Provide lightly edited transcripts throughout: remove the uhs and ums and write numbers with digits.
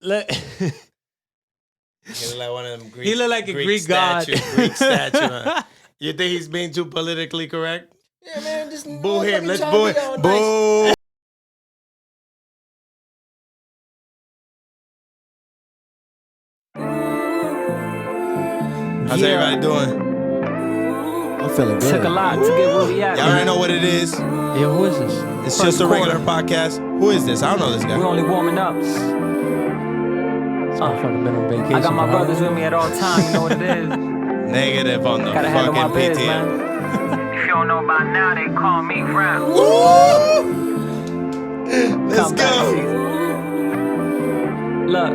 Look. He look like one of them Greek. He look like a Greek god. Greek statue. Huh? You think he's being too politically correct? Yeah, man. Just boo him. Let's boo him. Boo. Nice. How's everybody doing? I'm feeling good. Took a lot to get where we at. Y'all already know what it is. Yo, who is this? It's First just a regular quarter. podcast. Who is this? I don't know this guy. We only warming up. This motherfucker been on vacation. I got my bro. brothers with me at all times. You know what it is. Negative on the Gotta handle my fucking biz, PTM. man. If you don't know by now, they call me Brown. Let's Come back, go. season. Look,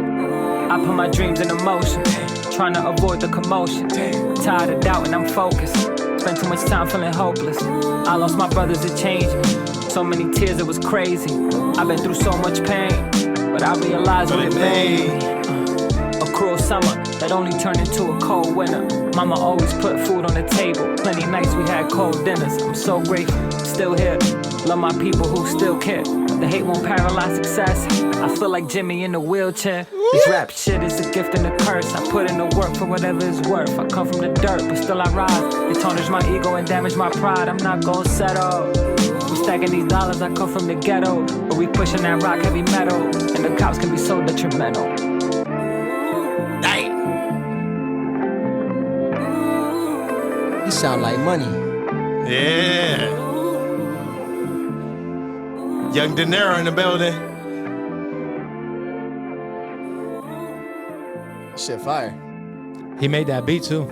I put my dreams into motion, trying to avoid the commotion. Tired of doubting, I'm focused. Spent too much time feeling hopeless. I lost my brothers, it changed me. So many tears, it was crazy. I've been through so much pain, but I realized what it made me. A cruel summer that only turned into a cold winter. Mama always put food on the table. Plenty nights we had cold dinners. I'm so grateful, still here. Love my people who still care. The hate won't paralyze success. I feel like Jimmy in the wheelchair. This rap shit is a gift and a curse. I put in the work for whatever it's worth. I come from the dirt, but still I rise. It tarnished my ego and damaged my pride. I'm not gonna settle. We stacking these dollars, I come from the ghetto. But we pushing that rock heavy metal. And the cops can be so detrimental. Damn. You sound like money. Yeah. Young De Niro in the building. Shit, fire. He made that beat too.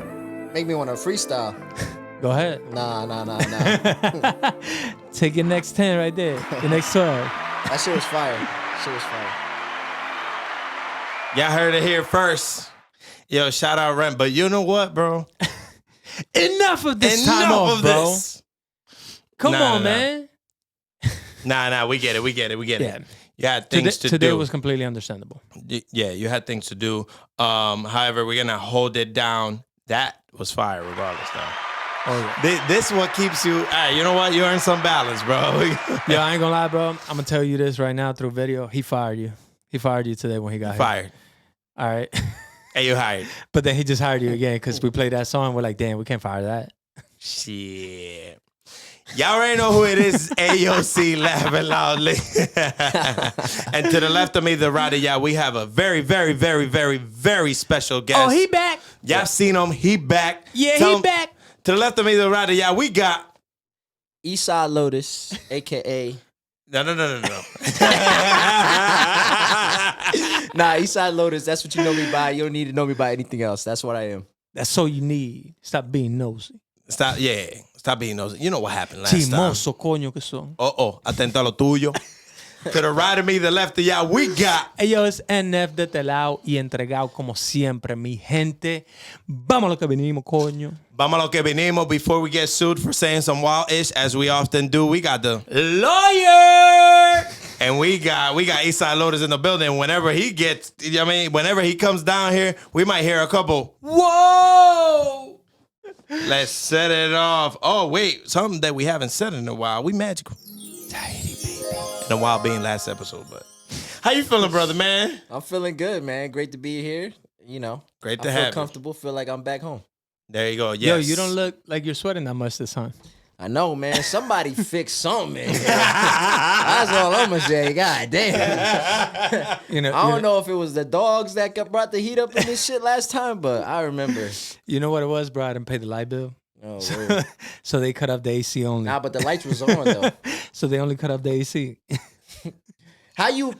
Make me want to freestyle. Go ahead. Nah. Take your next 10 right there. Your next 12. That shit was fire. Shit was fire. Y'all heard it here first. Yo, shout out Rent. But you know what, bro? Enough of this time off, bro. This. Come Nah, on, nah. man. Nah, we get it. Yeah. You had things to Today do. was completely understandable. Yeah, you had things to do. However, we're gonna hold it down. That was fire, regardless, though. Oh yeah. This what keeps you. All right, you know what? You earn some balance, bro. Yo, I ain't gonna lie, bro. I'm gonna tell you this right now through video. He fired you. He fired you today when he got Fired. here. All right. Hey, you hired. But then he just hired you again because we played that song. We're like, damn, we can't fire that. Shit. Y'all already know who it is. AOC laughing loudly. And to the left of me, the right of y'all, we have a very, very, very, very, very special guest. Oh, he back. Y'all seen him. He back. Yeah, Tell he him- back. To the left of me, the right of y'all, we got. East Side Lotus, a.k.a. No. Nah, East Side Lotus, that's what you know me by. You don't need to know me by anything else. That's what I am. That's all you need. Stop being nosy. Stop being nosy. You know what happened last time. Chimoso, coño, que son. Atento a lo tuyo. To the right of me, the left of y'all, we got. Ellos es NF de este lado y entregado como siempre, mi gente. Vamos a lo que venimos, coño. Vamos a lo que venimos. Before we get sued for saying some wild-ish, as we often do, we got the Lawyer! and we got East Side Lotus in the building. Whenever he gets, whenever he comes down here, we might hear a couple. Whoa! Let's set it off. Oh wait, something that we haven't said in a while. We magical. Tidy, baby. In a while being last episode, but how you feeling, brother, man? I'm feeling good, man. Great to be here. You know, Great to I have feel you. comfortable. Feel like I'm back home. There you go. Yes. Yo, you don't look like you're sweating that much this time. I know, man. Somebody fix something. That's all I'm gonna say. God damn. You know, I don't know if it was the dogs that brought the heat up in this shit last time, but I remember. You know what it was, bro? I didn't pay the light bill. Oh, word. So they cut off the AC only. Nah, but the lights was on though. So they only cut off the AC. How you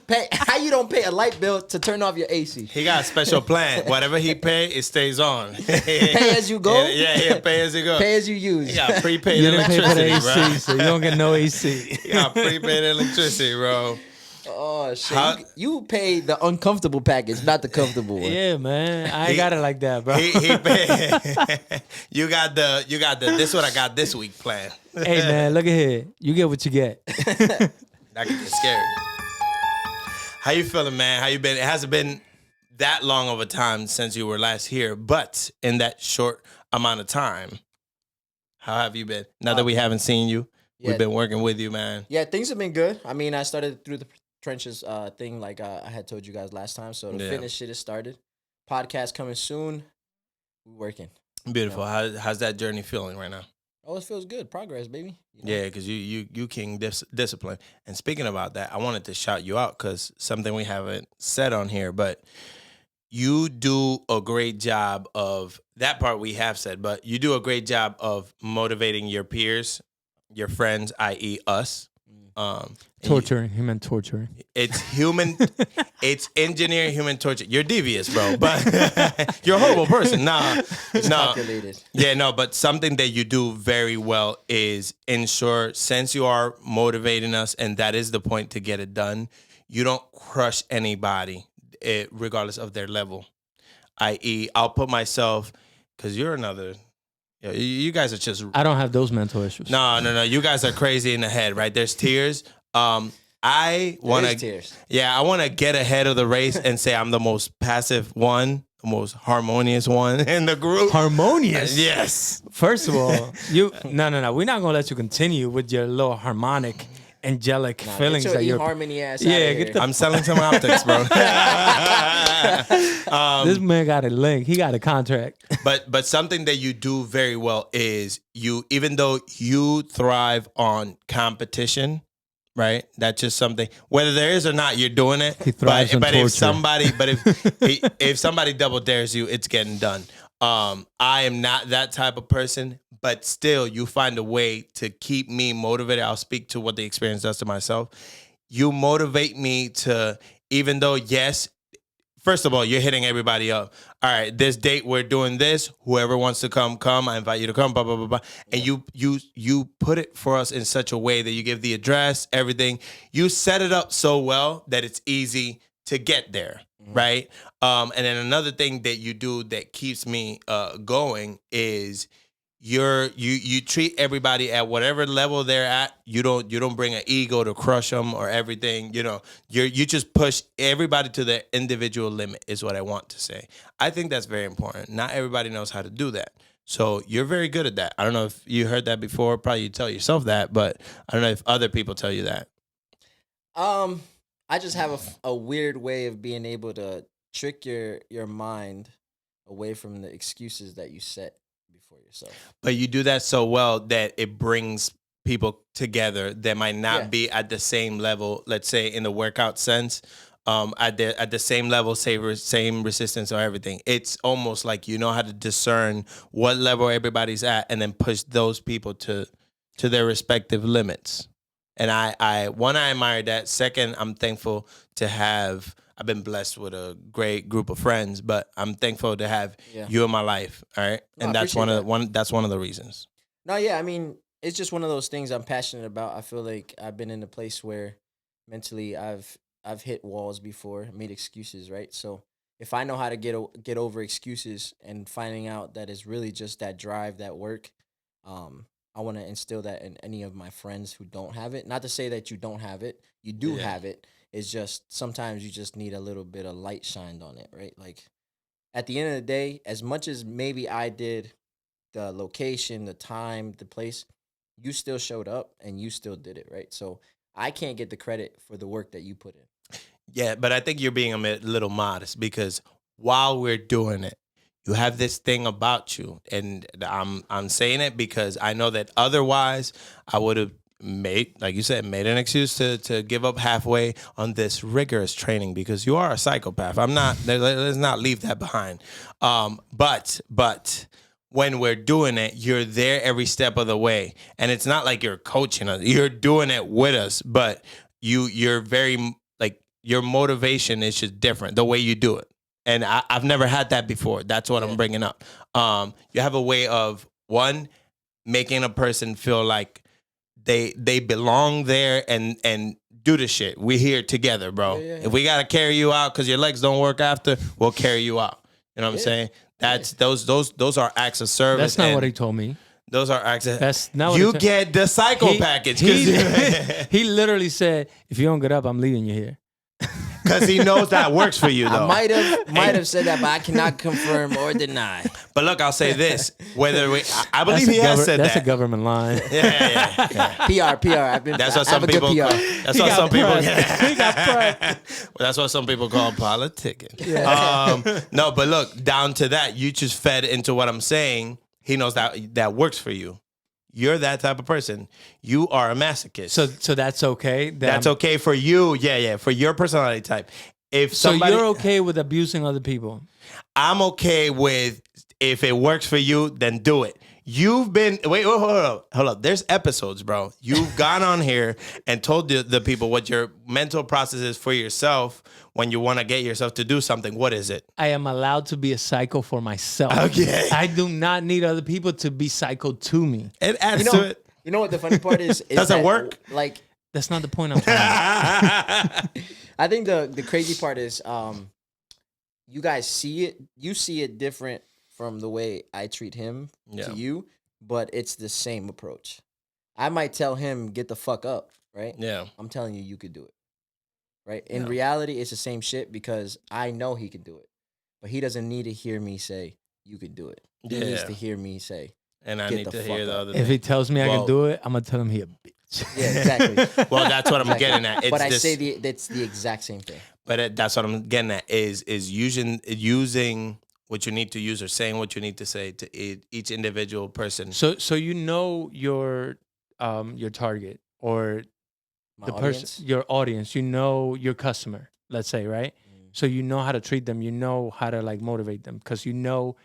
don't pay a light bill to turn off your AC? He got a special plan. Whatever he pay, it stays on. Pay as you go? Yeah, pay as you go. Pay as you use. He got prepaid You didn't pay for the electricity, AC, bro. so you don't get no AC. He got prepaid electricity, bro. Oh shit! How- You paid the uncomfortable package, not the comfortable one. Yeah, man. I ain't got it like that, bro. He paid. You got the this is what I got this week plan. Hey, man, look at here. You get what you get. That could get scary. How you feeling, man? How you been? It hasn't been that long of a time since you were last here, but in that short amount of time, how have you been? Now that we haven't seen you, Yeah. we've been working with you, man. Yeah, things have been good. I mean, I started through trenches thing like I had told you guys last time. So the Yeah. fitness shit is started. Podcast coming soon. We're working. Beautiful. How's that journey feeling right now? Oh, it feels good. Progress, baby. You know? Yeah, because you king discipline. And speaking about that, I wanted to shout you out because something we haven't said on here, but you do a great job of that part we have said, but you do a great job of motivating your peers, your friends, i.e. us. Torturing. He meant torturing. It's human. It's engineering human torture. You're devious, bro, but you're a horrible person. No. Calculated. Yeah, no, but something that you do very well is ensure, since you are motivating us, and that is the point to get it done, you don't crush anybody, regardless of their level. I.e., I'll put myself, because you're another... You guys are just... I don't have those mental issues. No. You guys are crazy in the head, right? There's tears. I want to... Tears. Yeah, I want to get ahead of the race and say I'm the most passive one, the most harmonious one in the group. Harmonious? Yes. First of all, no. We're not going to let you continue with your little harmonic, angelic feelings get your that you're... harmony ass Yeah, out of get here. the- I'm selling some optics, bro. This man got a link. He got a contract. But something that you do very well is even though you thrive on competition, right? That's just something, whether there is or not, you're doing it. He thrives on but torture. if somebody double dares you, it's getting done. I am not that type of person, but still you find a way to keep me motivated. I'll speak to what the experience does to myself. You motivate me to, even though, yes, first of all, you're hitting everybody up. All right, this date, we're doing this. Whoever wants to come. I invite you to come, blah, blah, blah, blah. And you put it for us in such a way that you give the address, everything. You set it up so well that it's easy to get there, right? And then another thing that you do that keeps me going is you treat everybody at whatever level they're at. You don't bring an ego to crush them or everything. You just push everybody to their individual limit is what I want to say. I think that's very important. Not everybody knows how to do that. So you're very good at that. I don't know if you heard that before. Probably you tell yourself that, but I don't know if other people tell you that. I just have a weird way of being able to trick your mind away from the excuses that you set before yourself. But you do that so well that it brings people together that might not be at the same level, let's say in the workout sense, at the same level, same resistance or everything. It's almost like you know how to discern what level everybody's at and then push those people to their respective limits. And I admire that. Second, I'm thankful to have... I've been blessed with a great group of friends, but I'm thankful to have you in my life. All right, No, and that's one of the reasons. No, yeah, I mean, it's just one of those things I'm passionate about. I feel like I've been in a place where mentally I've hit walls before, made excuses, right? So if I know how to get over excuses and finding out that it's really just that drive, that work, I want to instill that in any of my friends who don't have it. Not to say that you don't have it, you do have it. It's just sometimes you just need a little bit of light shined on it, right? Like at the end of the day, as much as maybe I did the location, the time, the place, you still showed up and you still did it, right? So I can't get the credit for the work that you put in. Yeah, but I think you're being a little modest because while we're doing it, you have this thing about you, and I'm saying it because I know that otherwise I would have made an excuse to give up halfway on this rigorous training because you are a psychopath. I'm not. Let's not leave that behind. But when we're doing it, you're there every step of the way, and it's not like you're coaching us. You're doing it with us, but you're very your motivation is just different the way you do it. And I've never had that before. That's what I'm bringing up. You have a way of making a person feel like they belong there and do the shit. We're here together, bro. Yeah. If we gotta carry you out because your legs don't work after, we'll carry you out. You know what I'm saying? That's those are acts of service. That's not what he told me. Those are acts of... That's not what you get the cycle package. He literally said, if you don't get up, I'm leaving you here. Because he knows that works for you, though. I might have said that, but I cannot confirm or deny. But look, I'll say this: I believe he has said that's that. a government line. Yeah. PR. I've been. That's what I have some a good people. PR. That's what some people. He got pressed. That's what some people call politicking. No, but look, down to that, you just fed into what I'm saying. He knows that works for you. You're that type of person. You are a masochist. So that's okay. That's okay for you. Yeah, for your personality type. So you're okay with abusing other people? I'm okay with if it works for you, then do it. You've been hold up. There's episodes, bro. You've gone on here and told the people what your mental process is for yourself when you want to get yourself to do something. What is it? I am allowed to be a psycho for myself. Okay. I do not need other people to be psycho to me. It adds to it. You know what the funny part is? Does it work? Like, That's not the point I'm trying to make. I think the crazy part is, you guys see it. You see it different from the way I treat him to you, but it's the same approach. I might tell him, get the fuck up, right? Yeah. I'm telling you, you could do it, right? In reality, it's the same shit because I know he can do it, but he doesn't need to hear me say, you can do it. He needs to hear me say, and I need to hear the other If thing. he tells me I can do it, I'm going to tell him he a bitch. yeah, exactly. Well, that's what I'm getting at. But I say that's the exact same thing. But that's what I'm getting at is using what you need to use or saying what you need to say to each individual person. So you know your target or My the audience? person, your audience. You know your customer. Let's say, right? So you know how to treat them. You know how to like motivate them because you know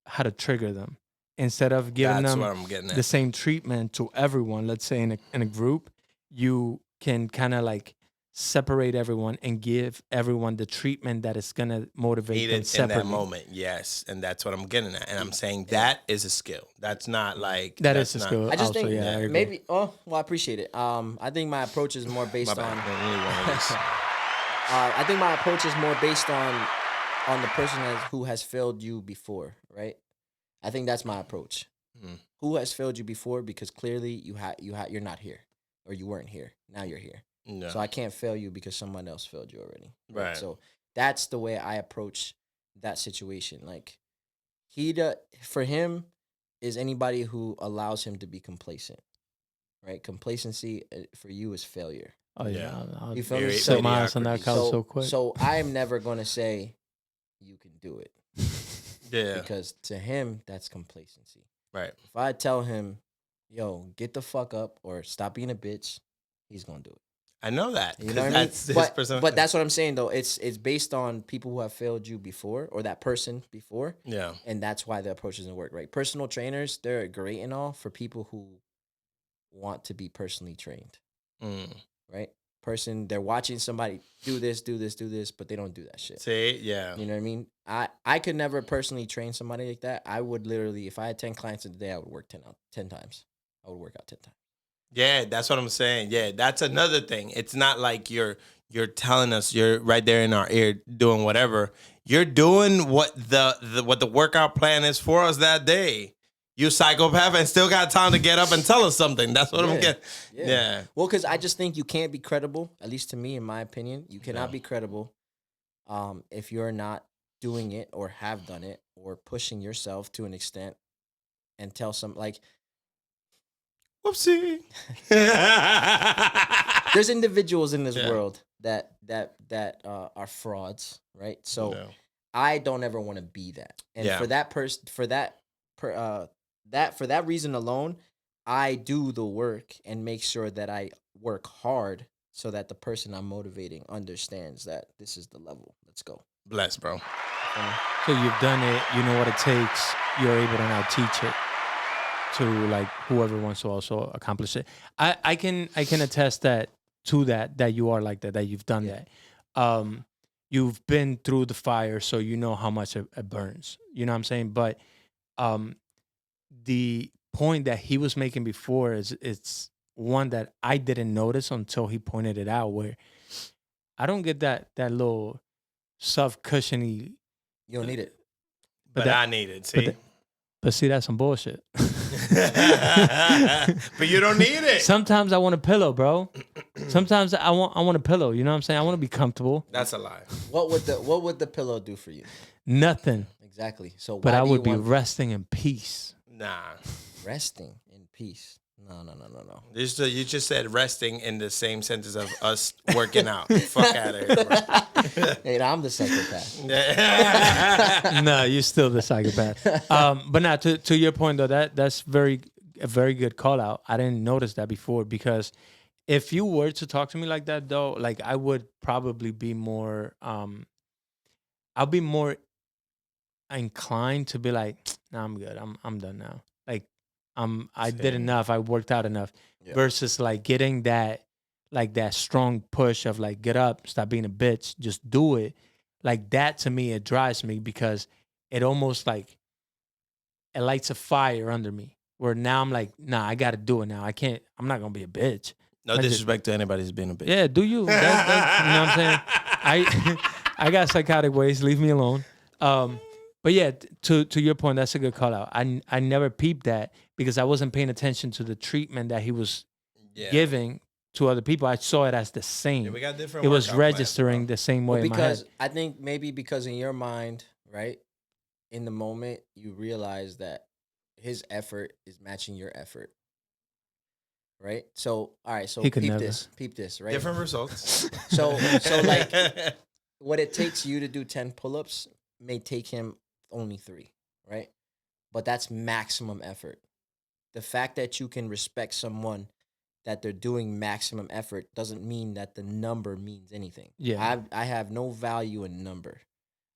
how to trigger them. Instead of giving That's them what I'm getting at. the same treatment to everyone, let's say in a group, you can kind of like separate everyone and give everyone the treatment that is going to motivate them in separately. that moment, yes. And that's what I'm getting at. And I'm saying that is a skill. That's not like... That that's is a not- skill. I just also, think yeah, I agree. maybe. Oh, well, I appreciate it. I think my approach is more based My on. bad. I really wanted this. I think my approach is more based on the person who has failed you before, right? I think that's my approach. Who has failed you before? Because clearly you're not here, or you weren't here. Now you're here. No. So I can't fail you because someone else failed you already. Right. So that's the way I approach that situation. Like for him is anybody who allows him to be complacent. Right? Complacency for you is failure. Oh, yeah. I'll You feel me? set my ass on that couch so quick. So I am never gonna say you can do it. Yeah. Because to him, that's complacency. Right. If I tell him, yo, get the fuck up or stop being a bitch, he's gonna do it. I know that. You know what That's I mean? his person. But that's what I'm saying though. It's based on people who have failed you before or that person before. Yeah. And that's why the approach doesn't work, right? Personal trainers, they're great and all for people who want to be personally trained. Right? They're watching somebody do this, but they don't do that shit. See, yeah. You know what I mean? I could never personally train somebody like that. I would literally, if I had 10 clients a day, I would work 10 times. I would work out 10 times. Yeah, that's what I'm saying. Yeah, that's another thing. It's not like you're telling us you're right there in our ear doing whatever. You're doing what the workout plan is for us that day. You psychopath and still got time to get up and tell us something. That's what I'm getting. Yeah. Well, because I just think you can't be credible, at least to me, in my opinion. You cannot be credible if you're not doing it or have done it or pushing yourself to an extent and tell some, like... Whoopsie. There's individuals in this world that are frauds, right? So I don't ever want to be that. And for that person, for that reason alone, I do the work and make sure that I work hard so that the person I'm motivating understands that this is the level. Let's go. Bless, bro. So you've done it. You know what it takes. You're able to now teach it to like whoever wants to also accomplish it. I can attest that you are like that you've done that. You've been through the fire, so you know how much it burns. You know what I'm saying? But the point that he was making before it's one that I didn't notice until he pointed it out, where I don't get that little soft cushiony. You don't need it. But I need it, see? But see, that's some bullshit. But you don't need it. Sometimes I want a pillow, bro. Sometimes I want a pillow. You know what I'm saying? I want to be comfortable. That's a lie. What would the pillow do for you? Nothing. Exactly. So, But why I do would you be want resting in peace. Nah. resting in peace? No. You just said resting in the same sentence of us working out. Fuck out of here, bro. Hey, I'm the psychopath. No, you're still the psychopath. But now to your point though, that's a very good call out. I didn't notice that before, because if you were to talk to me like that though, like I would probably be more I'll be more inclined to be like, nah, I'm good. I'm done now. Like I did enough. I worked out enough. Yeah. Versus like getting that strong push of like, get up, stop being a bitch, just do it. Like that to me, it drives me, because it almost like it lights a fire under me, where now I'm like, nah, I got to do it now. I'm not going to be a bitch. No disrespect to anybody who's being a bitch. Yeah, do you? That's, you know what I'm saying? I got psychotic ways. Leave me alone. But yeah, to your point, that's a good call out. I never peeped that, because I wasn't paying attention to the treatment that he was giving to other people. I saw it as the same. Yeah, we got different. It was workout registering plans, the same way in my Because head. I think maybe because in your mind, right, in the moment, you realize that his effort is matching your effort. Right? So, all right, so He could peep never. this, bro. right? Different results. So like what it takes you to do 10 pull-ups may take him only 3, right? But that's maximum effort. The fact that you can respect someone that they're doing maximum effort doesn't mean that the number means anything. Yeah. I have no value in number.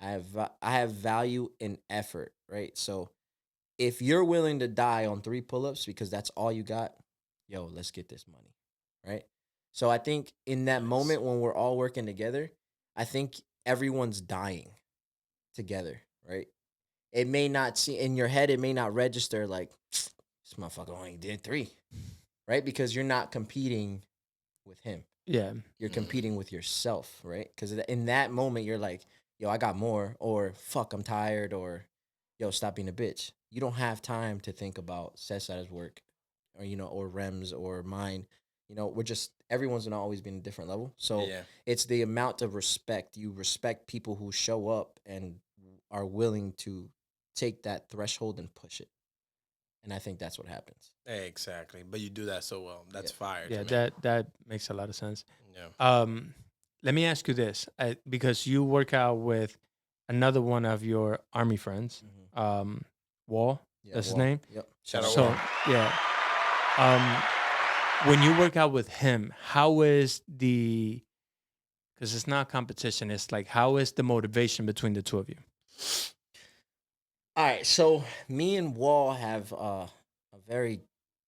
I have value in effort, right? So if you're willing to die on 3 pull-ups because that's all you got, yo, let's get this money, right? So I think in that moment when we're all working together, I think everyone's dying together, right? It may not see in your head, it may not register like this motherfucker only did 3, right? Because you're not competing with him. Yeah. You're competing with yourself, right? Because in that moment, you're like, yo, I got more, or fuck, I'm tired, or yo, stop being a bitch. You don't have time to think about Cesar's work, or or Rem's or mine. We're just everyone's gonna always be in a different level. So it's the amount of respect. You respect people who show up and are willing to take that threshold and push it. And I think that's what happens. Exactly. But you do that so well. That's fire. Yeah, to me. that makes a lot of sense. Yeah. Let me ask you this, because you work out with another one of your army friends, Wall. Yeah, That's his Wall. name. Yep. Shout out So Wall. yeah, when you work out with him, how is the? Because it's not competition. It's like, how is the motivation between the two of you? All right, so me and Wall have a very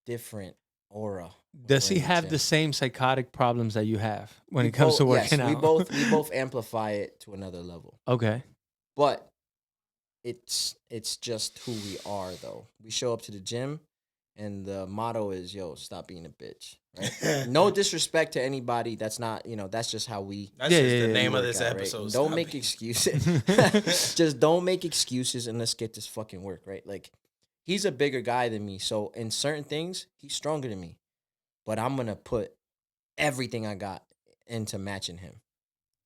different aura. when Does we're he in the have gym. the same psychotic problems that you have when We it comes to both- working yes, out? we both amplify it to another level. Okay. But it's just who we are, though. We show up to the gym, and the motto is, "Yo, stop being a bitch." Right? No disrespect to anybody. That's not, that's just how we. That's Yeah, just yeah, the yeah, name work of this out, right? episode. Don't Stop make it. excuses. Just don't make excuses, and let's get this fucking work, right? Like, he's a bigger guy than me, so in certain things, he's stronger than me. But I'm gonna put everything I got into matching him.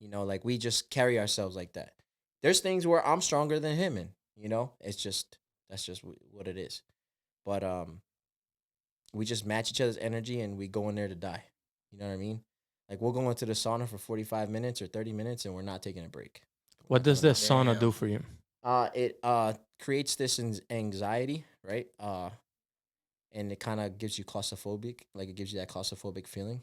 Like we just carry ourselves like that. There's things where I'm stronger than him, and that's just what it is. But we just match each other's energy, and we go in there to die. You know what I mean? Like we'll go into the sauna for 45 minutes or 30 minutes, and we're not taking a break. What does the sauna Damn. do for you? It creates this anxiety, right? And it kind of gives you claustrophobic, like it gives you that claustrophobic feeling.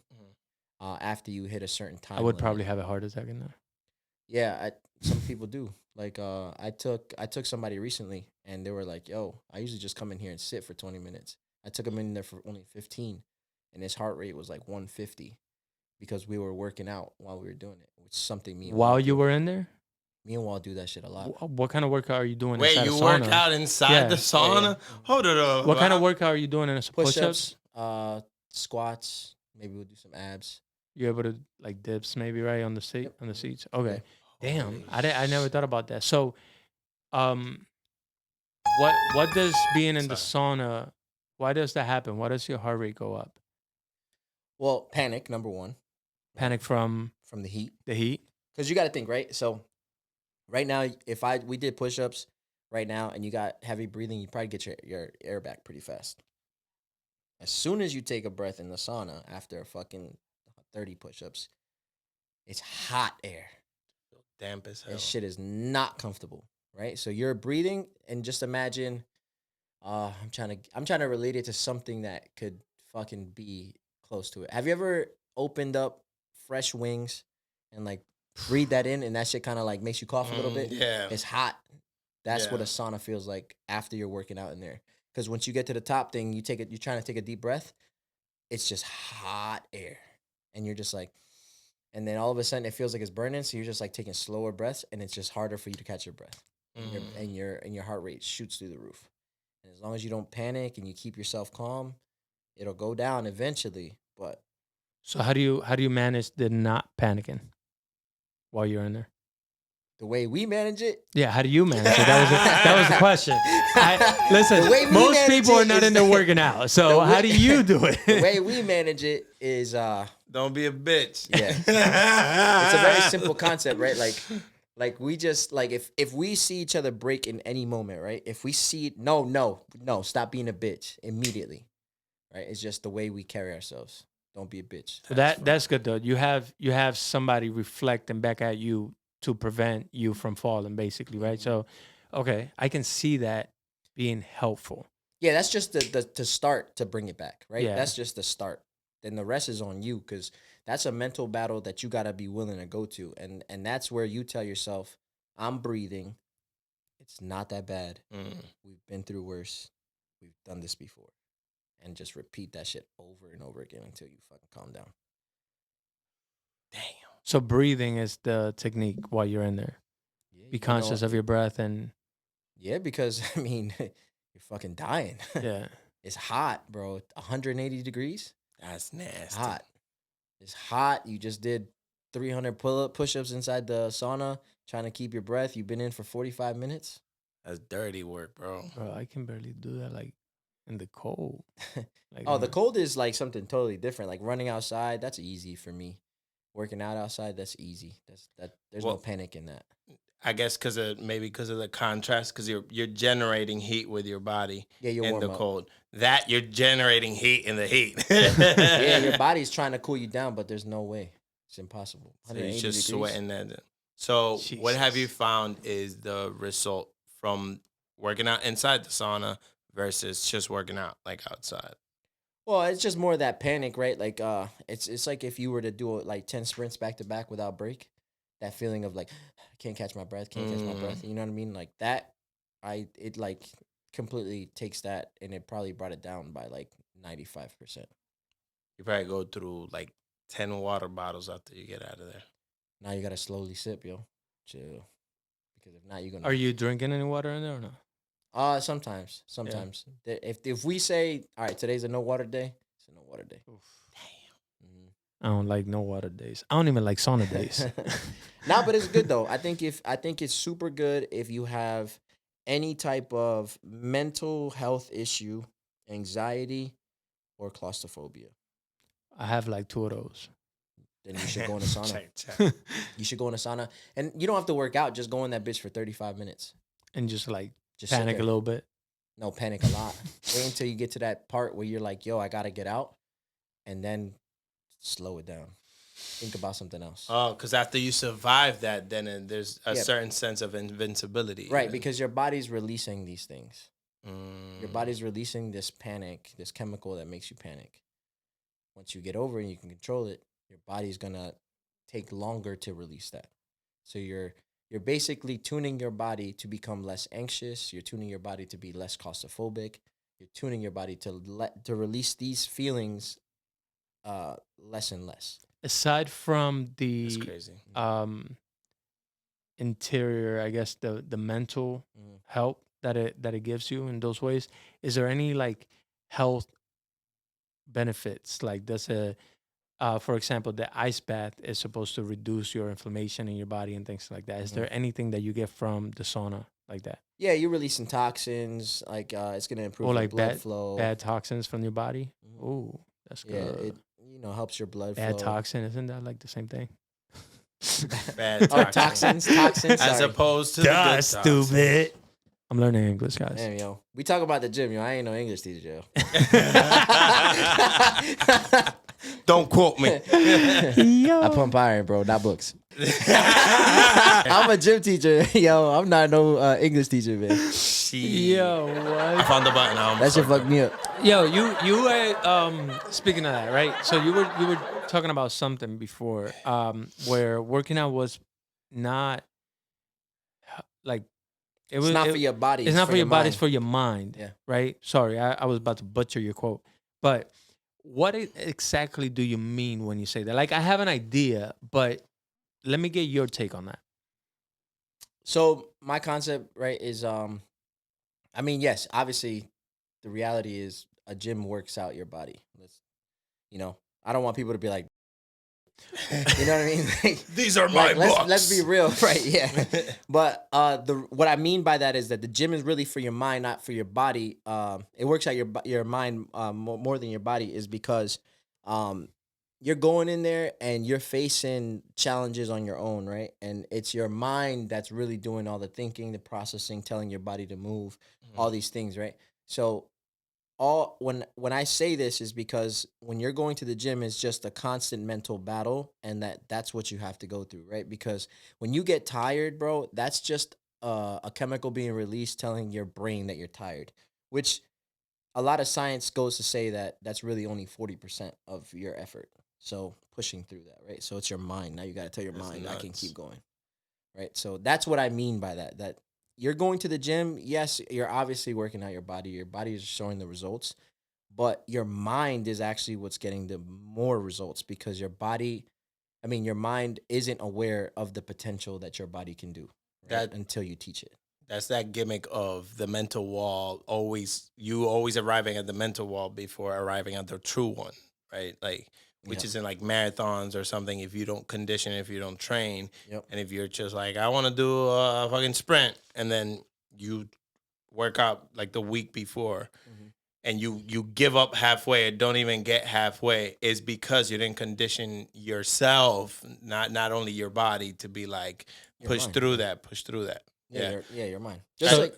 After you hit a certain time, I would limit. probably have a heart attack in there. Yeah, some people do. Like, I took somebody recently, and they were like, "Yo, I usually just come in here and sit for 20 minutes." I took him in there for only 15, and his heart rate was like 150 because we were working out while we were doing it, which is something me and While Wall you do. were in there? Me and Wall do that shit a lot. What kind of workout are you doing Wait, inside you a work sauna? out inside Yeah. the sauna? Yeah. Hold it up. What kind of workout are you doing in a Push-ups, push-ups? squats. Maybe we'll do some abs. You're able to like dips maybe, right, on the seat, Yep. on the seats. Okay. Yeah. Damn. I never thought about that. So what does being in the sauna Why does that happen? Why does your heart rate go up? Well, panic, number one, Panic from from the heat. the heat? Because you got to think, right? So right now, if we did push-ups right now and you got heavy breathing, you probably get your air back pretty fast. As soon as you take a breath in the sauna after a fucking 30 push-ups, it's hot air. Damp as hell. This shit is not comfortable, right? So you're breathing, and just imagine. I'm trying to relate it to something that could fucking be close to it. Have you ever opened up fresh wings and like breathe that in, and that shit kind of like makes you cough a little bit? Yeah. It's hot. That's what a Yeah. sauna feels like after you're working out in there. Because once you get to the top thing, you're trying to take a deep breath. It's just hot air, and you're just like, and then all of a sudden it feels like it's burning. So you're just like taking slower breaths, and it's just harder for you to catch your breath, and your heart rate shoots through the roof. And as long as you don't panic and you keep yourself calm, it'll go down eventually. But So how do you manage the not panicking while you're in there? the way we manage it, Yeah, how do you manage it? That was the question. Listen, The way we most manage people are it not is- in there working out. So The how way- do you do it? the way we manage it is Don't be a bitch. Yeah. It's a very simple concept, right? Like we just like if we see each other break in any moment, right? If we see it, no, stop being a bitch immediately, right? It's just the way we carry ourselves. Don't be a bitch. That's good though. You have somebody reflecting back at you to prevent you from falling, basically, right? So, okay, I can see that being helpful. Yeah, that's just the to start to bring it back, right? Yeah. That's just the start. Then the rest is on you, because that's a mental battle that you gotta be willing to go to, and that's where you tell yourself, "I'm breathing. It's not that bad. We've been through worse. We've done this before," and just repeat that shit over and over again until you fucking calm down. Damn. So breathing is the technique while you're in there. Yeah, Be conscious of your breath and Yeah, because I mean, you're fucking dying. yeah. It's hot, bro. 180 degrees. That's nasty. Hot. It's hot. You just did 300 push-ups inside the sauna, trying to keep your breath. You've been in for 45 minutes. That's dirty work, bro. Bro, I can barely do that like in the cold. Like Oh, the cold is like something totally different. Like running outside, that's easy for me. Working out outside, that's easy. There's no Well- panic in that. I guess because of the contrast, because you're generating heat with your body Yeah, you're in warm the up. cold. That you're generating heat in the heat. Yeah, your body's trying to cool you down, but there's no way. It's impossible. So you're 180 just degrees. sweating that. So what have you Jesus. found is the result from working out inside the sauna versus just working out like outside? Well, it's just more of that panic, right? Like, it's like if you were to do like 10 sprints back to back without break, that feeling of like, I can't catch my breath, can't catch my breath. You know what I mean? Like that, it like completely takes that, and it probably brought it down by like 95%. You probably go through like 10 water bottles after you get out of there. Now you gotta slowly sip, yo, chill, because if not, you're gonna. Are you drinking any water in there or no? Sometimes. If we say, all right, today's a no water day, it's a no water day. Mhm. I don't like no water days. I don't even like sauna days. No, but it's good though. I think it's super good if you have any type of mental health issue, anxiety, or claustrophobia. I have like 2 of those. Then you should go in a sauna. Check. You should go in a sauna, and you don't have to work out. Just go in that bitch for 35 minutes. And just like Just sit panic a there. little bit. No, panic a lot. Wait until you get to that part where you're like, yo, I gotta get out, and then slow it down. Think about something else. Oh, because after you survive that, then there's a Yeah. certain sense of invincibility. Right, because your body's releasing these things. Your Mm. body's releasing this panic, this chemical that makes you panic. Once you get over it and you can control it, your body's gonna take longer to release that. So you're basically tuning your body to become less anxious. You're tuning your body to be less claustrophobic. You're tuning your body to release these feelings less and less. Aside from It's the crazy. interior, I guess the mental Mhm. help that it gives you in those ways, is there any like health benefits? Like does for example, the ice bath is supposed to reduce your inflammation in your body and things like that. Is there anything that you get from the sauna like that? Yeah, you're releasing toxins. Like it's gonna improve Or your like blood flow. bad toxins from your body? Mhm. Ooh, that's Yeah, good. it helps your blood Bad flow. toxin, isn't that like the same thing? Bad Oh, toxins. toxins. As Sorry. opposed to the good toxins. I'm learning English, guys. Damn, yo. We talk about the gym, yo. I ain't no English teacher, yo. Don't quote me. I pump iron, bro, not books. I'm a gym teacher, yo. I'm not no English teacher, man. Yo, I what? found the button. That shit fucked me up. Yo, you were speaking of that, right? So you were talking about something before, where working out was not like It's not for your body. It's not for your body. It's mind. for your mind. Yeah. Right. Sorry, I was about to butcher your quote, but what exactly do you mean when you say that? Like, I have an idea, but let me get your take on that. So my concept, right, is I mean, yes, obviously the reality is a gym works out your body. I don't want people to be like, you know what I mean? Like, These are my books. let's be real, right? Yeah. But what I mean by that is that the gym is really for your mind, not for your body. It works out your mind more than your body is because you're going in there and you're facing challenges on your own, right? And it's your mind that's really doing all the thinking, the processing, telling your body to move, all these things, right? So when I say this is because when you're going to the gym, it's just a constant mental battle, and that's what you have to go through, right? Because when you get tired, bro, that's just a chemical being released telling your brain that you're tired, which a lot of science goes to say that that's really only 40% of your effort. So pushing through that, right? So it's your mind. Now you got to tell your That's mind, I can nuts. keep going, right? So that's what I mean by that. That you're going to the gym. Yes, you're obviously working out your body. Your body is showing the results, but your mind is actually what's getting the more results because your mind isn't aware of the potential that your body can do right? Until you teach it. That's that gimmick of the mental wall. Always arriving at the mental wall before arriving at the true one, right? Like, which is in like marathons or something. If you don't condition, if you don't train, and if you're just like, I want to do a fucking sprint, and then you work out like the week before, and you give up halfway or don't even get halfway, is because you didn't condition yourself, not only your body, to be like push through that. Yeah, your mind. Just like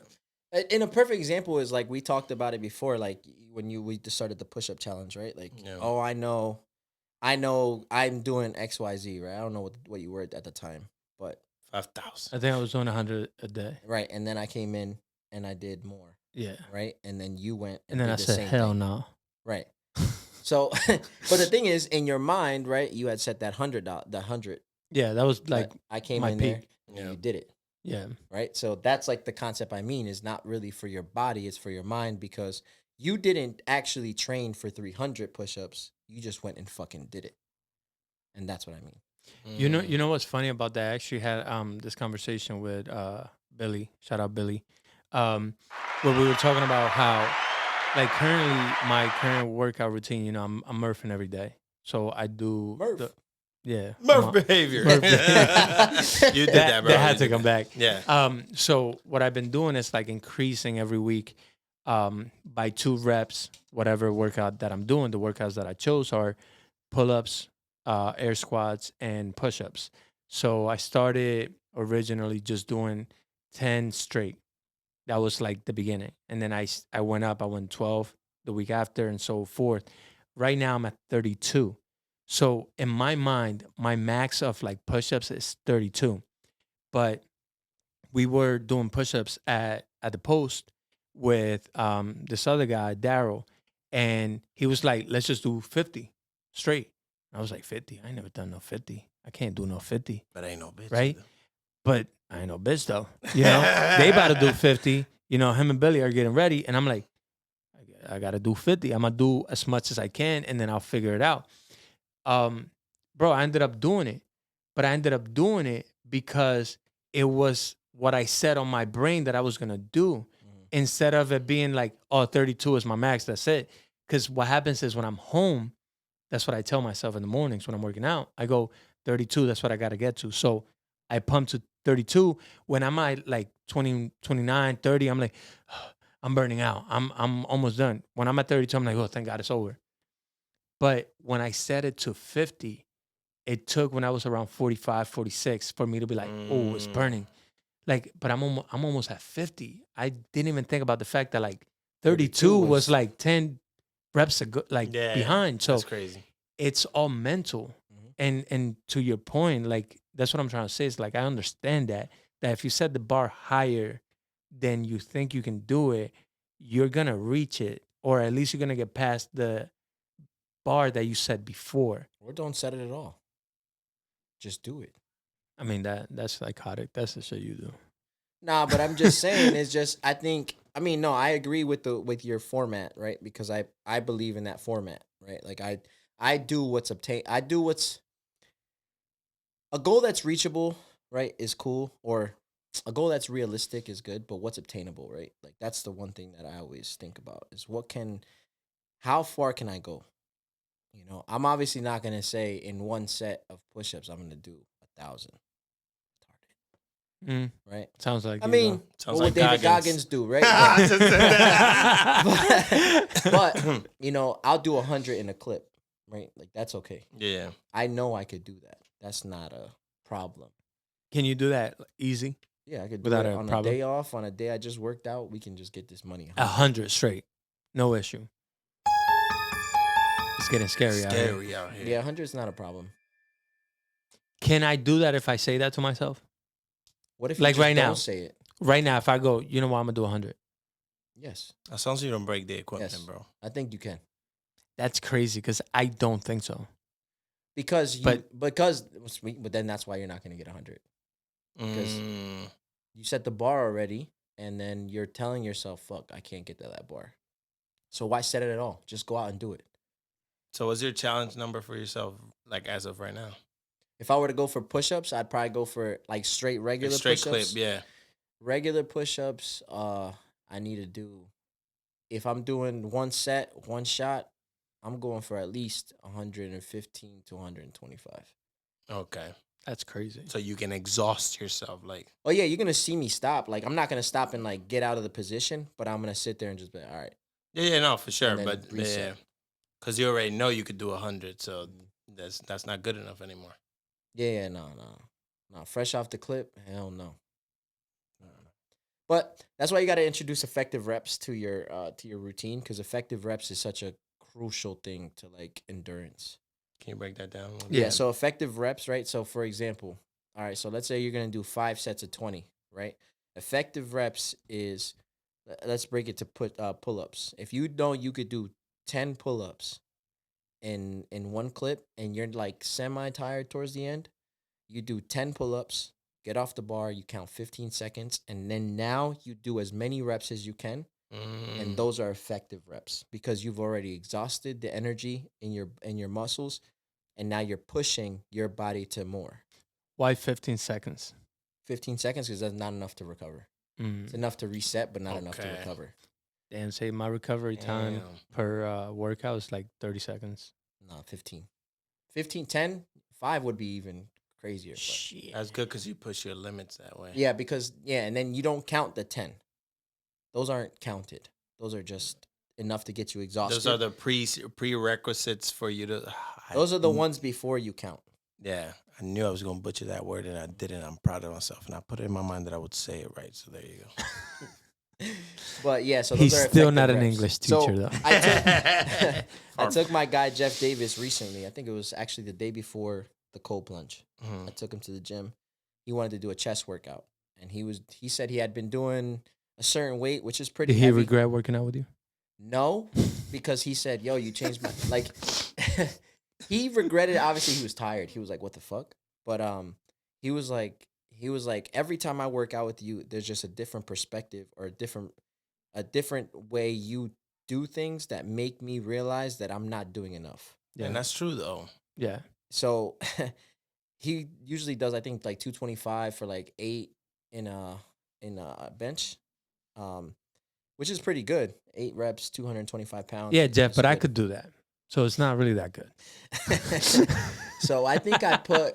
in a perfect example is like we talked about it before, like when we just started the push-up challenge, right? Like, oh, I know I'm doing XYZ, right? I don't know what you were at the time, but 5,000. I think I was doing 100 a day. Right, and then I came in and I did more. Yeah. Right, and then you went and then I said, hell no. Right. So, but the thing is, in your mind, right, you had set that 100. Yeah, that was like I came my in peak. there and you did it. Yeah. Right. So that's like the concept I mean is not really for your body, it's for your mind because you didn't actually train for 300 push-ups. You just went and fucking did it. And that's what I mean. You know what's funny about that? I actually had this conversation with Billy. Shout out Billy. Where we were talking about how like currently my current workout routine, you know, I'm Murphing every day. So I do Murph. Murph behavior. Murph behavior. You did that, bro. That had to come back. Yeah. So what I've been doing is like increasing every week by 2 reps, whatever workout that I'm doing. The workouts that I chose are pull-ups, air squats, and push-ups. So I started originally just doing 10 straight. That was like the beginning. And then I went up. I went 12 the week after and so forth. Right now I'm at 32. So in my mind, my max of like push-ups is 32. But we were doing push-ups at the post with this other guy, Daryl, and he was like, let's just do 50 straight. I was like, 50? I ain't never done no 50. I can't do no 50. But I ain't no bitch. Right? But I ain't no bitch though. You know, they about to do 50. You know, him and Billy are getting ready. And I'm like, I got to do 50. I'm going to do as much as I can and then I'll figure it out. Bro, I ended up doing it. But I ended up doing it because it was what I said on my brain that I was going to do. Instead of it being like, oh, 32 is my max, that's it. Because what happens is when I'm home, that's what I tell myself in the mornings when I'm working out. I go, 32, that's what I got to get to. So I pump to 32. When I'm at like 20, 29, 30, I'm like, I'm burning out. I'm almost done. When I'm at 32, I'm like, oh, thank God it's over. But when I set it to 50, it took when I was around 45, 46 for me to be like, oh, it's burning. Like, but I'm almost at 50. I didn't even think about the fact that like 32 was like 10 reps ago, like behind. So that's crazy. It's all mental. And to your point, like that's what I'm trying to say. Is like I understand that if you set the bar higher than you think you can do it, you're gonna reach it, or at least you're gonna get past the bar that you set before. Or don't set it at all. Just do it. I mean that's psychotic. That's the shit you do. Nah, but I'm just saying. It's just I agree with your format, right? Because I believe in that format, right? Like I do what's obtained. I do what's a goal that's reachable, right? Is cool, or a goal that's realistic is good. But what's obtainable, right? Like that's the one thing that I always think about is how far can I go? You know, I'm obviously not gonna say in one set of push-ups I'm gonna do 1,000. Right? Sounds like I mean, sounds what like David Goggins do, right? but you know, I'll do 100 in a clip, right? Like that's okay. Yeah. I know I could do that. That's not a problem. Can you do that easy? Yeah, I could do Without it a on problem? a day off, on a day I just worked out. We can just get this money. 100 straight, no issue. It's getting scary out here. Scary out here. Yeah, 100 is not a problem. Can I do that if I say that to myself? What if you Like just right don't now? say it? Right now, if I go, you know what, I'm gonna do 100. Yes, As long as you don't break the equipment, yes, bro. I think you can That's crazy because I don't think so. because but then that's why you're not going to get 100. Because you set the bar already, and then you're telling yourself, "Fuck, I can't get to that bar." So why set it at all? Just go out and do it. So what's your challenge number for yourself, like as of right now? If I were to go for push-ups, I'd probably go for like straight regular Straight push-ups. clip, yeah. Regular push-ups, I need to do. If I'm doing one set, one shot, I'm going for at least 115 to 125. Okay. That's crazy. So you can exhaust yourself, like. Oh yeah, you're gonna see me stop. Like I'm not gonna stop and like get out of the position, but I'm gonna sit there and just be like, all right. Yeah, no, for sure. And then But reset. yeah, because you already know you could do 100, so that's not good enough anymore. Yeah, no. Fresh off the clip, hell no. But that's why you got to introduce effective reps to your routine, because effective reps is such a crucial thing to like endurance. Can you break that down? Yeah. So effective reps, right? So for example, all right. So let's say you're gonna do 5 sets of 20, right? Effective reps is, let's break it to pull-ups. If you know you could do 10 pull-ups in one clip, and you're like semi-tired towards the end, you do 10 pull-ups, get off the bar, you count 15 seconds, and then now you do as many reps as you can, and those are effective reps because you've already exhausted the energy in your muscles, and now you're pushing your body to more. Why 15 seconds? 15 seconds because that's not enough to recover. It's enough to reset, but not enough to recover. Damn, say my recovery time per workout is like 30 seconds. No, 15. 15, 10, 5 would be even crazier. But. Shit. That's good because you push your limits that way. Yeah, because, and then you don't count the 10. Those aren't counted. Those are just enough to get you exhausted. Those are the prerequisites for you to. Those are the ones before you count. Yeah, I knew I was going to butcher that word, and I didn't. I'm proud of myself, and I put it in my mind that I would say it right. So there you go. But yeah, so those He's are still not effective an reps. English teacher, So though. I took my guy Jeff Davis recently. I think it was actually the day before the cold plunge. I took him to the gym. He wanted to do a chest workout, and he said he had been doing a certain weight, which is pretty Did he heavy. regret working out with you? No, because he said, "Yo, you changed my like." He regretted. Obviously, he was tired. He was like, "What the fuck?" But he was like, every time I work out with you, there's just a different perspective or a different way you do things that make me realize that I'm not doing enough. Yeah, and that's true though. Yeah. So he usually does, I think, like 225 for like 8 in a bench, which is pretty good. 8 reps, 225 pounds. Yeah, Jeff, It's but I good. could do that. So it's not really that good. So I think I put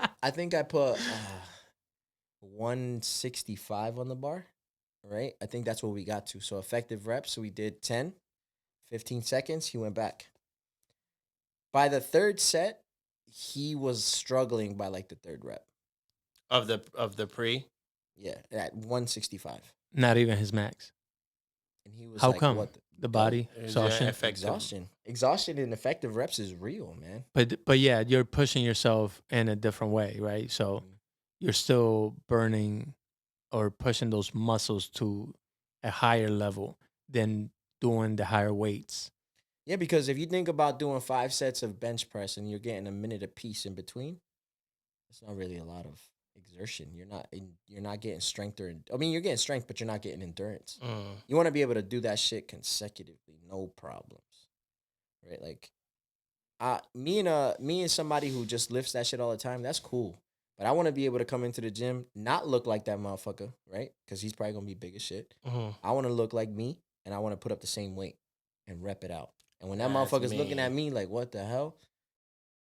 165 on the bar, right? I think that's what we got to. So effective reps, we did 10, 15 seconds. He went back. By the third set, he was struggling by like the third rep. Of the pre. Yeah, at 165. Not even his max. And he was How like, come? what? The body Is exhaustion. it effective? Exhaustion in effective reps is real, man. But yeah, you're pushing yourself in a different way, right? So you're still burning or pushing those muscles to a higher level than doing the higher weights. Yeah, because if you think about doing 5 sets of bench press and you're getting a minute apiece in between, it's not really a lot of exertion. You're not getting strength you're getting strength, but you're not getting endurance. You want to be able to do that shit consecutively, no problems, right? Like, me and somebody who just lifts that shit all the time, that's cool. But I want to be able to come into the gym, not look like that motherfucker, right? Because he's probably gonna be big as shit. I want to look like me, and I want to put up the same weight and rep it out. And when that motherfucker's looking at me like, what the hell?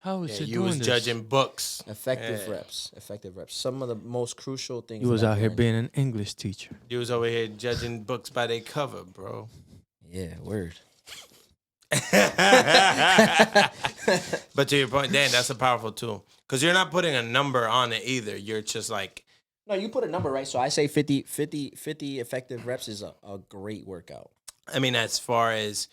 How is it You doing was this? judging books. Effective reps. Some of the most crucial things. You was that out I've here learned. being an English teacher. You was over here judging books by their cover, bro. Yeah, word. But to your point, Dan, that's a powerful tool. Because you're not putting a number on it either. You're just like... No, you put a number, right? So I say 50 effective reps is a great workout. I mean, as far as,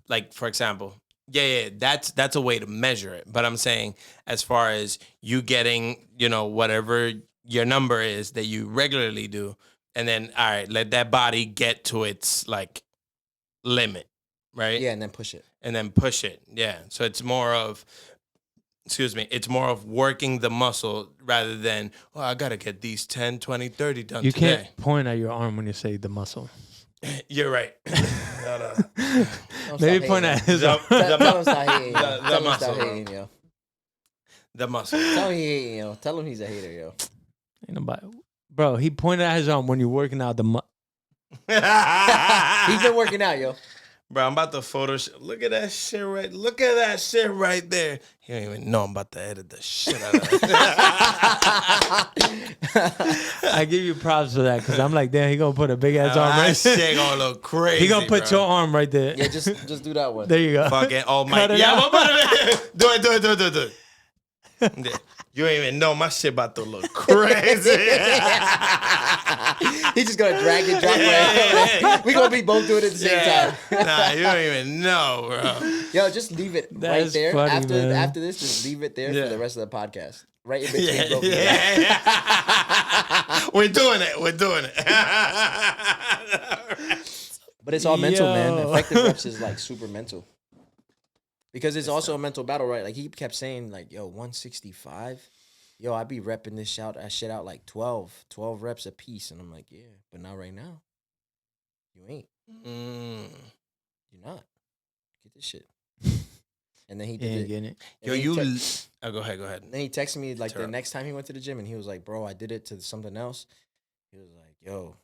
like, for example... Yeah, that's a way to measure it. But I'm saying as far as you getting, whatever your number is that you regularly do, and then, all right, let that body get to its, like, limit, right? Yeah, and then push it. Yeah. So it's more of, it's more of working the muscle rather than, I got to get these 10, 20, 30 done You today. can't point at your arm when you say the muscle. You're right. Maybe point at his arm. Tell him stop hating, yo. The Tell him muscle, stop bro. hating, yo. The muscle. Tell him he hating, yo. Tell him he's a hater, yo. Ain't nobody. Bro, he pointed at his arm when you're working out the He's been working out, yo. Bro, I'm about to Photoshop. Look at that shit right. Look at that shit right there. You don't even know I'm about to edit the shit out of that. I give you props for that because I'm like, damn, he gonna put a big ass arm That right there. shit gonna look crazy. He gonna put bro. your arm right there. Yeah, just do that one. There you go. Fucking almighty. Cut it Yeah, out. do it. Yeah. You ain't even know my shit about to look crazy. He's just gonna drag and drop right. We gonna be both doing it at the same time. Nah, you don't even know, bro. Yo, just leave it right That's there. funny, man. After this, just leave it there Yeah. for the rest of the podcast. Right in between both of you. Yeah. We're doing it. But it's all mental, man. Yo. Effective reps is like super mental. Because it's also a mental battle, right? Like he kept saying, like, yo, 165. Yo, I be repping this shit out like 12 reps a piece. And I'm like, yeah, but not right now. You ain't. You're not. Get this shit. And then he He did ain't it. getting it. Yo, And you. Go ahead. then he texted me like the Interrupt. next time he went to the gym and he was like, bro, I did it to something else. He was like, yo,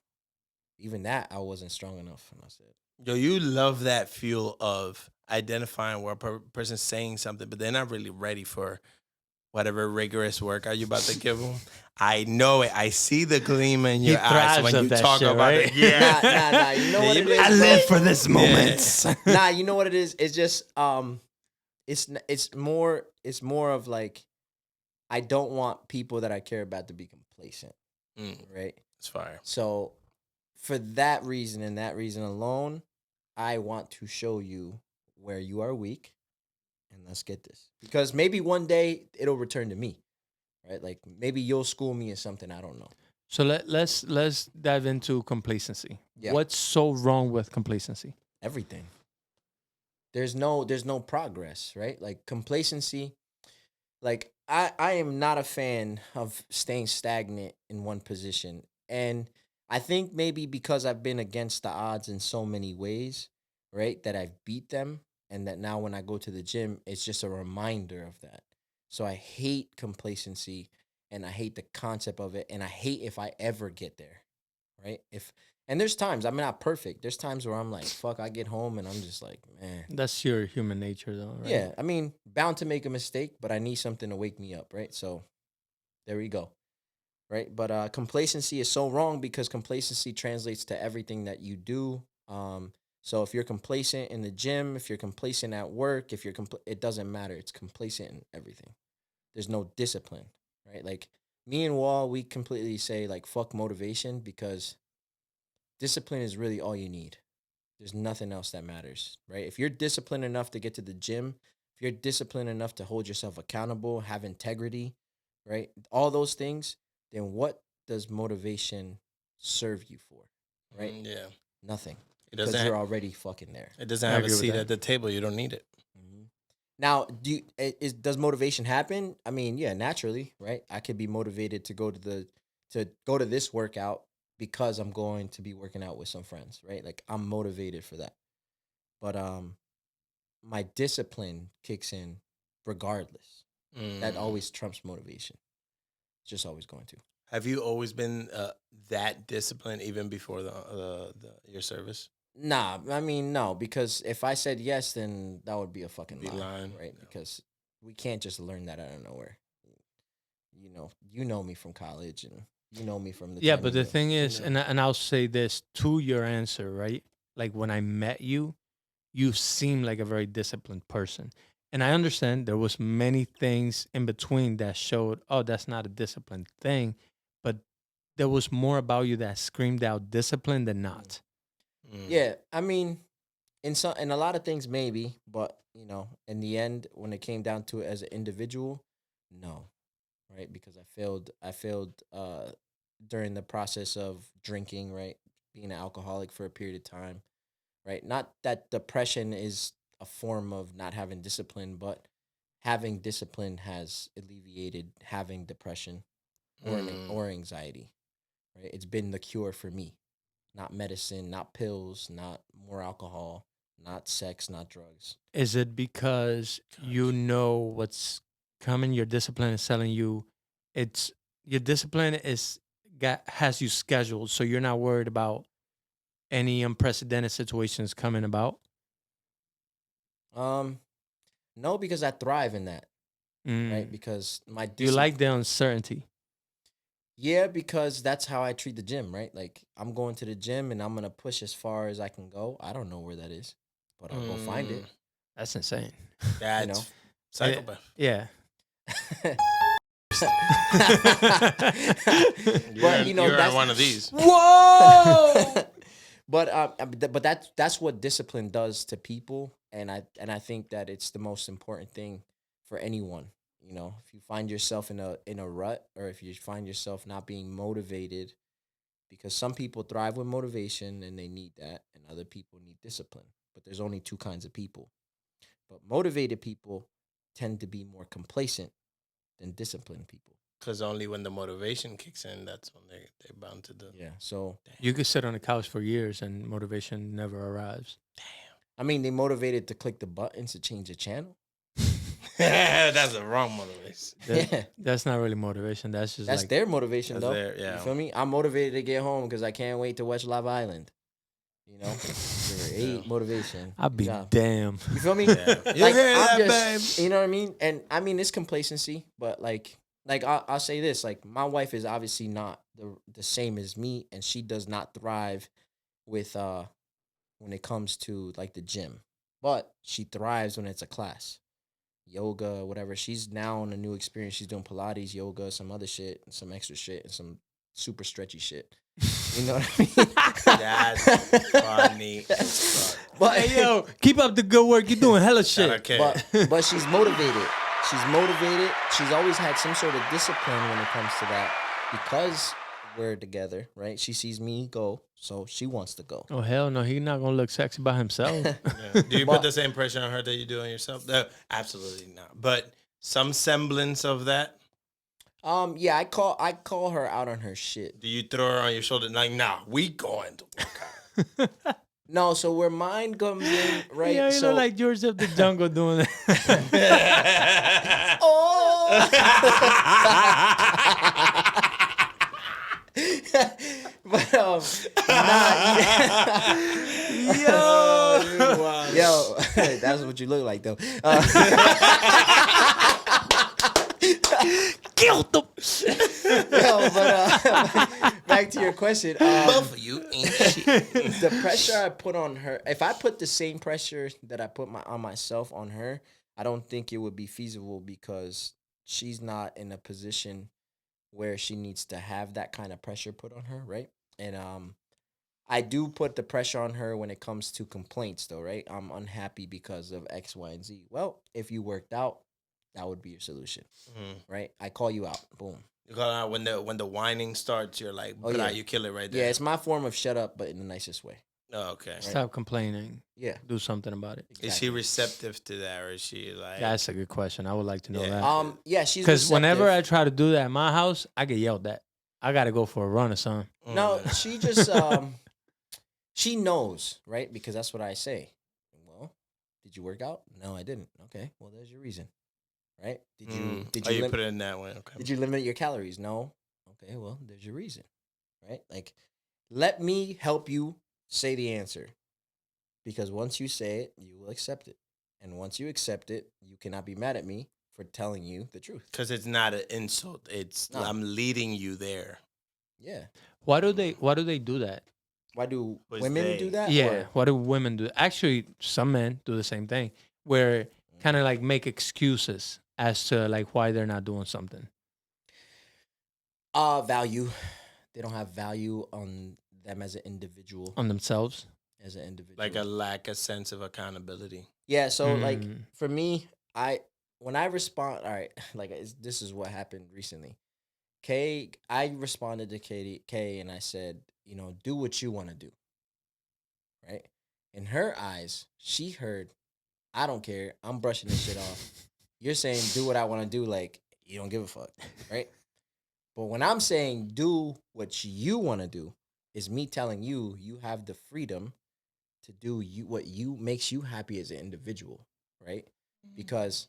even that I wasn't strong enough. And I said, Yo, you love that feel of identifying where a person's saying something, but they're not really ready for whatever rigorous workout you're about to give them. I know it. I see the gleam in your eyes thrives when of you that talk shit, about right? it. Yeah. nah. You know what it is? I bro? live for this moment. Nah, you know what it is? It's just it's more of like I don't want people that I care about to be complacent, right? It's fire. So for that reason and that reason alone, I want to show you where you are weak and let's get this. Because maybe one day it'll return to me. Right? Like maybe you'll school me in something I don't know. So let's dive into complacency. Yeah. What's so wrong with complacency? Everything. There's no progress, right? Like complacency, like I am not a fan of staying stagnant in one position. And I think maybe because I've been against the odds in so many ways, right? That I've beat them and that now when I go to the gym, it's just a reminder of that. So I hate complacency and I hate the concept of it. And I hate if I ever get there, right? And there's times, I'm not perfect. There's times where I'm like, fuck, I get home and I'm just like, man. That's your human nature, though, right? Yeah, I mean, bound to make a mistake, but I need something to wake me up, right? So there we go, right? But complacency is so wrong because complacency translates to everything that you do. So if you're complacent in the gym, if you're complacent at work, if you're it doesn't matter. It's complacent in everything. There's no discipline, right? Like me and Wall, we completely say like fuck motivation because discipline is really all you need. There's nothing else that matters, right? If you're disciplined enough to get to the gym, if you're disciplined enough to hold yourself accountable, have integrity, right? All those things, then what does motivation serve you for, right? Yeah. Nothing. It Because doesn't. you're already fucking there. It doesn't I have a agree with seat that. at the table. You don't need it. Mhm. Now, does motivation happen? I mean, yeah, naturally, right? I could be motivated to go to this workout because I'm going to be working out with some friends, right? Like I'm motivated for that. But my discipline kicks in regardless. That always trumps motivation. It's just always going to. Have you always been that disciplined even before your service? Nah, I mean no, because if I said yes, then that would be a fucking Be lie, lying, right? yeah. Because we can't just learn that out of nowhere. You know me from college, and you know me from the Yeah, time but you the knew- thing you is, know. and I'll say this to your answer, right? Like when I met you, you seem like a very disciplined person. And I understand there was many things in between that showed, oh, that's not a disciplined thing. But there was more about you that screamed out discipline than not. Yeah, I mean, in a lot of things maybe, but in the end, when it came down to it as an individual, no, right? Because I failed during the process of drinking, right? Being an alcoholic for a period of time, right? Not that depression is a form of not having discipline, but having discipline has alleviated having depression or anxiety, right? It's been the cure for me. Not medicine, not pills, not more alcohol, not sex, not drugs. Is it because you know what's coming? Your discipline is telling you it's your discipline has you scheduled, so you're not worried about any unprecedented situations coming about. Um, no, because I thrive in that, right? Mm. Because my You discipline. like the uncertainty. Yeah, because that's how I treat the gym, right? Like I'm going to the gym and I'm gonna push as far as I can go. I don't know where that is, but I'll go find it. That's insane. That's know. psychopath. Yeah. But you're that's one of these. Whoa! but that's what discipline does to people, and I think that it's the most important thing for anyone. If you find yourself in a rut, or if you find yourself not being motivated, because some people thrive with motivation and they need that, and other people need discipline. But there's only two kinds of people. But motivated people tend to be more complacent than disciplined people. Because only when the motivation kicks in, that's when they're bound to do. Yeah. So You could sit on the couch for years and motivation never arrives. I mean, they motivated to click the buttons to change the channel. That's the wrong motivation. Yeah. That's not really motivation. That's just That's like their motivation, That's though. yeah. You feel me? I'm motivated to get home because I can't wait to watch Love Island. Great motivation. I'll be Good job. damn. You feel me? Yeah. You Like hear I'm that, just, babe? you know what I mean? And I mean it's complacency, but like I'll say this: like my wife is obviously not the same as me, and she does not thrive with when it comes to like the gym, but she thrives when it's a class, yoga, whatever. She's now on a new experience. She's doing Pilates, yoga, some other shit, and some extra shit, and some super stretchy shit. You know what I mean? That's funny as fuck. But Hey, yo, keep up the good work. You're doing hella Shout out shit. Kay. but she's motivated. She's motivated. She's always had some sort of discipline when it comes to that because we're together, right? She sees me go, so she wants to go. Oh, hell no. He's not going to look sexy by himself. Yeah. Do you But- put the same pressure on her that you do on yourself? No, absolutely not. But some semblance of that. Yeah, I call her out on her shit. Do you throw her on your shoulder like, nah, we going to work out? No, so where mine comes in, right? Yeah, you so look like George of the Jungle doing that. but yo, that's what you look like though. killed them. Yo, but back to your question. Both of you ain't shit. The pressure I put on her, if I put the same pressure that I put on myself on her, I don't think it would be feasible because she's not in a position where she needs to have that kind of pressure put on her, right? And I do put the pressure on her when it comes to complaints, though, right? I'm unhappy because of X, Y, and Z. Well, if you worked out, that would be your solution, right? I call you out, boom. You call out when the whining starts, you're like, Oh, blah, yeah. you kill it right there. Yeah, it's my form of shut up, but in the nicest way. Oh, okay. Stop complaining. Yeah. Do something about it. Is she receptive to that, or is she like? That's a good question. I would like to know Yeah. that. Yeah, she's Because whenever I receptive. try to do that in my house, I get yelled at. I got to go for a run or something. No, she just she knows, right? Because that's what I say. Well, did you work out? No, I didn't. Okay, well, there's your reason, right? Did you you put it in that way? Okay. did you limit your calories? No. Okay, well, there's your reason, right? Like, let me help you say the answer, because once you say it, you will accept it, and once you accept it, you cannot be mad at me for telling you the truth. Because it's not an insult. It's No. I'm leading you there. Yeah. Why do they do that? Why do Was women they- do that? Yeah. Or- Why do women do? Actually, some men do the same thing, where kind of like make excuses as to like why they're not doing something. Value. They don't have value on them as an individual. On themselves. As an individual. Like a lack of sense of accountability. Yeah, so like Mm. for me, when I respond, all right, like this is what happened recently. I responded to Kay, and I said, do what you want to do. Right? In her eyes, she heard, I don't care. I'm brushing this shit off. You're saying do what I want to do, like you don't give a fuck, right? But when I'm saying do what you want to do, is me telling you you have the freedom to do what makes you happy as an individual, right? Because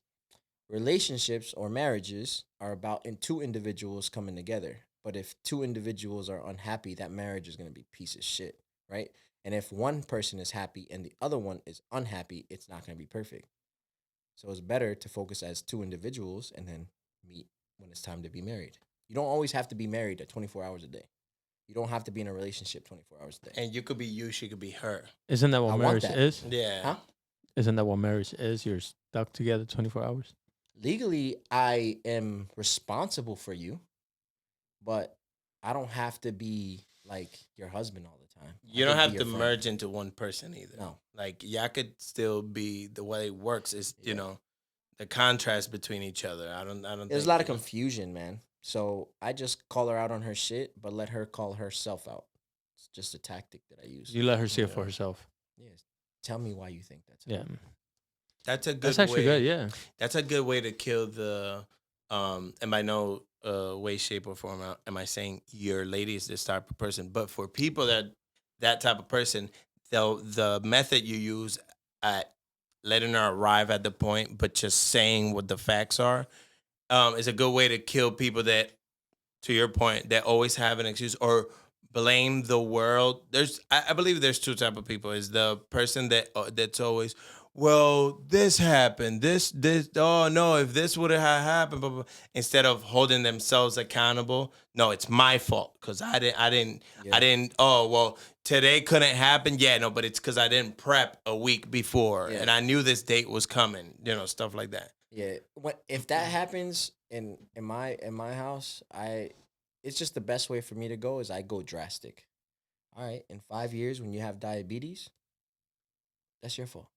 relationships or marriages are about two individuals coming together. But if two individuals are unhappy, that marriage is going to be a piece of shit, right? And if one person is happy and the other one is unhappy, it's not going to be perfect. So it's better to focus as two individuals and then meet when it's time to be married. You don't always have to be married at 24 hours a day. You don't have to be in a relationship 24 hours a day. And you could be you, she could be her. Isn't that what I want marriage that. is? Yeah. Huh? Isn't that what marriage is? You're stuck together 24 hours. Legally, I am responsible for you, but I don't have to be like your husband all the time. You I don't could have be to your friend. merge into one person either. No. Like y'all could still be the way it works is, Yeah. the contrast between each other. I don't There's think, a lot of confusion, man. So I just call her out on her shit, but let her call herself out. It's just a tactic that I use. You let her see it for herself. Yes. Tell me why you think that's Yeah. That's a good That's actually way. good. Yeah. That's a good way to kill the and by no way, shape, or form am I saying your lady is this type of person. But for people that type of person, the method you use at letting her arrive at the point, but just saying what the facts are, is a good way to kill people that, to your point, that always have an excuse or blame the world. I believe there's two type of people. Is the person that's always, well, this happened, this, oh no, if this would have happened, blah, blah, instead of holding themselves accountable. No, it's my fault because I didn't. Oh well, today couldn't happen. Yeah, no, but it's because I didn't prep a week before, Yeah. and I knew this date was coming. Stuff like that. Yeah. If that happens in my house, it's just the best way for me to go is I go drastic. All right, in 5 years when you have diabetes, that's your fault.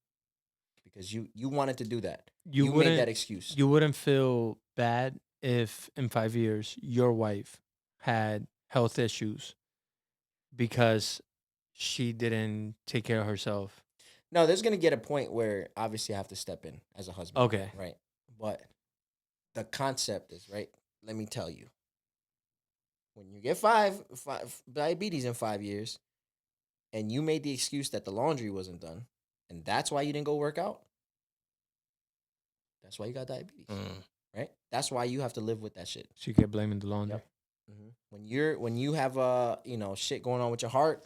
Because you wanted to do that. You made that excuse. You wouldn't feel bad if in 5 years your wife had health issues because she didn't take care of herself. No, there's gonna get a point where obviously I have to step in as a husband. Okay. Right. But the concept is, right, let me tell you. When you get five diabetes in 5 years, and you made the excuse that the laundry wasn't done, and that's why you didn't go work out, that's why you got diabetes. Right? That's why you have to live with that shit. She kept blaming the laundry. Yep. When you have shit going on with your heart,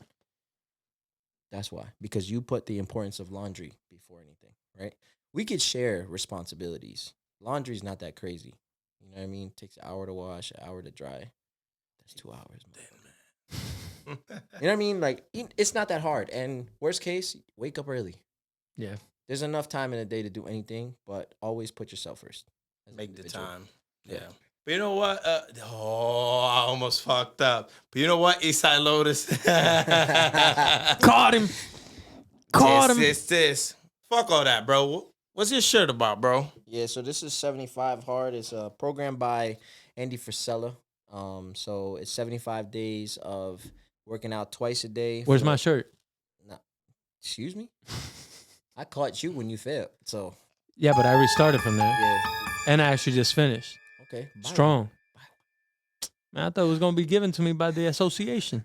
that's why, because you put the importance of laundry before anything, right? We could share responsibilities. Laundry's not that crazy. You know what I mean? Takes an hour to wash, an hour to dry. That's 2 hours, man. You know what I mean? Like, it's not that hard. And worst case, wake up early. Yeah. There's enough time in the day to do anything, but always put yourself first. as an Make the individual. time. Yeah. But you know what? I almost fucked up. But you know what? East Side Lotus. Caught him. Caught him. This. Fuck all that, bro. What's your shirt about, bro? Yeah, so this is 75 Hard. It's a program by Andy Frisella. So it's 75 days of working out twice a day. Where's for- my shirt? Excuse me? I caught you when you failed. So, Yeah, but I restarted from there. yeah. And I actually just finished. Okay. Bye. Strong. Man, I thought it was going to be given to me by the association.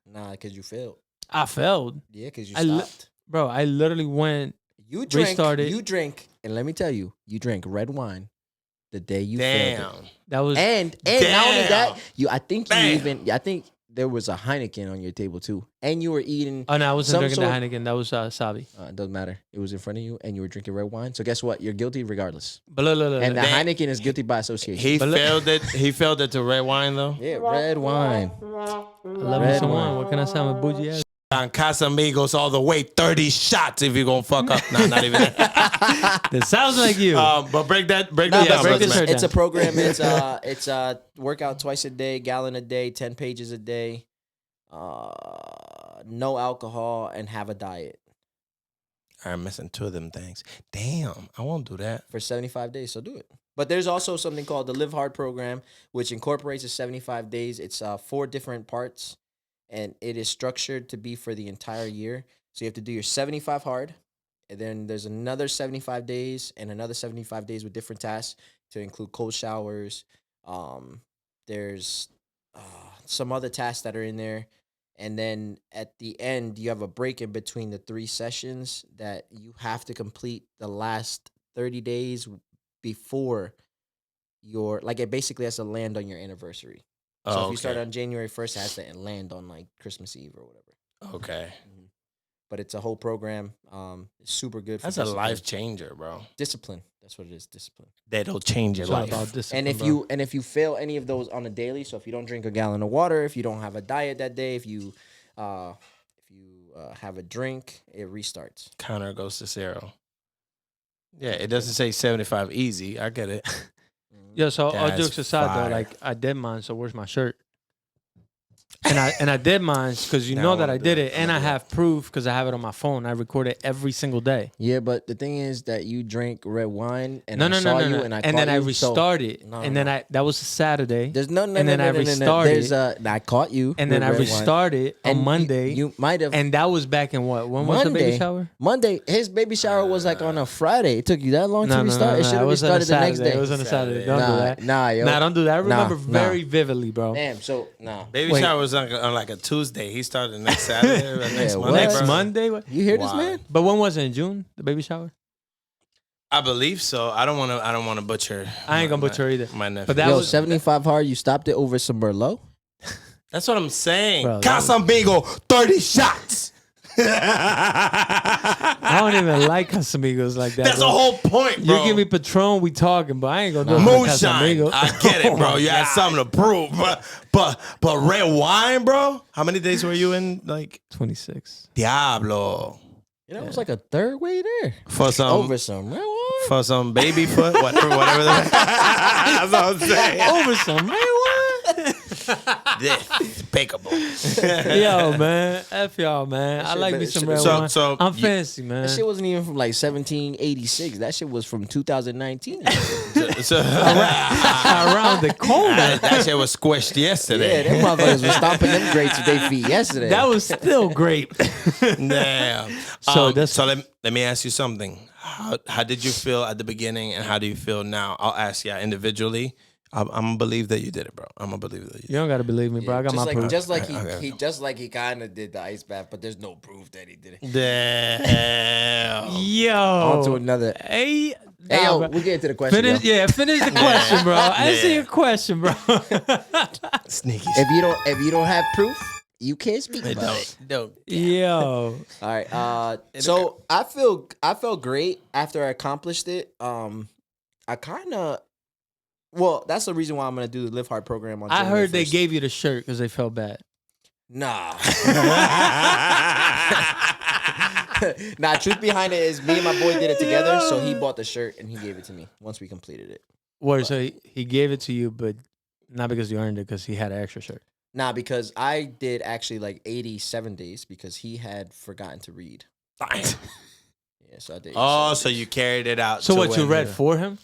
Nah, because you failed. I failed. Yeah, because you I li- stopped. Bro, I literally went. You drank. restarted. You drink. And let me tell you, you drank red wine the day you failed. Damn. That was. And not only that, Damn. I think there was a Heineken on your table too. And you were eating. Oh, no, I wasn't some drinking sort- the Heineken. That was Sabi. It doesn't matter. It was in front of you, and you were drinking red wine. So guess what? You're guilty regardless. But look. And the Damn. Heineken is guilty by association. He But look- failed it. He failed it to red wine though. Yeah, red wine. I love me Red some wine. wine. What can I say? I'm a bougie ass. On Casamigos all the way, 30 shots if you're gonna fuck up. Nah, not even that. That sounds like you. But break that No, down, break brother, this man. shirt it's a down. program. It's workout twice a day, gallon a day, 10 pages a day, no alcohol, and have a diet I'm missing 2 of them things. Damn, I won't do that. for 75 days. So do it. But there's also something called the Live Hard program, which incorporates the 75 days. It's 4 different parts, and it is structured to be for the entire year. So you have to do your 75 hard, and then there's another 75 days and another 75 days with different tasks to include cold showers. There's some other tasks that are in there. And then at the end, you have a break in between the 3 sessions that you have to complete the last 30 days before it basically has to land on your anniversary. So if you start on January 1st, it has to land on like Christmas Eve or whatever. Okay. But it's a whole program. It's super good for That's a discipline. life changer, bro. Discipline. That's what it is. Discipline. That'll change your It's all life. about discipline, And if you fail any of those on a daily, so if you don't drink a gallon of water, if you don't have a diet that day, if you have a drink, it restarts. Counter goes to 0. Yeah, it doesn't say 75 easy. I get it. Yeah, so all That's jokes aside, fire. though, like I did mine. So where's my shirt? And I did mine because you Nah, know I that I wanna do did it. it, and I have proof because I have it on my phone. I record it every single day. Yeah, but the thing is that you drank red wine, and No, I no, saw no, you, no. and I And then caught I you, so- restarted, No, and then that was a Saturday. There's no, and then I restarted. There's I caught you, And then with I red wine. restarted on And Monday, You might have. and that was back in what? When was the baby shower? Monday, his baby shower was like on a Friday. It took you that long to No, restart. It should It have was on a restarted the next Saturday. day. It was on a Saturday. Don't do nah, that. nah, yo. Nah, don't do that. I remember Nah. very vividly, bro. Damn. So nah. Baby Wait. shower was on like a Tuesday. He started next Saturday or next what? Monday. Next bro. Monday. What? You hear this, Wow. man? But when was it? In June? The baby shower? I believe so. I don't want to butcher. I ain't gonna butcher either. My nephew. But that Yo, was 75 hard. You stopped it over some Merlot. That's what I'm saying. Bro, that was- Casamigos, 30 shots. I don't even like Casamigos like that. That's the bro. whole point, bro. You give me Patron, we talking, but I ain't gonna do it for moonshine. Casamigos. I get it, bro. Oh You my had God. something to prove, but red wine, bro. How many days were you in? Like 26. Diablo You know, it was like a third way there. for some Over some red wine. for some baby foot, whatever. That's what I'm saying. Over some red wine. Despicable. Yo, man. F y'all, man. I shit like me been- some shit red been- wine. So I'm you- fancy, man. That shit wasn't even from like 1786. That shit was from 2019. So, Around the corner. that shit was squished Yeah, yesterday. them motherfuckers was stomping them grapes with their feet yesterday. That was still great. Damn. So So let me ask you something. How did you feel at the beginning, and how do you feel now? I'll ask you individually. I'm gonna believe that you did it, bro. I'm gonna believe that you did You don't gotta believe me, bro. I got my proof. just like Okay. he kind of did the ice bath, but there's no proof that he did it. it. Damn. Yo. On to another. Hey. Hey, nah, yo, bro. we get to the question. Finish, yo. finish the question, bro. Answer Yeah. your question, bro. Sneaky. If you don't have proof, you can't speak about it. Don't. Yo. All right. So I felt great after I accomplished it. I kind of Well, that's the reason why I'm gonna do the Live Hard program on. I January heard they 1st. gave you the shirt because they felt bad. Nah. Nah, truth behind it is me and my boy did it together, so he bought the shirt and he gave it to me once we completed it. Where so he gave it to you, but not because you earned it, because he had an extra shirt. Nah, because I did actually like 87 days because he had forgotten to read. Fine. Yeah, so I did. Oh, 87 so days. you carried it out. So to what, you when read the- for him?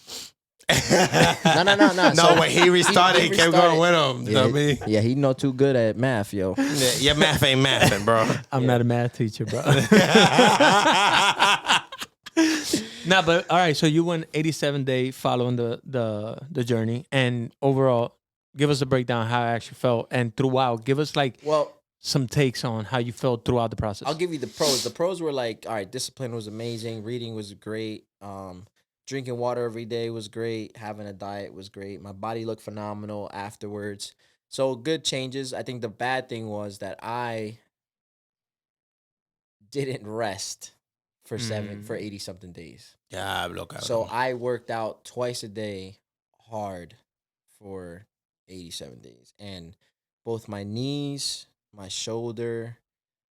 No. No, So when he restarted, he kept going with him. Yeah, I mean, yeah, he know too good at math, yo. yeah, your math ain't mathing, bro. I'm not a math teacher, bro. Nah, but all right. So you went 87 day following the journey, and overall, give us a breakdown how it actually felt, and throughout, give us like Well, some takes on how you felt throughout the process. I'll give you the pros. The pros were like, all right, discipline was amazing, reading was great, drinking water every day was great, having a diet was great. My body looked phenomenal afterwards. So good changes. I think the bad thing was that I didn't rest for 80 something days. Yeah, look. So I worked out twice a day hard for 87 days. And both my knees, my shoulder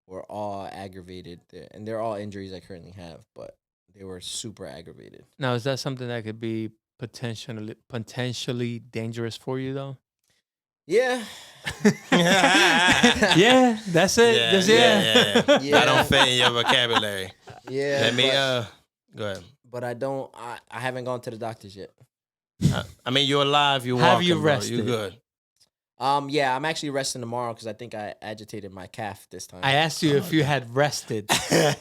were all aggravated. And they're all injuries I currently have, but they were super aggravated. Now, is that something that could be potentially dangerous for you, though? Yeah. Yeah, that's it. Yeah. Yeah. That don't fit in your vocabulary. Yeah. Let me but, go ahead. but I haven't gone to the doctors yet. I mean, you're alive. You Have walking, you bro. rested? You good? Yeah, I'm actually resting tomorrow because I think I agitated my calf this time. I asked you if you had rested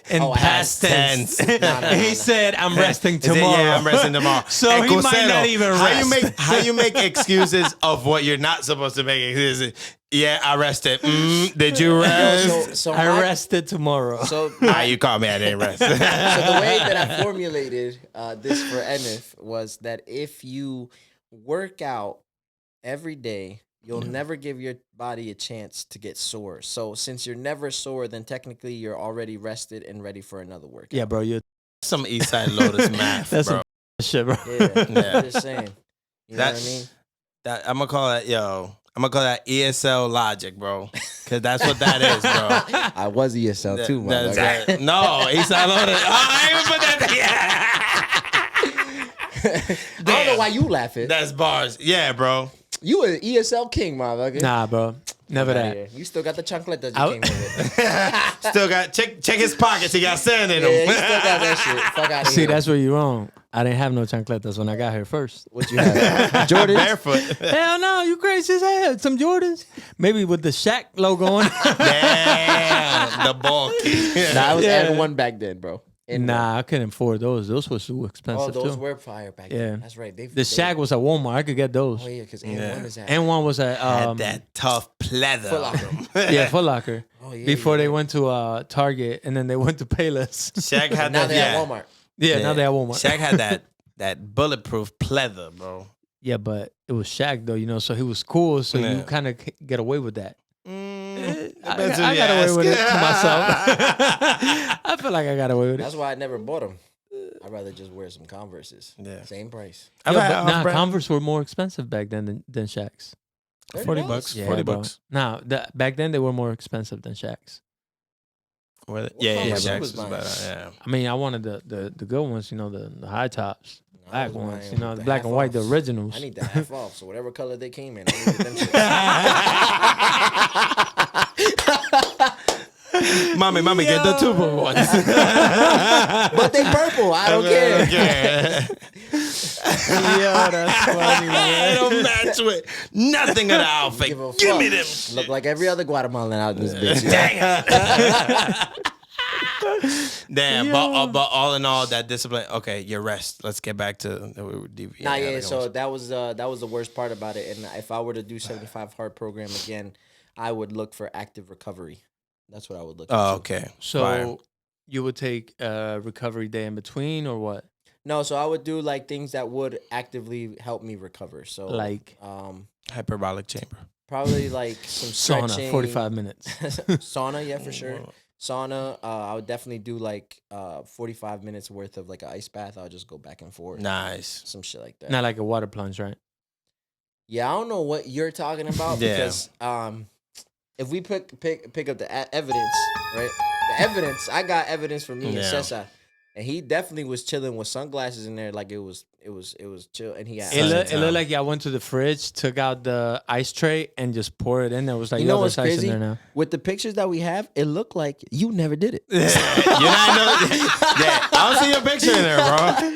in Oh, I past tense. tense. No. He said, "I'm resting He said, tomorrow." yeah, I'm resting tomorrow. So he might Cusero, not even rest. How you make excuses of what you're not supposed to make excuses? Yeah, I rested. Did you rest? So I my- rested tomorrow. So You called me. I didn't rest. So the way that I formulated this for Enif was that if you work out every day, you'll never give your body a chance to get sore. So since you're never sore, then technically you're already rested and ready for another workout. Yeah, bro, you're Some East Side Lotus math, that's bro. some shit, bro. Yeah, Yeah. I'm just saying. You know what I mean? That I'm gonna call that, I'm gonna call that ESL logic, bro. Cause that's what that is, bro. I was ESL too, my That's dog. right. No, East Side Lotus. Oh, I even put that. I don't know why you laughing. That's bars. Yeah, bro. You an ESL king, motherfucker. Nah, bro, never Outta that. here. You still got the chocolate that you I- came with. Still got check his pockets. He got sand in Yeah, them. you still got that shit. Fuck out of See, here. that's where you're wrong. I didn't have no chancletas when I got here first. What you have. Jordan. Barefoot. Hell no, you crazy as hell. Some Jordans, maybe with the Shaq logo on. Damn, the bulky. Nah, I was Yeah. at one back then, bro. And Nah, I couldn't afford those. Those were too oh, expensive those too. were fire back Yeah. then. That's right. The Shaq was at Walmart. I could get those. Oh yeah, because Yeah. N1 is at. And one was at Had that tough pleather. Foot Locker. yeah, Foot Locker. Oh yeah. Before yeah. they went to Target and then they went to Payless. Shaq had Now that. they're Yeah. at Walmart. Yeah, now they at Walmart. Shaq had that bulletproof pleather, bro. Yeah, but it was Shaq though, you know, so he was cool, so Yeah. you kind of get away with that. I Depends who got you away ask. with it to myself. I feel like I got away with it. That's why I never bought them. I'd rather just wear some Converses. Yeah. Same price. Yo, I've had but nah, off-brand- Converse were more expensive back then than Shaq's. $40. Yeah, 40 bro. bucks. Nah, back then they were more expensive than Shaq's. Yeah, Converse Shaq's was was mine? better. Yeah. I mean, I wanted the good ones, you know, the high tops, I black was ones, buying you know, the the black half and white, the offs. originals. I need the half off, so whatever color they came in, I need them shits. Mommy, get the two ones. But they purple. I don't care. Yeah. Yeah, that's funny, It don't match with nothing of the outfit. Give a Give me fuck. them. Look like every other Guatemalan out in this bitch. Damn, but all in all, that discipline. Okay, your rest. Let's get back to DV. Nah, yeah. So that was the worst part about it. And if I were to do 75 hard program again, I would look for active recovery. That's what I would look. Oh, into. okay. So Fire. you would take a recovery day in between, or what? No, so I would do like things that would actively help me recover. So Like Hyperbolic chamber. probably like some stretching. sauna, 45 minutes. Sauna, yeah, for sure. Sauna, I would definitely do like 45 minutes worth of like an ice bath. I'll just go back and forth. Nice. Some shit like that. Not like a water plunge, right? Yeah, I don't know what you're talking about Yeah. because if we pick up the evidence, right? The evidence, I got evidence from me and Yeah. Sessa, and he definitely was chilling with sunglasses in there, like it was chill, and he had. It Sunny looked time. like y'all went to the fridge, took out the ice tray, and just poured it in there. It was like, You know yo, what's there's ice in crazy? there now. With the pictures that we have, it looked like you never did it. You're not yeah, I don't see your picture in there, bro.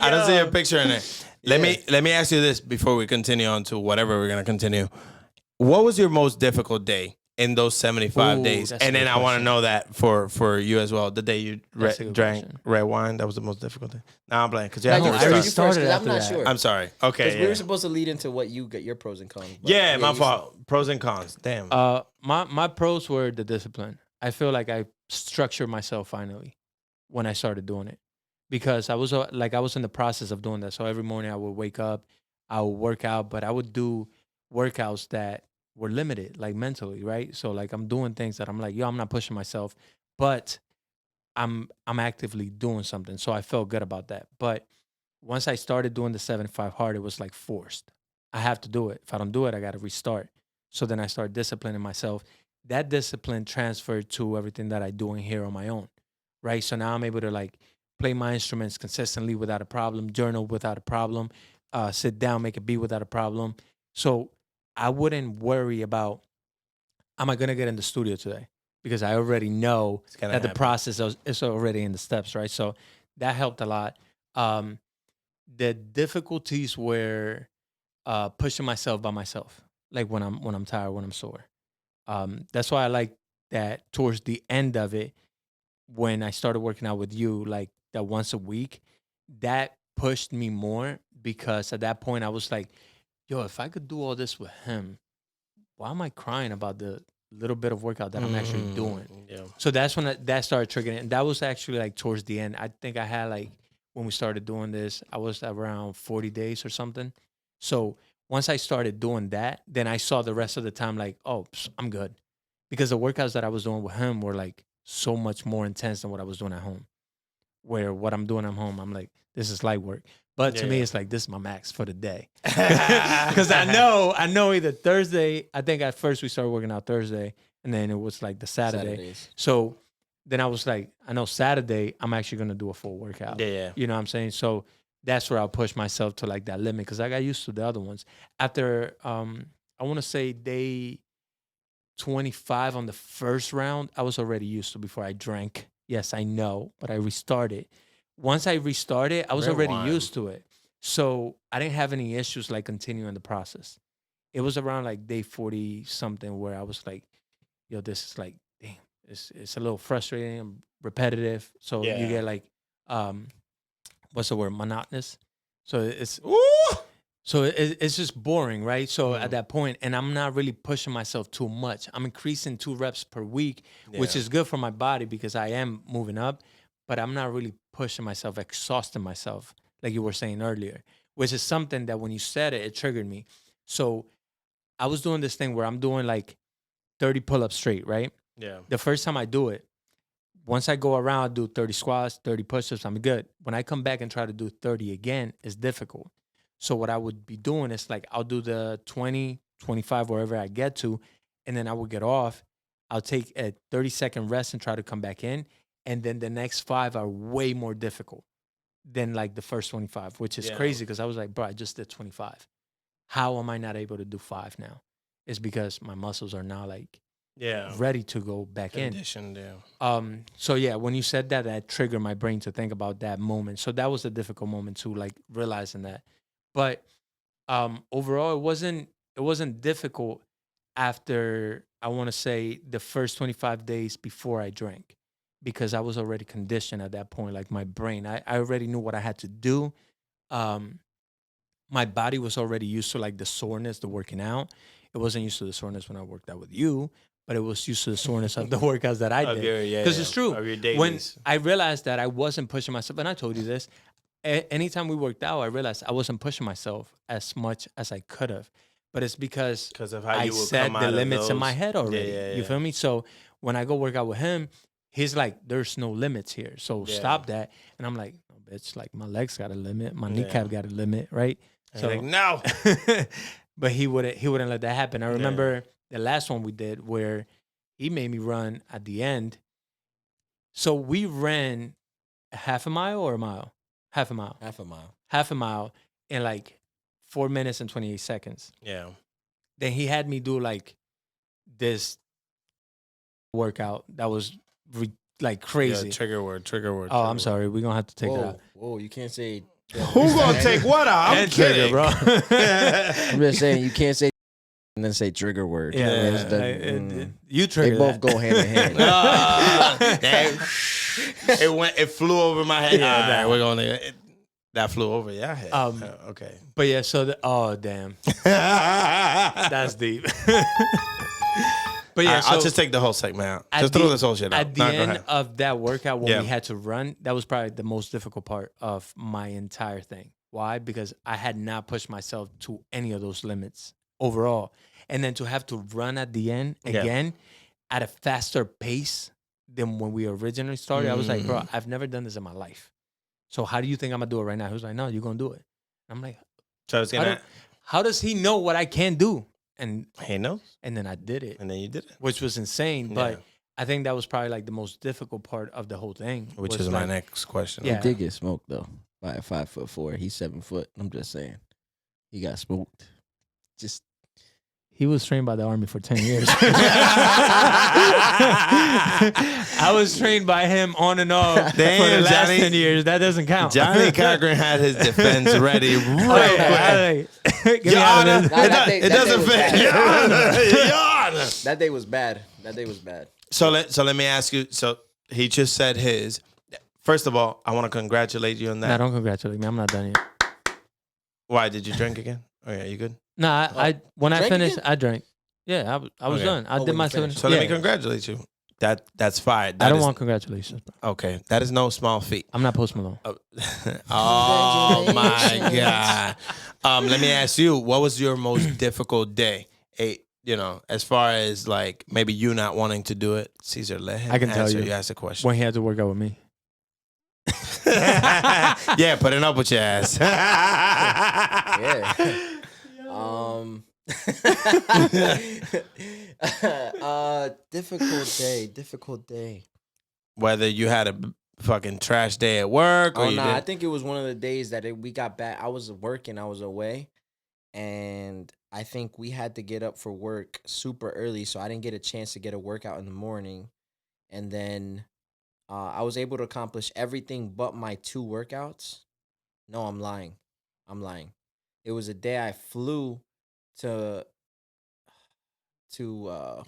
I don't see your picture in there. Let me ask you this before we continue on to whatever we're gonna continue. What was your most difficult day in those 75 Ooh, days? that's a And then good I want to question. know that for you as well. The day you That's a good drank question. red wine, that was the most difficult thing. Nah, I'm playing because you Now, have you to I first, restart. you restarted first, because I'm after not that. sure. I'm sorry. Because Okay, we yeah. were supposed to lead into what you got your pros and cons. but Yeah, my you- fault. Pros and cons. Damn. My pros were the discipline. I feel like I structured myself finally when I started doing it, because I was I was in the process of doing that. So every morning I would wake up, I would work out, but I would do workouts that were limited, like mentally, right? So like I'm doing things that I'm like, yo, I'm not pushing myself, but I'm actively doing something. So I felt good about that. But once I started doing the 75 hard, it was like forced. I have to do it. If I don't do it, I got to restart. So then I started disciplining myself. That discipline transferred to everything that I do in here on my own, right? So now I'm able to like play my instruments consistently without a problem, journal without a problem, sit down, make a beat without a problem. So I wouldn't worry about, am I gonna get in the studio today? Because I already know gonna that the happen. process is already in the steps, right? So that helped a lot. Um, the difficulties were pushing myself by myself, like when I'm tired, when I'm sore. That's why I like that towards the end of it, when I started working out with you, like that once a week, that pushed me more, because at that point I was like, yo, if I could do all this with him, why am I crying about the little bit of workout that I'm actually doing? Yeah. So that's when that started triggering. And that was actually like towards the end. I think I had like, when we started doing this, I was around 40 days or something. So once I started doing that, then I saw the rest of the time like, oh, I'm good. Because the workouts that I was doing with him were like so much more intense than what I was doing at home. Where what I'm doing at home, I'm like, this is light work. But to me, Yeah. it's like, this is my max for the day. Because I know either Thursday, I think at first we started working out Thursday, and then it was like the Saturday. Saturdays. So then I was like, I know Saturday, I'm actually going to do a full workout. Yeah. You know what I'm saying? So that's where I'll push myself to like that limit, because I got used to the other ones. After, I want to say day 25 on the first round, I was already used to before I drank. Yes, I know, but I restarted. Once I restarted, I was Red already wine. used to it. So I didn't have any issues like continuing the process. It was around like day 40 something where I was like, yo, this is like, damn, it's a little frustrating and repetitive. So Yeah. you get like, what's the word? Monotonous. So it's Ooh. so it's just boring, right? So Mm. at that point, and I'm not really pushing myself too much. I'm increasing 2 reps per week, which Yeah. is good for my body because I am moving up, but I'm not really pushing myself, exhausting myself, like you were saying earlier, which is something that when you said it, it triggered me. So I was doing this thing where I'm doing like 30 pull-ups straight, right? Yeah. The first time I do it, once I go around, I do 30 squats, 30 push-ups, I'm good. When I come back and try to do 30 again, it's difficult. So what I would be doing is like, I'll do the 20, 25, wherever I get to, and then I will get off. I'll take a 30-second rest and try to come back in. And then the next 5 are way more difficult than like the first 25, which is Yeah. crazy because I was like, bro, I just did 25. How am I not able to do 5 now? It's because my muscles are now like Yeah. ready to go back in. Conditioned, yeah. So yeah, when you said that, that triggered my brain to think about that moment. So that was a difficult moment too, like realizing that. But overall, it wasn't difficult after, I want to say, the first 25 days before I drank, because I was already conditioned at that point. Like my brain, I already knew what I had to do. My body was already used to like the soreness, the working out. It wasn't used to the soreness when I worked out with you, but it was used to the soreness of the workouts that I Of did. your- yeah, Because yeah, it's true. of your When dailies. I realized that I wasn't pushing myself, and I told you this, anytime we worked out, I realized I wasn't pushing myself as much as I could have. But it's because Of how I you would set come the out of limits in my those. head already. Yeah. You feel me? So when I go work out with him, he's like, there's no limits here. So Yeah. stop that. And I'm like, no, bitch, like my legs got a limit. My Yeah. kneecap got a limit, right? So like, no. but he wouldn't let that happen. I remember the last one we did where he made me run at the end. So we ran half a mile or a mile? Half a mile. Half a mile in like 4 minutes and 28 seconds. Yeah. Then he had me do like this workout that was like crazy. Yeah, trigger word. Oh, I'm sorry. We're going to have to take it out. Whoa, you can't say. Who's going to take what out? I'm kidding. Bro. I'm just saying, you can't say and then say trigger word. Yeah. You trigger They both go hand in hand. It flew over my head. Yeah, all right, we're going to... That flew over your head. Okay. But yeah, so oh damn. That's deep. But yeah, I'll just take the whole segment out. Just throw this whole shit out. At the end of that workout when we had to run, that was probably the most difficult part of my entire thing. Why? Because I had not pushed myself to any of those limits overall. And then to have to run at the end again at a faster pace than when we originally started, I was like, bro, I've never done this in my life. So how do you think I'm going to do it right now? He was like, no, you're going to do it. I'm like, how does he know what I can do? And he knows. And then I did it. And then you did it. Which was insane. Yeah. But I think that was probably like the most difficult part of the whole thing. Which is my next question. Yeah. He did get smoked, though, by a 5'4". He's 7 foot. I'm just saying. He got smoked. He was trained by the Army for 10 years. I was trained by him on and off for the last 10 years. That doesn't count. Johnny Cochran had his defense ready real quick. Your Honor, it doesn't fit. Your Honor. That day was bad. So let me ask you. So he just said his. First of all, I want to congratulate you on that. No, don't congratulate me. I'm not done yet. Why? Did you drink again? Oh, yeah, you good? No, when I finished, I drank. Yeah, I was done. I did my 7. So let me congratulate you. That's fine. I don't want congratulations, bro. Okay, that is no small feat. I'm not Post Malone. Oh my God. Let me ask you, what was your most difficult day? As far as like maybe you not wanting to do it, Caesar, let him I can answer. tell you. You ask a question. When he had to work out with me. Yeah, putting up with your ass. Yeah. Difficult day. Whether you had a fucking trash day at work or I think it was one of the days that we got back. I was working, I was away, and I think we had to get up for work super early, so I didn't get a chance to get a workout in the morning. And then I was able to accomplish everything but my 2 workouts. No, I'm lying. It was a day I flew to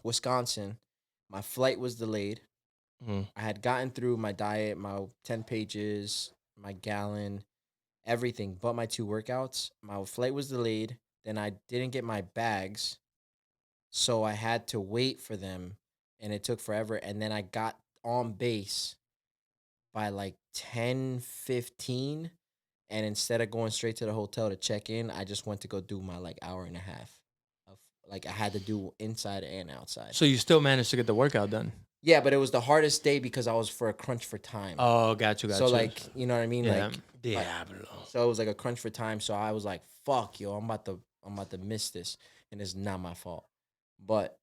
Wisconsin. My flight was delayed. I had gotten through my diet, my 10 pages, my gallon, everything but my 2 workouts. My flight was delayed. Then I didn't get my bags, so I had to wait for them, and it took forever. And then I got on base by like 10:15. And instead of going straight to the hotel to check in, I just went to go do my like hour and a half. I had to do inside and outside. So you still managed to get the workout done? Yeah, but it was the hardest day because I was for a crunch for time. Oh, got you. So like, you know what I mean? Yeah. Like, Diablo. So it was like a crunch for time. So I was like, fuck, yo, I'm about to miss this. And it's not my fault. But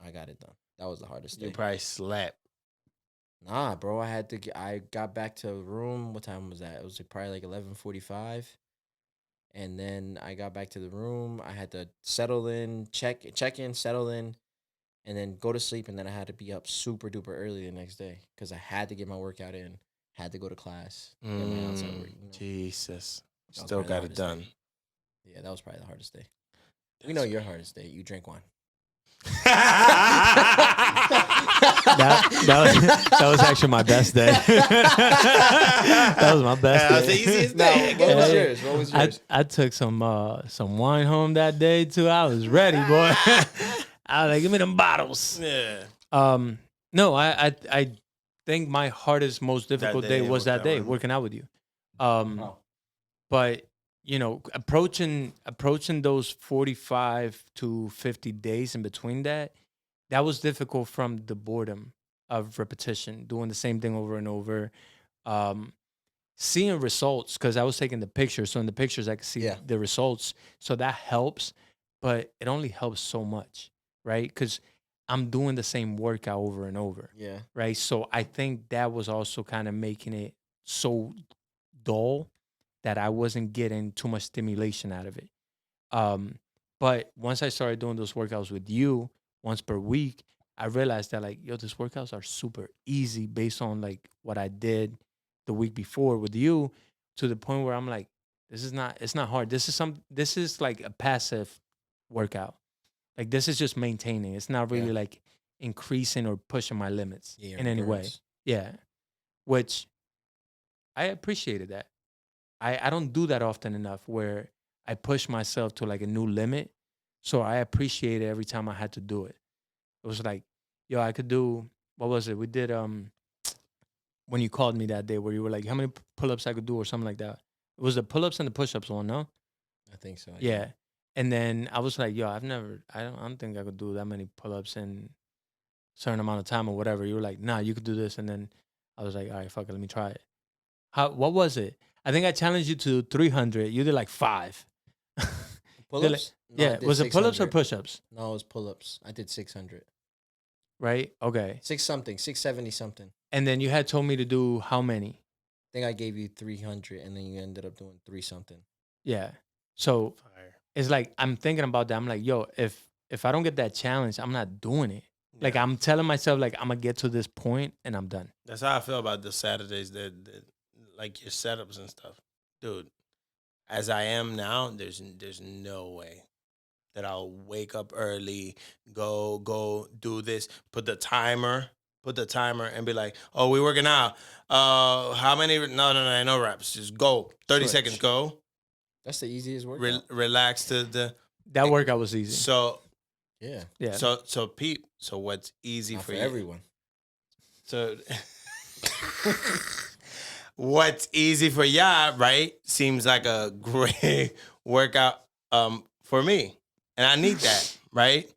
I got it done. That was the hardest day. You probably slept. Nah, bro, I got back to the room. What time was that? It was probably like 11:45. And then I got back to the room. I had to settle in, check in, settle in, and then go to sleep. And then I had to be up super duper early the next day because I had to get my workout in, had to go to class. Get my outside work, Jesus. Still got it done. Day. Yeah, that was probably the hardest day. We know your hardest day. You drink wine. that was actually my best day. That was my best day. That was the easiest day. What was yours? I took some wine home that day too. I was ready, boy. I was like, give me them bottles. Yeah. No, I think my hardest, most difficult day was that day working out with you. But approaching those 45 to 50 days in between that was difficult from the boredom of repetition, doing the same thing over and over, seeing results because I was taking the pictures. So in the pictures, I could see the results. So that helps. but it only helps so much, right? Because I'm doing the same workout over and over, Yeah. right? So I think that was also kind of making it so dull that I wasn't getting too much stimulation out of it. But once I started doing those workouts with you once per week, I realized that like, yo, these workouts are super easy based on like what I did the week before with you, to the point where I'm like, it's not hard. This is like a passive workout. Like this is just maintaining. It's not really Yeah. like increasing or pushing my limits Yeah, in any way. endurance. Yeah. Which I appreciated that. I don't do that often enough where I push myself to like a new limit. So I appreciate it every time I had to do it. It was like, yo, I could do, what was it? We did when you called me that day where you were like, how many pull-ups I could do or something like that. It was the pull-ups and the push-ups one, no? I think so. Yeah. And then I was like, yo, I don't think I could do that many pull-ups in a certain amount of time or whatever. You were like, nah, you could do this. And then I was like, all right, fuck it, let me try it. What was it? I think I challenged you to 300. You did like 5. Pull-ups? No, I Yeah. did Was it pull-ups or 600. push-ups? No, it was pull-ups. I did 600. Right? Okay. 670 something. And then you had told me to do how many? I think I gave you 300, and then you ended up doing 3 something. Yeah. So Fire. it's like I'm thinking about that. I'm like, yo, if I don't get that challenge, I'm not doing it. Like Yeah. I'm telling myself, like I'm gonna get to this point and I'm done. That's how I feel about the Saturdays, that like your setups and stuff, dude. As I am now, there's no way that I'll wake up early, go do this, put the timer, and be like, oh, we working out. How many? No reps. Just go. 30 Switch. seconds. Go. That's the easiest workout. Relax to the. That workout was easy. So Yeah. Yeah. so Pete. So what's easy Not for for you? everyone. So what's easy for y'all, right? Seems like a great workout for me. And I need that, right?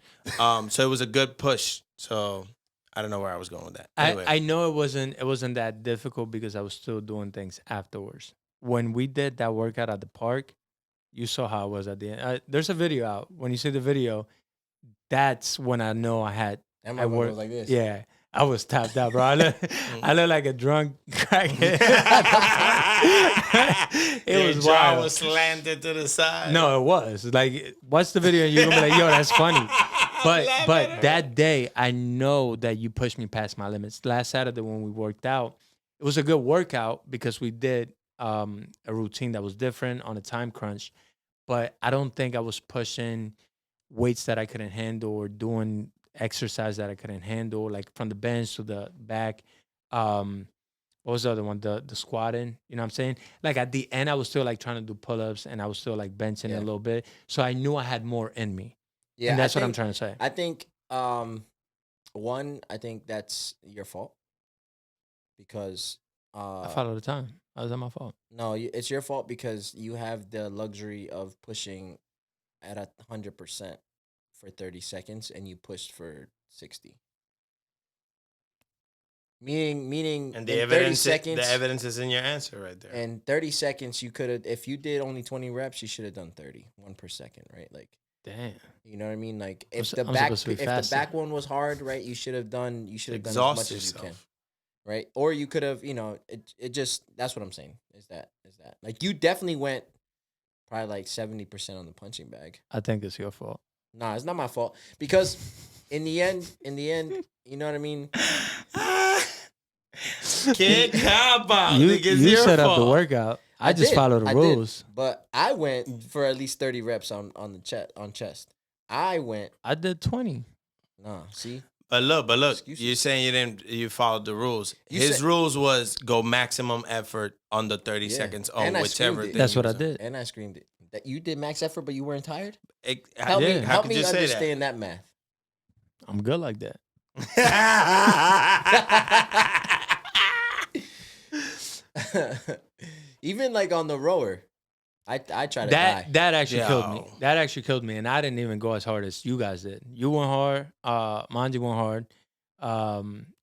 So it was a good push. So I don't know where I was going with that. Anyway. I know it wasn't that difficult because I was still doing things afterwards. When we did that workout at the park, you saw how I was at the end. There's a video out. When you see the video, that's when I know I had. That I motherfucker worked was like this. Yeah, I was tapped out, bro. I look like a drunk crackhead. It was Your jaw wild. was slanted to the side. No, it was like, watch the video and you're gonna be like, yo, that's funny. But that day, I know that you pushed me past my limits. Last Saturday when we worked out, it was a good workout because we did a routine that was different on a time crunch. But I don't think I was pushing weights that I couldn't handle or doing exercise that I couldn't handle, like from the bench to the back. What was the other one? The squatting. You know what I'm saying? Like at the end, I was still like trying to do pull-ups and I was still like benching Yeah. a little bit. So I knew I had more in me. Yeah. And that's I what I'm think- trying to say. I think one, I think that's your fault because I follow the time. How's that my fault? no, it's your fault because you have the luxury of pushing at 100% for 30 seconds and you pushed for 60. Meaning And in the 30 evidence, seconds, the evidence is in your answer right there. in 30 seconds, you could have, if you did only 20 reps, you should have done 30, 1 per second, right? Like, Damn. you know what I mean? Like, I'm if su- the I'm back, supposed to be if the faster. back one was hard, right? You should have done as Exhaust much as you can, yourself. right? Or you could have, it just, that's what I'm saying. Is that like you definitely went probably like 70% on the punching bag. I think it's your fault. Nah, it's not my fault because in the end, you know what I mean? Kid cop out. You Nigga, it's your set up the fault. workout. I just did, follow the I did. rules. But I went for at least 30 reps on chest. I went, I did 20. nah, see? But look, Excuses. you're saying you followed the rules. You His said- rules was go maximum effort under 30 Yeah. seconds on And I whichever screamed it. thing. That's you what I was on. did. And I screamed it. That you did max effort, but you weren't tired? How Yeah. Help could me you say understand that math. I'm good like that. Even like on the rower, I try to die. That actually killed me. Yo. That actually killed me, and I didn't even go as hard as you guys did. You went hard. Manji went hard.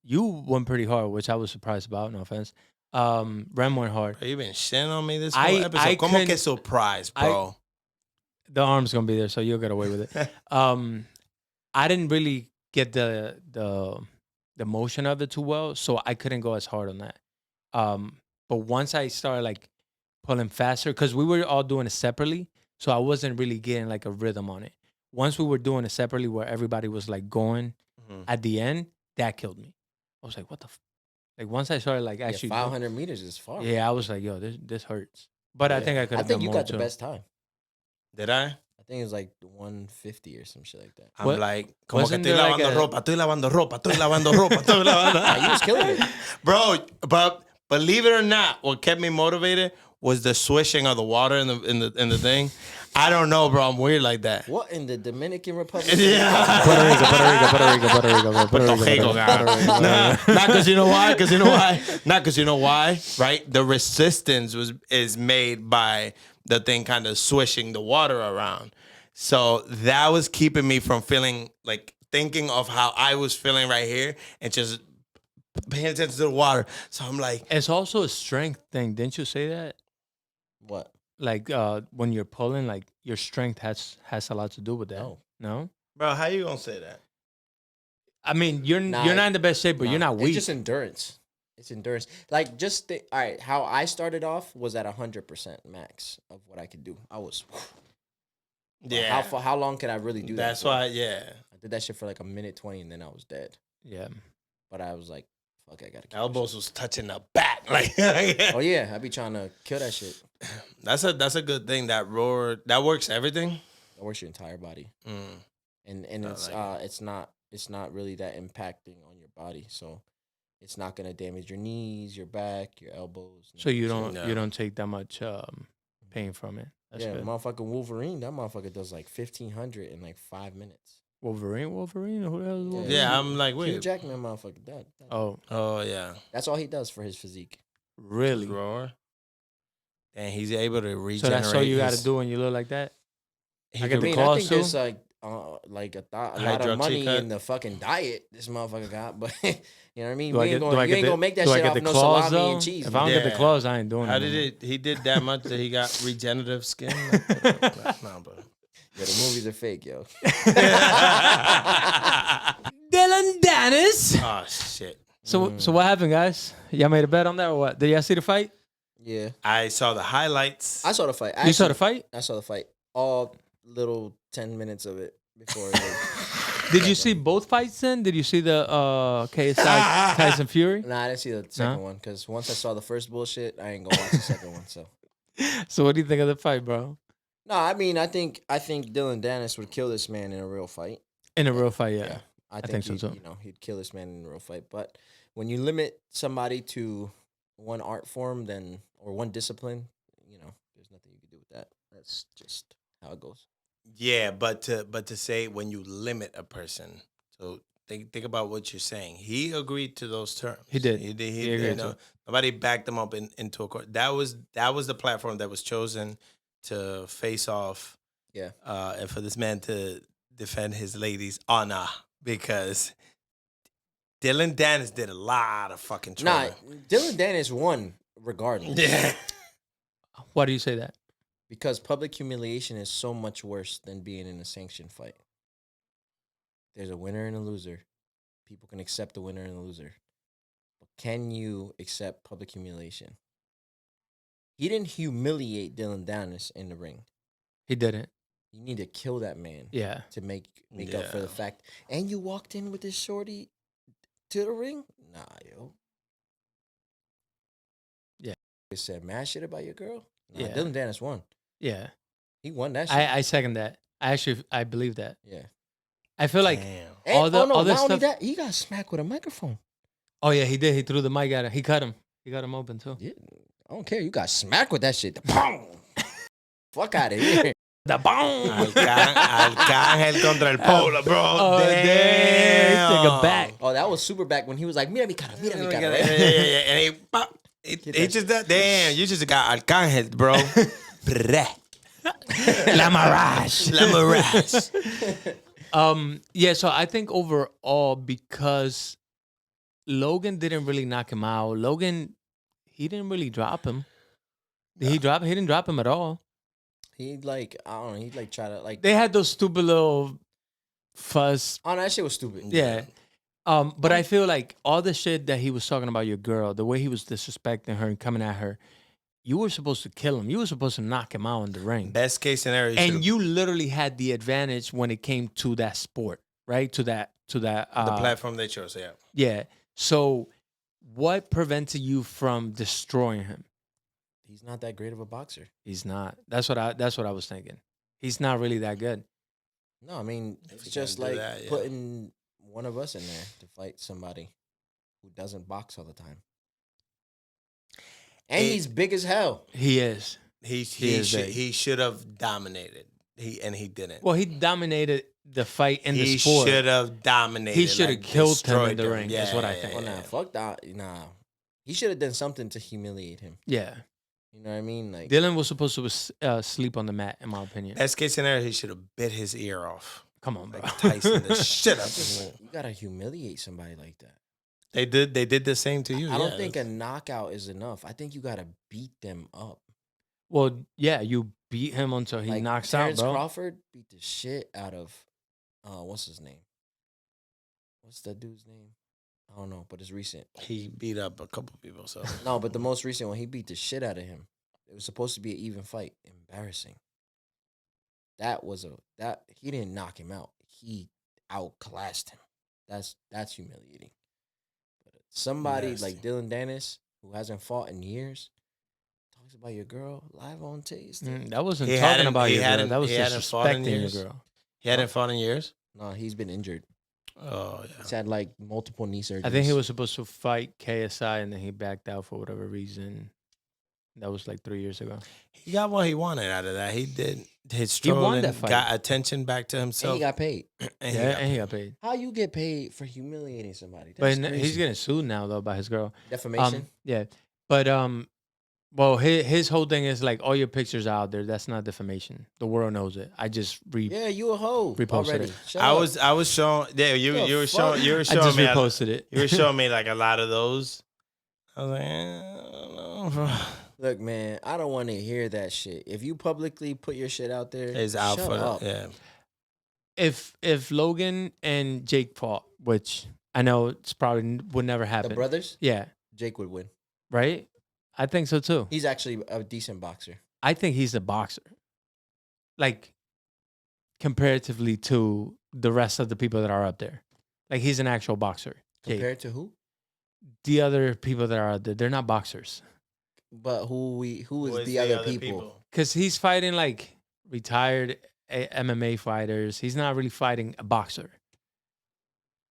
You went pretty hard, which I was surprised about. No offense. Rem went hard. Bro, you been shitting on me this I- whole episode. I Como couldn't- que surprise, bro? the arm's gonna be there, so you'll get away with it. I didn't really get the motion of it too well, so I couldn't go as hard on that. But once I started like pulling faster, because we were all doing it separately, so I wasn't really getting like a rhythm on it. Once we were doing it separately, where everybody was like going at the end, that killed me. I was like, what the. Like once I started like actually 500 meters is far. Yeah, I was like, yo, this hurts. But I think I could. I think you got the best time. Did I? I think it was like 150 or some shit like that. I'm like, como que wasn't estoy there like lavando a- ropa, estoy lavando ropa, estoy lavando ropa, estoy lavando. You was killing it. Bro, but believe it or not, what kept me motivated was the swishing of the water in the thing. I don't know, bro. I'm weird like that. What in the Dominican Republic? Yeah. Puerto Rico. Not because you know why. Not because you know why. Right? The resistance is made by the thing kind of swishing the water around. So that was keeping me from feeling like thinking of how I was feeling right here and just paying attention to the water. So I'm like, It's also a strength thing. Didn't you say that? What? Like when you're pulling, like your strength has a lot to do with that. No? bro, how you gonna say that? I mean, you're not in the best shape, but you're not weak. It's just endurance. It's endurance. Like, just all right. How I started off was at 100% max of what I could do. I was. Yeah. How long can I really do that? That's for? why. Yeah. I did that shit for like a minute 20, and then I was dead. Yeah. But I was like, fuck, I gotta. Keep Elbows was touching the back. Like, Oh yeah, I be trying to kill that shit. that's a good thing. That roar that works everything. That works your entire body, and it's like it's not really that impacting on your body, so it's not gonna damage your knees, your back, your elbows. So you No. don't take that much pain from it. That's yeah, good. motherfucking Wolverine. That motherfucker does like 1,500 in like 5 minutes. Wolverine? Who the hell is Wolverine? Yeah, I'm like, Hugh wait. Jackman, motherfucker. That. Oh yeah. That's all he does for his physique. Really? Roar. And he's able to regenerate. So that's all you got to his- do when you look like that? He I can get the I claws think too? there's like a lot of money Hydroxy in the fucking diet this motherfucker got, but you know what I mean? Do I You get- ain't do I get gonna the- make that do I shit get off the no claws, salami though? and cheese. If I don't get the Yeah. claws, I ain't doing How it. did he did that much that he got regenerative skin? No, but Yeah, the movies are fake, yo. Dylan Dennis. oh shit. So what happened, guys? Y'all made a bet on that or what? Did y'all see the fight? Yeah, I saw the highlights. I saw the fight. You saw the fight? I saw the fight. All little 10 minutes of it before. It Did you see both fights then? Did you see the KSI Tyson Fury? Nah, I didn't see the second one because once I saw the first bullshit, I ain't gonna watch the second one. So, So what do you think of the fight, bro? no, I mean, I think Dylan Dennis would kill this man in a real fight. In a real fight, yeah. I think so, he'd, too. he'd kill this man in a real fight. But when you limit somebody to one art form, then or one discipline, there's nothing you can do with that. That's just how it goes. Yeah, but to say when you limit a person, so think about what you're saying. He agreed to those terms. He did. He He agreed to it. Nobody backed him up into a court. That was the platform that was chosen to face off. Yeah. And for this man to defend his lady's honor because Dylan Dennis did a lot of fucking Nah, trolling. Dylan Dennis won regardless. Yeah. Why do you say that? Because public humiliation is so much worse than being in a sanctioned fight. There's a winner and a loser. People can accept the winner and the loser. But can you accept public humiliation? He didn't humiliate Dylan Dennis in the ring. He didn't. You need to kill that man Yeah. to make up for the Yeah. fact. And you walked in with this shorty to the ring? Nah, yo. Yeah. You said mad shit about your girl? Nah, Yeah. Dylan Dennis won. Yeah. He won that shit. I second that. I believe that. Yeah. I feel like Damn. And, all the not other only stuff. that, he got smacked with a microphone. Oh yeah, he did. He threw the mic at him. He cut him. He got him open too. Yeah, I don't care. You got smacked with that shit. Boom. Fuck out of here. The boom. Arcángel contra el Polo, bro. Oh, damn. Take it back. Oh, that was super back when he was like, mira mi cara, mira mi cara. Yeah, Right? and he, pop, he just that. Damn, you just got Arcángel, bro. La Mirage. La Mirage. Yeah, so I think overall, because Logan didn't really knock him out. Logan, he didn't really drop him. Did he drop? He didn't drop him at all. He like I don't know. He like try to like. They had those stupid little fuzz. Oh, no, that shit was stupid. Yeah. But I feel like all the shit that he was talking about your girl, the way he was disrespecting her and coming at her, you were supposed to kill him. You were supposed to knock him out in the ring. Best case scenario. And you literally had the advantage when it came to that sport, right? To that. The platform they chose. Yeah. Yeah. So, what prevented you from destroying him? He's not that great of a boxer. He's not. That's what I was thinking. He's not really that good. No, I mean it's you're just gonna do like that, yeah. putting one of us in there to fight somebody who doesn't box all the time. And he's big as hell. He is. He is big. he should have dominated. He didn't. Well, he dominated the fight in the He sport. should have dominated. He should have like, killed him in destroyed the him. ring, is what I think. Well, nah, fuck that. Nah, he should have done something to humiliate him. Yeah. You know what I mean? Like Dylan was supposed to sleep on the mat, in my opinion. Best case scenario, he should have bit his ear off. Come on, bro. Like Tyson, the shit out of him. you gotta humiliate somebody like that. They did the same to you. I don't yeah. think a knockout is enough. I think you gotta beat them up. Well, yeah, you beat him until he Like knocks Terrence out, bro. Crawford beat the shit out of what's his name? What's that dude's name? I don't know, but it's recent. He beat up a couple people. So No, but the most recent one, he beat the shit out of him. It was supposed to be an even fight. Embarrassing. That he didn't knock him out. He outclassed him. That's humiliating. But somebody Nasty. like Dylan Dennis, who hasn't fought in years, talks about your girl live on taste. That wasn't He talking hadn't- about he your girl. hadn't- That was he hadn't fought in disrespecting your years? girl. he hadn't fought in years. No, he's been injured. Oh yeah. He's had like multiple knee surgeries. I think he was supposed to fight KSI and then he backed out for whatever reason. That was like 3 years ago. He got what he wanted out of that. He did his He won trolling, that fight. got attention back to And himself. he got paid. and he Yeah, got and he got paid. How you get paid for humiliating somebody? But That's he's crazy. getting sued now though by his girl. Defamation. Yeah. But well, his whole thing is like all your pictures are out there. That's not defamation. The world knows it. I just Yeah, you a hoe Reposted already. it. Shut I up. was showing. Yeah, you The were fuck? showing. You were I showing just me. reposted it. You were showing me like a lot of those. I was like, I don't know. Look, man, I don't want to hear that shit. If you publicly put your shit out there, It's out shut for up. yeah. If Logan and Jake fought, which I know it's probably would never happen. The brothers, Yeah. Jake would win. Right? I think so too. He's actually a decent boxer. I think he's a boxer. Like comparatively to the rest of the people that are up there. Like he's an actual boxer. Jake. Compared to who? The other people that are out there, they're not boxers. But who is Who the other people? Because he's fighting like retired MMA fighters. He's not really fighting a boxer.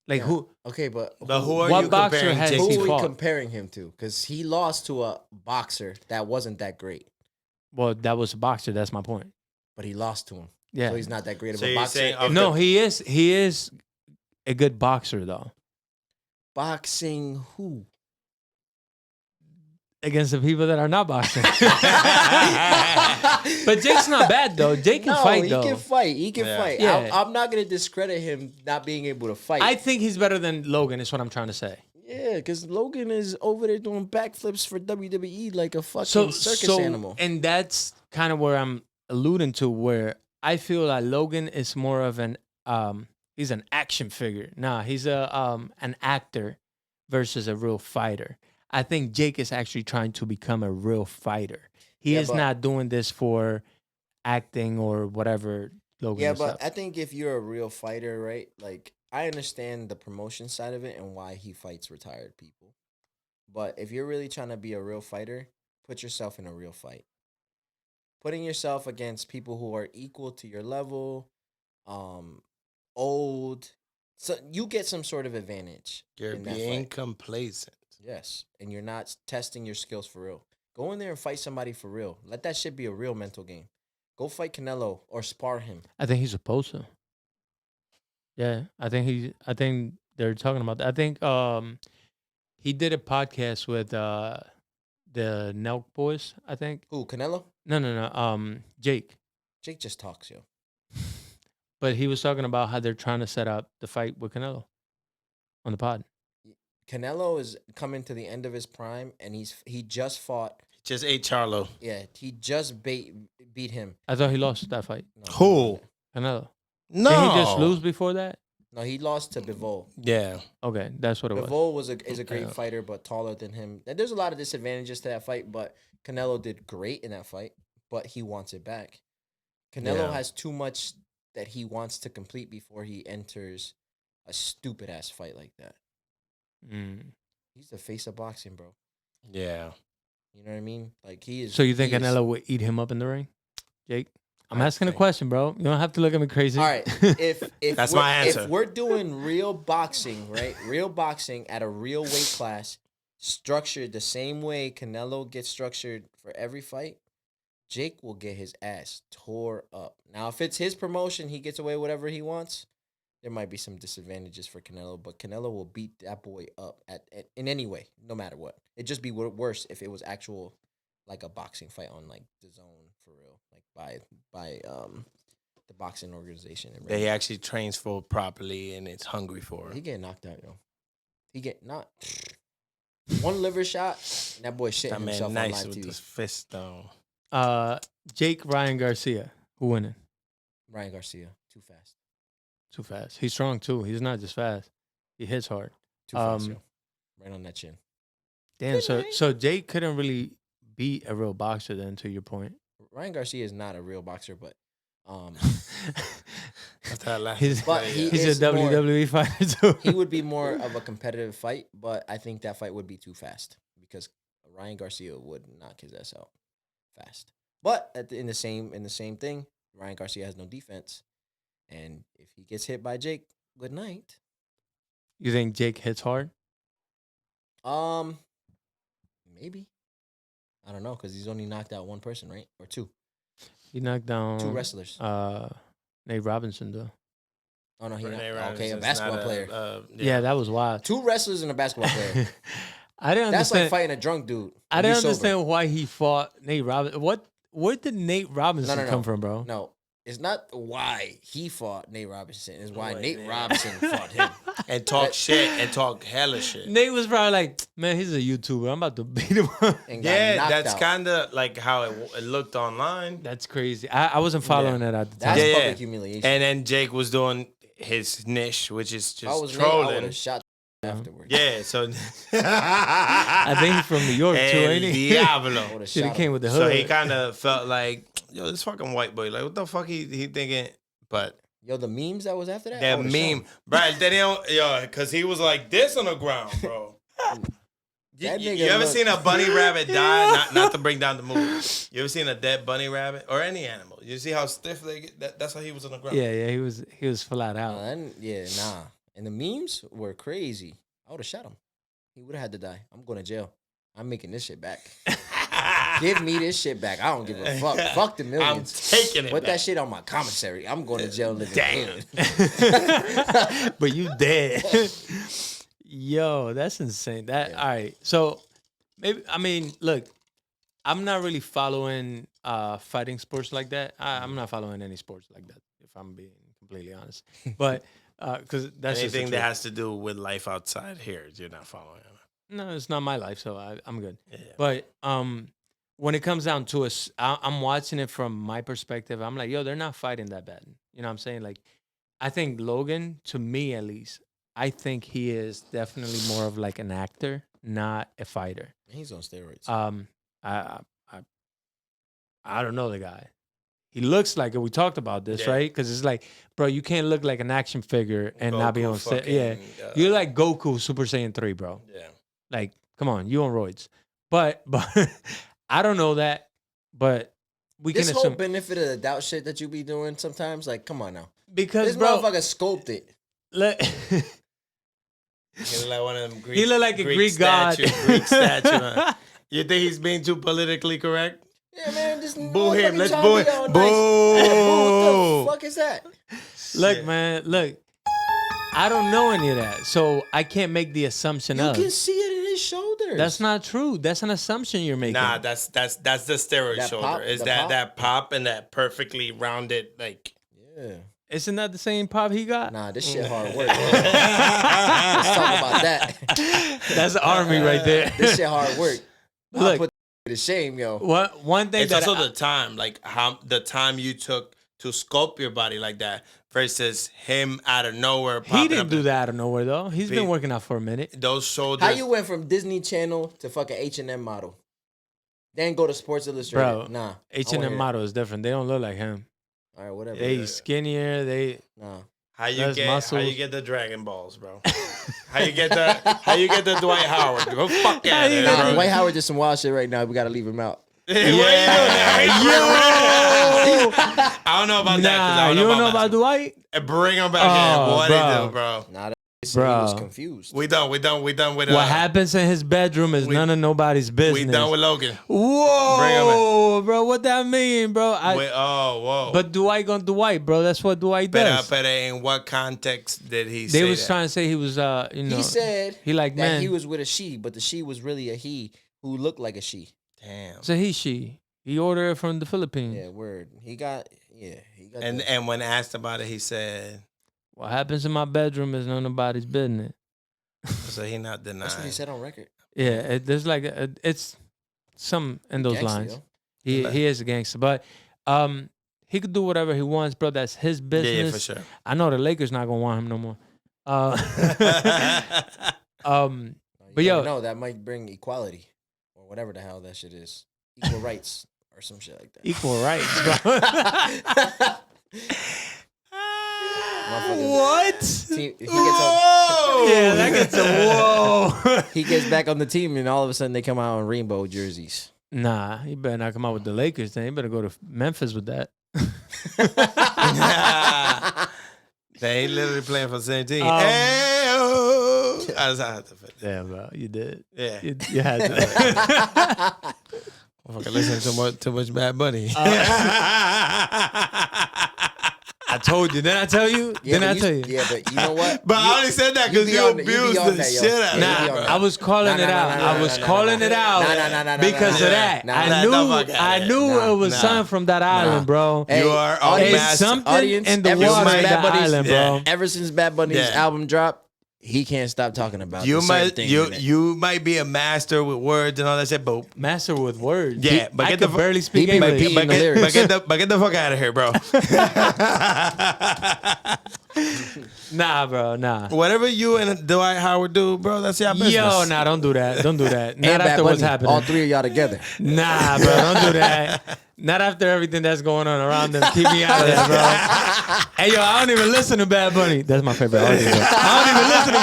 Like Yeah. who? Okay, but who are What you boxer comparing has Jake who he are we fought? comparing him to? Because he lost to a boxer that wasn't that great, Well, that was a boxer. That's my point. but he lost to him. Yeah. So he's not that great of So a you're boxer. saying If of No, he is a good boxer though. boxing who? Against the people that are not boxing. But Jake's not bad though. Jake can fight though. He can fight. He can Yeah. fight. Yeah. I'm not gonna discredit him not being able to fight. I think he's better than Logan. Is what I'm trying to say. Yeah, because Logan is over there doing backflips for WWE like a fucking circus animal. And that's kind of where I'm alluding to, where I feel like Logan is more of an he's an action figure. Nah, he's an actor versus a real fighter. I think Jake is actually trying to become a real fighter. He Yeah, is but- not doing this for acting or whatever. Logan Yeah, is but up. I think if you're a real fighter, right? Like, I understand the promotion side of it and why he fights retired people. But if you're really trying to be a real fighter, put yourself in a real fight. Putting yourself against people who are equal to your level, old, so you get some sort of advantage. You're in that being fight. complacent. Yes, and you're not testing your skills for real. Go in there and fight somebody for real. Let that shit be a real mental game. Go fight Canelo or spar him. I think he's supposed to. Yeah, I think they're talking about that. I think he did a podcast with the Nelk boys, I think. Who, Canelo? No. Jake. Jake just talks, yo. But he was talking about how they're trying to set up the fight with Canelo on the pod. Canelo is coming to the end of his prime, and he just fought just ate Charlo. Yeah, he just beat him. I thought he lost that fight. No, Who? Canelo. No. Did he just lose before that? No, he lost to Bivol. Yeah. Okay, that's what it was. Bivol is a great fighter, but taller than him. And there's a lot of disadvantages to that fight, but Canelo did great in that fight, but he wants it back. Canelo has too much that he wants to complete before he enters a stupid ass fight like that. He's the face of boxing, bro. Yeah. You know what I mean? Like he is. So you think he is- Canelo would eat him up in the ring, Jake? I'm I asking a think- question, bro. You don't have to look at me crazy. All right, if That's we're- my answer. If we're doing real boxing, right? Real boxing at a real weight class, structured the same way Canelo gets structured for every fight, Jake will get his ass tore up. Now, if it's his promotion, he gets away with whatever he wants. There might be some disadvantages for Canelo, but Canelo will beat that boy up in any way, no matter what. It'd just be worse if it was actual, like a boxing fight on like the zone for real, like by the boxing organization. And That he actually trains for properly and it's hungry for. he get knocked out, yo. He get not one liver shot. And that boy shit That himself man on nice live with TV. his fist though. Jake Ryan Garcia, who winning? Ryan Garcia, too fast, Too fast. He's strong too. He's not just fast. He hits hard. too fast, yo. Right on that chin. Damn. So Jake couldn't really beat a real boxer then. To your point, Ryan Garcia is not a real boxer, but After that last he's But he he's is a more- WWE fighter too. he would be more of a competitive fight. But I think that fight would be too fast because Ryan Garcia would knock his ass out fast. But in the same thing, Ryan Garcia has no defense, and if he gets hit by Jake, good night. You think Jake hits hard? Maybe. I don't know because he's only knocked out one person, right? Or two. He knocked down Two wrestlers. Nate Robinson though. Oh no, he Renee not. Okay, a Robinson's basketball not player. Yeah, that was wild. Two wrestlers and a basketball player. I didn't That's like understand. fighting a drunk dude. I and didn't he's sober. understand why he fought Nate Robinson. Where did Nate Robinson No. come from, bro? No, it's not why he fought Nate Robinson. It's why Wait, Nate yeah. Robinson fought him. And talk shit and talk hella shit. Nate was probably like, man, he's a YouTuber. I'm about to beat him up. And got Yeah, knocked that's out. kind of like how it looked online. That's crazy. I wasn't following it at the time. That's Yeah, public yeah. humiliation. And then Jake was doing his niche, which is if I was just Nate, I would trolling. have shot afterwards. Yeah, so I think he's from New York too, El ain't he? Diablo. I would have Shit, he shot came him. with the So hood. he kind of felt like, yo, this fucking white boy, like, what the fuck he thinking? But Yo, the memes that was after that. I that would've shot meme, him. bro, they don't, yo, because he was like this on the ground, bro. You, That you nigga ever look- seen a bunny rabbit die? Not to bring down the movie. You ever seen a dead bunny rabbit or any animal? You see how stiff they get? That's how he was on the ground. Yeah, he was flat out. Nah. And the memes were crazy. I would have shot him. He would have had to die. I'm going to jail. I'm making this shit back. Give me this shit back. I don't give a fuck. Fuck the I'm millions. taking it Put back. that shit on my commissary. I'm going to jail living Damn. good. But you dead. Yo, that's insane. That Yeah. all right. So maybe look, I'm not really following fighting sports like that. I'm not following any sports like that, if I'm being completely honest. But because that's just the Anything that truth. has to do with life outside here, you're not following it. No, it's not my life, so I'm good. Yeah. But when it comes down to us, I'm watching it from my perspective. I'm like, yo, they're not fighting that bad. You know what I'm saying? Like, I think Logan, to me at least, I think he is definitely more of like an actor, not a fighter. He's on steroids. I don't know the guy. He looks like it. We talked about this, Yeah. right? Because it's like, bro, you can't look like an action figure and not be Goku on set. Yeah, fucking, you're like Goku Super Saiyan 3, bro. Yeah. Like, come on, you on roids. But I don't know that. But we this can whole assume benefit of the doubt shit that you be doing sometimes, like, come on now. because This bro, motherfucker scoped it. let, He look like one of them Greek. he look like a Greek god. Greek statue. Huh? You think he's being too politically correct? Yeah, man, just Boo him. motherfucker Let's trying boo to be him. all Boo. What the fuck is that? Look, Shit. man, look. I don't know any of that, so I can't make the assumption You of. can see it in his shoulders. That's not true. That's an assumption you're making. Nah, that's the steroid That shoulder. pop? Is The that pop? that pop and that perfectly rounded like? Yeah. Isn't that the same pop he got? Nah, this shit hard work. Let's talk about that. That's the army right there. This shit hard work. Look. I put The shame, yo. One thing It's that also the time, like how the time you took to sculpt your body like that versus him out of nowhere. he didn't do that out of nowhere though. He's been working out for a minute. Those shoulders. How you went from Disney Channel to fucking H&M model? Then go to Sports Illustrated. Bro, Nah. H&M model is different. They don't look like him. All right, whatever. They skinnier. Nah. How you muscles. get the Dragon Balls, bro? How you get the Dwight Howard? Go fuck out of here, Nah, bro. Dwight Howard did some wild shit right now. We gotta leave him out. Hey, what are you doing? I don't know about that. 'Cause I You don't know about Dwight? Bring him back in. What bro. he do, bro? Nah, that he Bro. was confused. We done with What happens in his bedroom is none of nobody's business. We done with Logan. Whoa, bro, what that mean, bro? Whoa. But Dwight gonna Dwight, bro. That's what Dwight does. But in what context did he say They was that? trying to say he was, He said he like that men. he was with a she, but the she was really a he who looked like a she. Damn. So she ordered it from the Philippines. Yeah, word. He got. And when asked about it, he said, What happens in my bedroom is none of nobody's business. so he not denying. That's what he said on record. Yeah, there's like it's some in those Gangsta, lines. yo. He is a gangster, but he could do whatever he wants, bro. That's his business. Yeah, for sure. I know the Lakers not gonna want him no more. But yo, no, that might bring equality or whatever the hell that shit is, equal rights or some shit like that. equal rights, bro. What? He gets Yeah, that gets a whoa. he gets back on the team, and all of a sudden they come out in rainbow jerseys. Nah, he better not come out with the Lakers. Then he better go to Memphis with that. They ain't literally playing for the same team. I just had to fit. Yeah, bro, you did. Yeah. You had to. Fucking listening too much Bad Bunny. I told you. Didn't I tell you? Yeah, Didn't I tell you? Yeah, but you know what? But I only said that because you abused the shit out of Nah, me, bro. I was calling it out. I was calling it out because of that. I knew it was something from that island, bro. Hey, You are It's something in the water of that island, bro. Ever since Bad Bunny's album dropped, he can't stop talking about You certain things. you might be a master with words and all that shit, but Master with words. yeah, but I get could the barely speak he be English. repeating the lyrics. but get the fuck out of here, bro. Nah, bro, nah. Whatever you and Dwight Howard do, bro, that's your business. Yo, nah, don't do that. Don't do that. Not And Bad after what's Bunny, happening. all three of y'all together. Nah, bro, don't do that. Not after everything that's going on around them. Keep me out of that, bro. Hey, yo, I don't even listen to Bad Bunny. That's my favorite artist, bro. I don't even listen to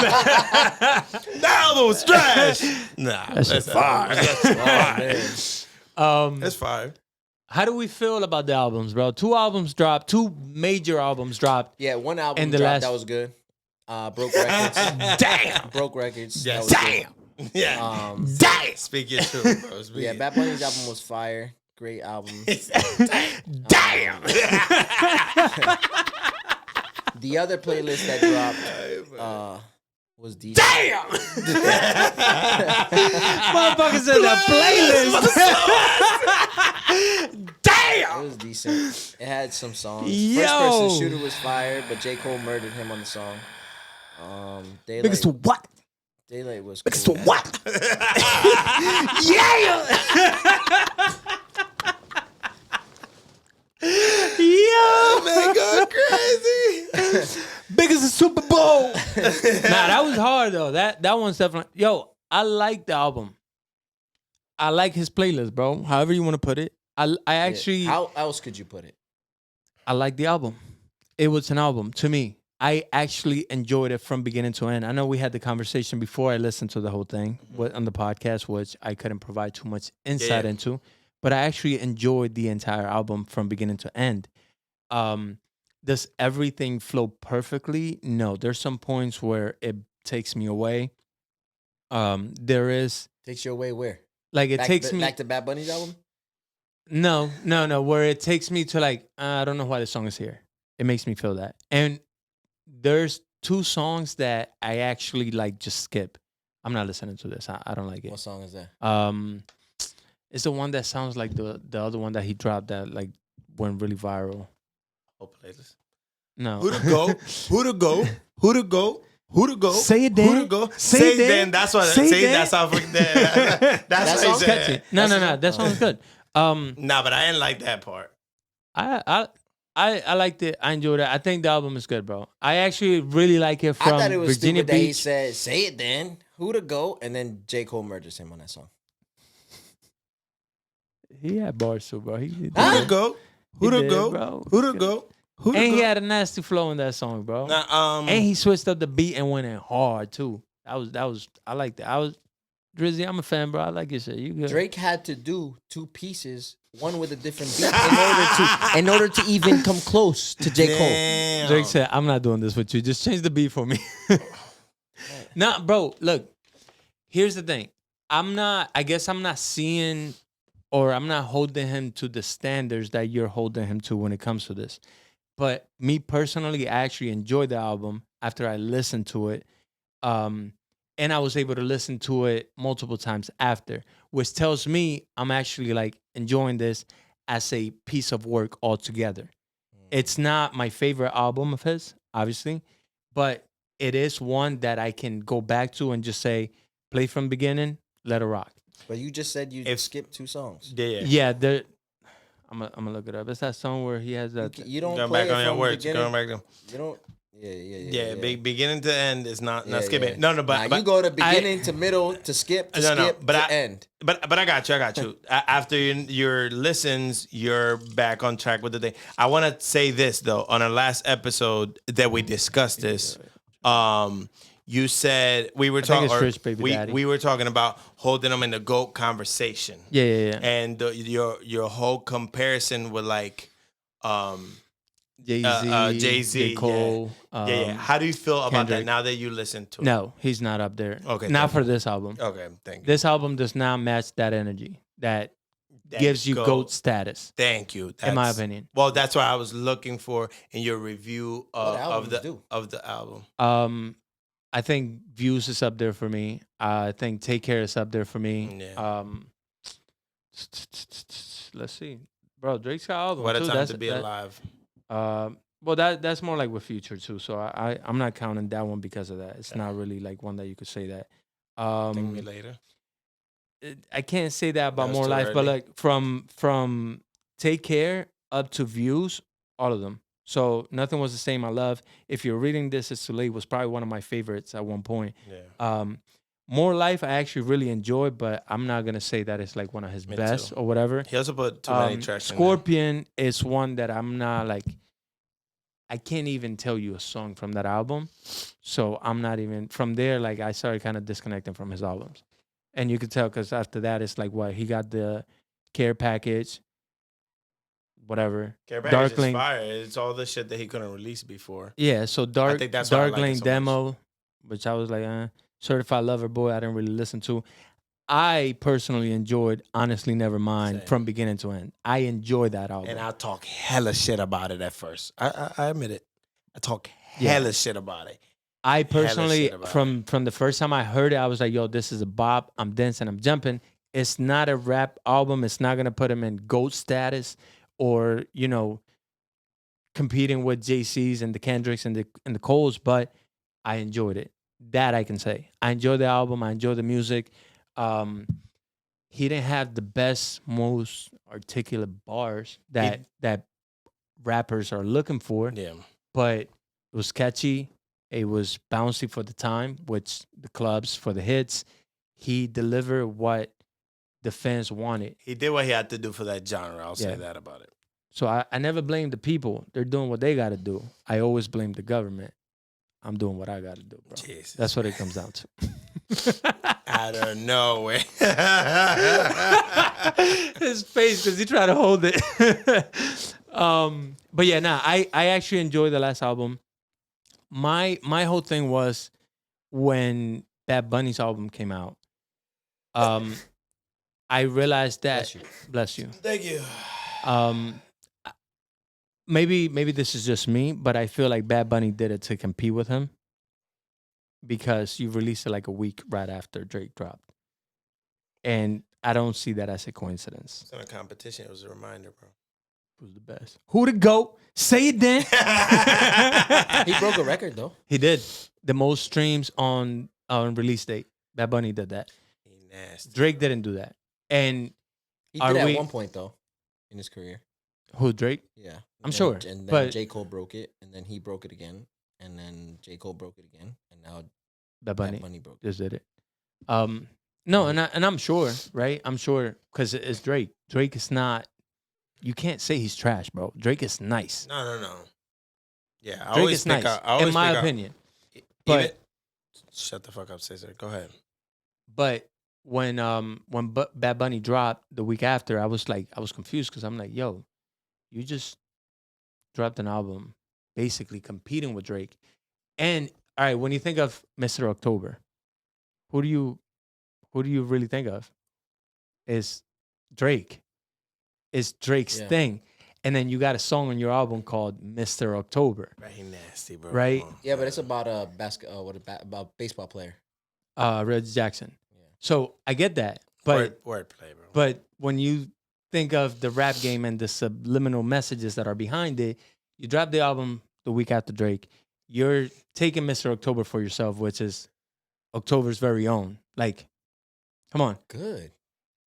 Bad That album was trash. Nah, that's fire. That's fire. How do we feel about the albums, bro? Two major albums dropped. Yeah, one album And the dropped last- that was good. Broke Records. Damn. Broke Records. Yes. That was good. Yeah. Damn. Speak your truth, bro. Speak Yeah, it. Bad Bunny's album was fire. Great album. Damn. The other playlist that dropped was decent. Damn. Motherfucker said that playlist. Damn. It was decent. It had some songs. Yo. First Person Shooter was fire, but J. Cole murdered him on the song. Daylight, Biggest to what? Daylight was Biggest cool. to what? Yeah. Yo, Man, go crazy. big as a Super Bowl. Nah, that was hard though. That one's definitely. Yo, I like the album. I like his playlist, bro. However you want to put it. I actually. How else could you put it? I like the album. It was an album to me. I actually enjoyed it from beginning to end. I know we had the conversation before I listened to the whole thing on the podcast, which I couldn't provide too much insight into. But I actually enjoyed the entire album from beginning to end. Does everything flow perfectly? No. There's some points where it takes me away. There is Takes you away where? like it takes me back to Bad Bunny's album? No. Where it takes me to like, I don't know why the song is here. It makes me feel that. And there's two songs that I actually like just skip. I'm not listening to this. I don't like it. What song is that? It's the one that sounds like the other one that he dropped that like went really viral. Whole playlist. No. Who to go? Who to go? Who to go? Who to go? Say it, Who Dan. to go? Say Say it, Dan. then. That's what. Say Say Dan. that's how. That's what he said. Catchy. No, that song's good. Nah, but I didn't like that part. I liked it. I enjoyed it. I think the album is good, bro. I actually really like it I from thought it was Virginia stupid that he Beach. said, "Say it then, who to go," and then J. Cole murders him on that song. He had bars too, bro. He did. Who to go? Who He to did, go? bro. Who to go? Who to And go? he had a nasty flow in that song, bro. Nah, And he switched up the beat and went in hard too. That was I liked it. Drizzy, I'm a fan, bro. I like your shit. You good? Drake had to do 2 pieces, one with a different beat, in order to even come close to J. Cole. Damn. Drake said, "I'm not doing this with you. Just change the beat for me." Nah, bro. Look, here's the thing. I guess I'm not seeing, or I'm not holding him to the standards that you're holding him to when it comes to this. But me personally, I actually enjoyed the album after I listened to it. And I was able to listen to it multiple times after, which tells me I'm actually like enjoying this as a piece of work altogether. It's not my favorite album of his, obviously, but it is one that I can go back to and just say, play from beginning, let it rock. But you just said you skipped 2 songs. Yeah. Yeah, I'm gonna look it up. It's that song where he has that. You don't Going play back on it your from words. beginning. Going back to. You don't. Yeah, beginning to end is not Yeah, skipping. yeah. No, but you go to beginning to middle to skip to skip to end. But I got you. After your listens, you're back on track with the thing. I want to say this though. On our last episode that we discussed this, you said we were talking. We were talking about holding them in the GOAT conversation. Yeah. And your whole comparison with like. Jay-Z, J. Cole. Yeah. How do you feel about Kendrick. that now that you listen to it? No, he's not up there. Okay, not thank for this album. Okay, thank you. This album does not match that energy that gives you GOAT status. Thank you. In my opinion. Well, that's what I was looking for in your review of the album. I think Views is up there for me. I think Take Care is up there for me. Yeah. Let's see, bro. Drake's got album. What a too. Time That's, to Be Alive. Well, that's more like with Future too. So I'm not counting that one because of that. It's not really like one that you could say that. Thank me later. I can't say that about That was More too Life, but early. like from Take Care up to Views, all of them. So Nothing Was the Same. I love. If You're Reading This, It's Too Late was probably one of my favorites at one point. Yeah. More Life, I actually really enjoyed, but I'm not gonna say that it's like one of his Me best too. or whatever. He also put too many tracks in there. Scorpion is one that I'm not like. I can't even tell you a song from that album, so I'm not even from there. Like I started kind of disconnecting from his albums, and you could tell because after that it's like what he got the Care Package, whatever. Care Package is Lane. fire. It's all the shit that he couldn't release before. Yeah, so Dark think that's why I like it Lane so much. demo, which I was like, Certified Lover Boy. I didn't really listen to. I personally enjoyed Honestly Nevermind Same. from beginning to end. I enjoyed that album. And I talk hella shit about it at first. I admit it. I talk Yeah. hella shit about it. I personally, shit about from the first time I heard it, I was like, yo, this is a bop. I'm dancing, I'm jumping. It's not a rap album. It's not going to put him in GOAT status or, competing with JC's and the Kendricks and the Coles, but I enjoyed it. That I can say. I enjoyed the album. I enjoyed the music. He didn't have the best, most articulate bars that rappers are looking for, Yeah. but it was catchy. It was bouncy for the time, which the clubs for the hits. He delivered what the fans wanted. He did what he had to do for that genre. I'll say Yeah. that about it. So I never blame the people. They're doing what they got to do. I always blame the government. I'm doing what I got to do, bro. Jesus, That's what it comes down to. I don't know. His face, because he tried to hold it. But yeah, I actually enjoyed the last album. My whole thing was when Bad Bunny's album came out. I realized that. Bless you. Thank you. Maybe this is just me, but I feel like Bad Bunny did it to compete with him because you released it like a week right after Drake dropped. And I don't see that as a coincidence. It's not a competition. It was a reminder, bro. Who's the best? Who the GOAT? Say it then. He broke a record though. He did. The most streams on release date. Bad Bunny did that. He nasty. Drake didn't do that. And He Are did we- at one point though in his career. who, Drake? Yeah, I'm sure, And then but- J. Cole broke it, and then he broke it again, and then J. Cole broke it again, and now Bad Bad Bunny Bunny broke it. just did it. No, and I'm sure, right? I'm sure because it's Drake. Drake is not. You can't say he's trash, bro. Drake is nice. No. Yeah, I Drake always is pick nice, out. I always in my pick out- opinion. even- But shut the fuck up, Cesar. Go ahead. but when Bad Bunny dropped the week after, I was confused because I'm like, yo, you just dropped an album basically competing with Drake. And all right, when you think of Mr. October, who do you really think of? Is Drake. It's Drake's Yeah. thing. And then you got a song on your album called Mr. October, Right, he nasty, bro. Right? Come on. Yeah, but it's about a about baseball player. Reggie Jackson. Yeah. So I get that. But wordplay, bro. But when you think of the rap game and the subliminal messages that are behind it, you drop the album the week after Drake. You're taking Mr. October for yourself, which is October's very own. Like, come on. Good.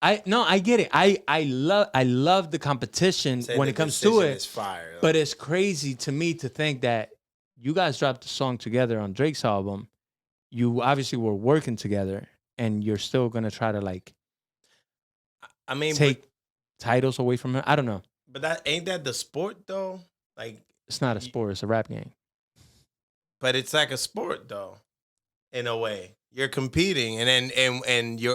I get it. I love the competition Say when the it comes to decision it. is fire, though. But it's crazy to me to think that you guys dropped a song together on Drake's album. You obviously were working together, and you're still gonna try to like I mean, take titles away from him. I don't know. but that ain't that the sport though. Like, It's not a sport. It's a rap game. but it's like a sport though, in a way. You're competing, and then and you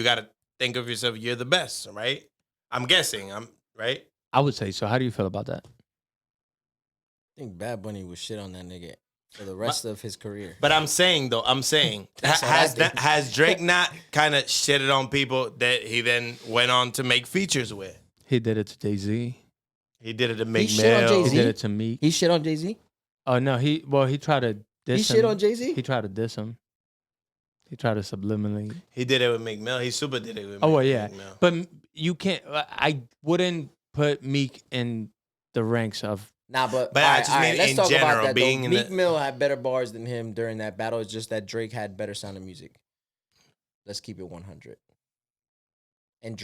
got to think of yourself. You're the best, right? I'm guessing. I'm right. I would say so. How do you feel about that? I think Bad Bunny was shit on that nigga for the rest of his career. But I'm saying though, That's what I think. has Drake not kind of shitted on people that he then went on to make features with? He did it to Jay-Z. He did it to Meek shit on Mill. He Jay-Z? did it to Meek. He shit on Jay-Z? Oh no, he tried to diss He him. shit on Jay-Z? He tried to diss him. He tried to subliminally. He did it with Meek Mill. He super did it with Oh well, Meek yeah. Mill. But you can't. I wouldn't put Meek in the ranks of. Nah, but But I just mean let's in talk general, about that. being Though. in Meek the- Mill had better bars than him during that battle. It's just that Drake had better sounding music. Let's keep it 100. And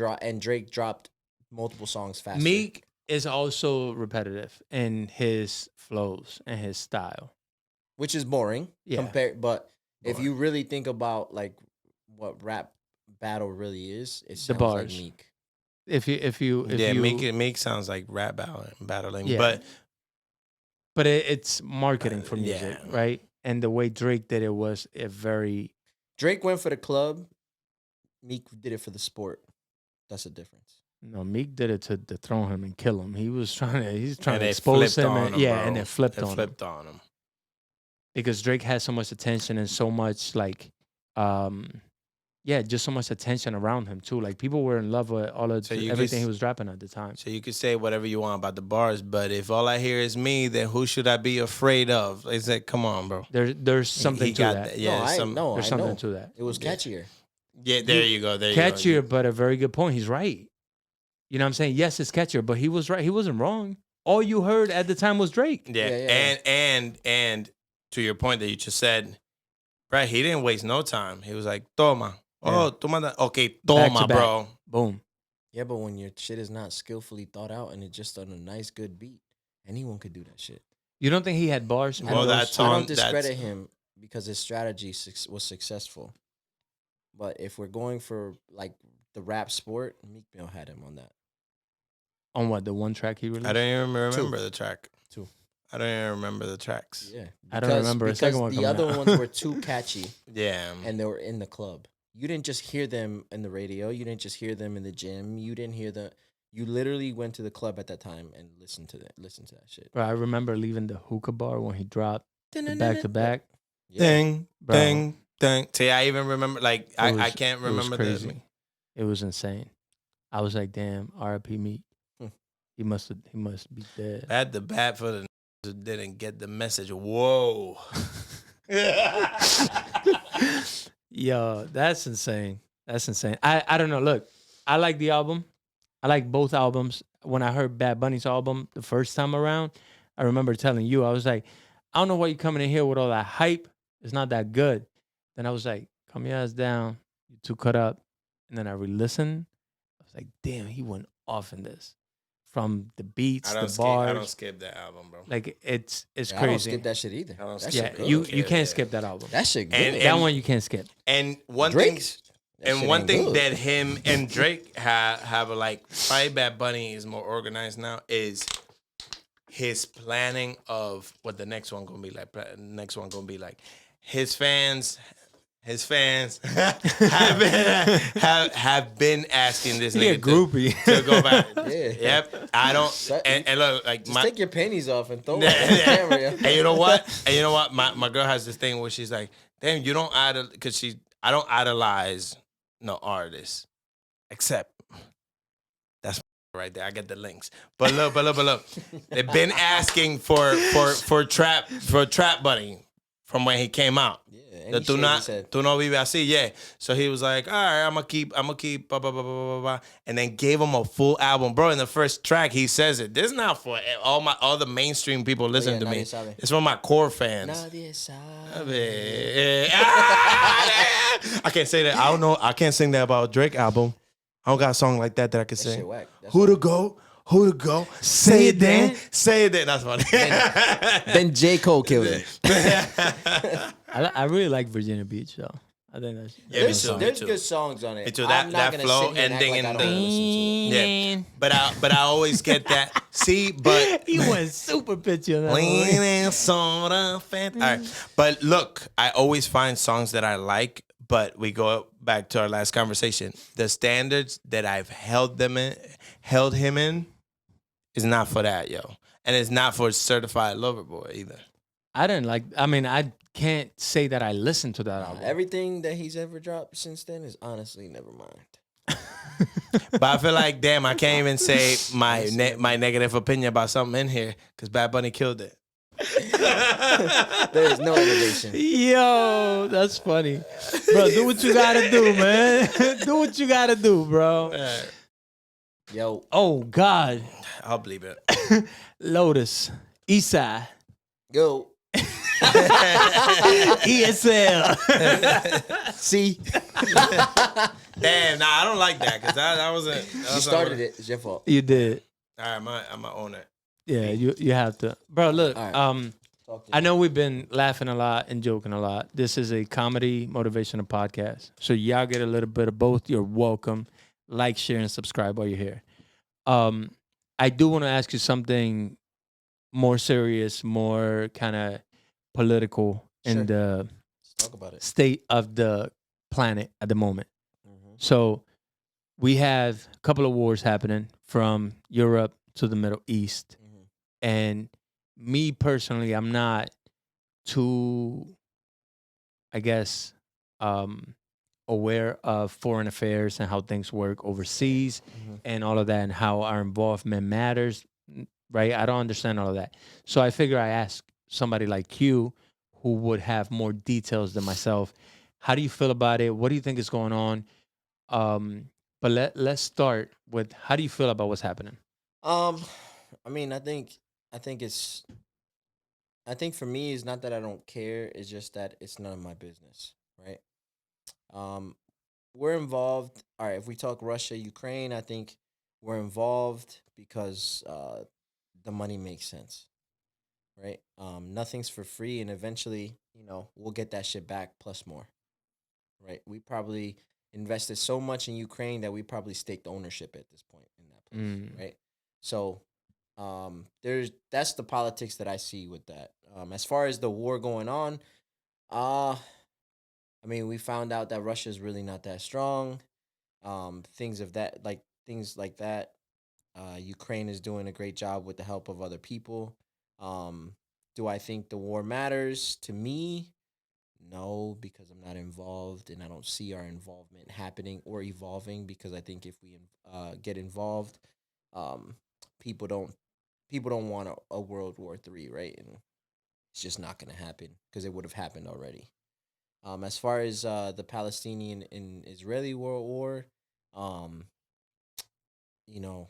Drake dropped multiple songs faster. Meek is also repetitive in his flows and his style. which is boring. Yeah. But if Boring. you really think about like what rap battle really is, it The sounds bars. like Meek. If you yeah, you, Meek sounds like rap battling, Yeah. but it's marketing for yeah. music, right? And the way Drake did it was a very Drake went for the club. Meek did it for the sport. That's the difference. Meek did it to dethrone him and kill him. He's trying and to they expose flipped him, on and, him, yeah, bro. and then flipped They on him flipped on him. because Drake had so much attention and so much like, just so much attention around him too. Like people were in love with all of So you everything could- he was rapping at the time. So you could say whatever you want about the bars, but if all I hear is me, then who should I be afraid of? They said, "Come on, bro." There's something He to got that. Yeah, I some, know. There's I something know. to that. It was Yeah. catchier. Yeah, there you go. There you Catchier, go. but a very good point. He's right. You know what I'm saying? Yes, it's catchier, but he was right. He wasn't wrong. All you heard at the time was Drake. Yeah, Yeah. and to your point that you just said, right? He didn't waste no time. He was like, "Toma, oh, toma, okay, Back toma, to back. bro." Boom. Yeah, but when your shit is not skillfully thought out and it's just on a nice, good beat, anyone could do that shit. You don't think he had bars? I Well, don't- that's I on- don't discredit him because his strategy was successful. But if we're going for like the rap sport, Meek Mill had him on that. On what, the one track he released? I don't even remember the track. Two. I don't even remember the tracks. Yeah, I don't remember a because second one the coming other out. ones were too catchy Yeah, and they were in the club. You didn't just hear them in the radio. You didn't just hear them in the gym. You didn't hear the. You literally went to the club at that time and listened to that. Listen to that shit. Bro, I remember leaving the hookah bar when he dropped back to back. Yeah. ding, Bro. ding, ding. See, I even remember. Like, I can't It was remember crazy. the. It was insane. I was like, damn, R.I.P. Meek. Hmm. He must be dead. Had the bad for the who didn't get the message. Whoa. Yo, that's insane. That's insane. I don't know. Look, I like the album. I like both albums. When I heard Bad Bunny's album the first time around, I remember telling you, I was like, I don't know why you coming in here with all that hype. It's not that good. Then I was like, calm your ass down. You too cut up. And then I re-listened. I was like, damn, he went off in this. From the beats, the bars. I don't skip that album, bro. Like it's I don't crazy. skip that shit either. I don't That skip Yeah, shit it. good. you can't skip that album. That shit good. And- That one you can't skip. And one thing, Drake's. That shit ain't good. that him and Drake have a like, probably Bad Bunny is more organized now, is his planning of what the next one gonna be like. Next one gonna be like. His fans have been asking this He a nigga groupie. to go back. Yeah. Yep. I don't. And look, like Just take your panties off and throw it on the camera. yo. And you know what? My girl has this thing where she's like, damn, you don't I don't idolize no artists. Except that's right there. I get the links. But look. They've been asking for Trap Bunny from when he came out. Yeah, The any Tu shit no, he said. tu no vive así, yeah. So he was like, all right, I'm gonna keep, blah, blah, blah, blah, blah, blah, and then gave him a full album, bro. In the first track, he says it. This is not for all the mainstream people listening to me. Nadie sabe. It's for my core fans. Nadie sabe. I can't say that. I don't know. I can't sing that about Drake album. I don't got a song like that I can That sing. shit whack. That's Who to go? Who to go? Say it then. Say it then. That's funny. Then J. Cole killed it. I really like Virginia Beach though. I think that's Yeah, that's me a too. song. There's too. good songs on it. Me too. I'm not That gonna flow, sit here and act ending like I in don't the- listen to it. Yeah, but I always get that. See, but He went super pitchy on that lean one. and soda, all right. But look, I always find songs that I like. But we go back to our last conversation. The standards that I've held him in, is not for that, yo, and it's not for Certified Lover Boy either. I didn't like. I mean, I can't say that I listened to that album. Everything that he's ever dropped since then is honestly never mind. But I feel like, damn, I can't even say my negative opinion about something in here because Bad Bunny killed it. There is no innovation. Yo, that's funny, bro. Do what you gotta do, man. Do what you gotta do, bro. Yo, Oh God, I'll believe it. Lotus, East Side, yo, ESL. see, Damn, nah, I don't like that because that wasn't. you started it. It's your fault. You did. All right, I'm gonna own it. Yeah, you have to, bro. Look, All right. Talk to I me. know we've been laughing a lot and joking a lot. This is a comedy motivational podcast. So y'all get a little bit of both. You're welcome. Like, share, and subscribe while you're here. I do want to ask you something more serious, more kind of political in Sure. the Let's talk about it. state of the planet at the moment. Mhm. So we have a couple of wars happening from Europe to the Middle East. Mhm. And me personally, I'm not too, I guess, aware of foreign affairs and how things work overseas Mhm. and all of that and how our involvement matters, right? I don't understand all of that. So I figure I ask somebody like you who would have more details than myself. How do you feel about it? What do you think is going on? But let's start with how do you feel about what's happening? I mean, I think for me, it's not that I don't care. It's just that it's none of my business, right? We're involved. All right, if we talk Russia, Ukraine, I think we're involved because the money makes sense, right? Nothing's for free, and eventually, we'll get that shit back plus more, right? We probably invested so much in Ukraine that we probably staked ownership at this point in that place, right? So, that's the politics that I see with that. As far as the war going on, I mean, we found out that Russia is really not that strong. Things like that. Ukraine is doing a great job with the help of other people. Do I think the war matters to me? No, because I'm not involved and I don't see our involvement happening or evolving. Because I think if we get involved, people don't want a World War III, right? And it's just not going to happen because it would have happened already. As far as the Palestinian and Israeli war, you know,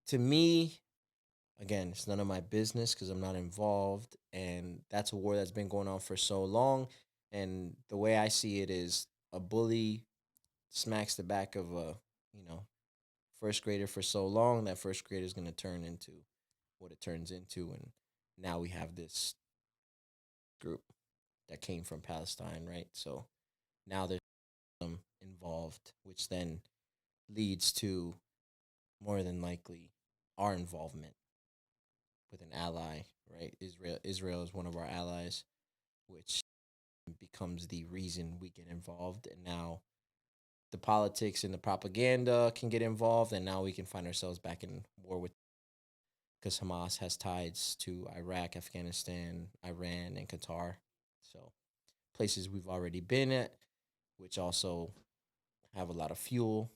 to me, again, it's none of my business because I'm not involved, and that's a war that's been going on for so long. And the way I see it is, a bully smacks the back of a, you know, first grader for so long that first grader is going to turn into what it turns into, and now we have this group that came from Palestine, right? So now there's some involved, which then leads to, more than likely, our involvement with an ally, right? Israel is one of our allies, which becomes the reason we get involved. And now the politics and the propaganda can get involved, and now we can find ourselves back in war with, because Hamas has ties to Iraq, Afghanistan, Iran, and Qatar. So places we've already been at, which also have a lot of fuel.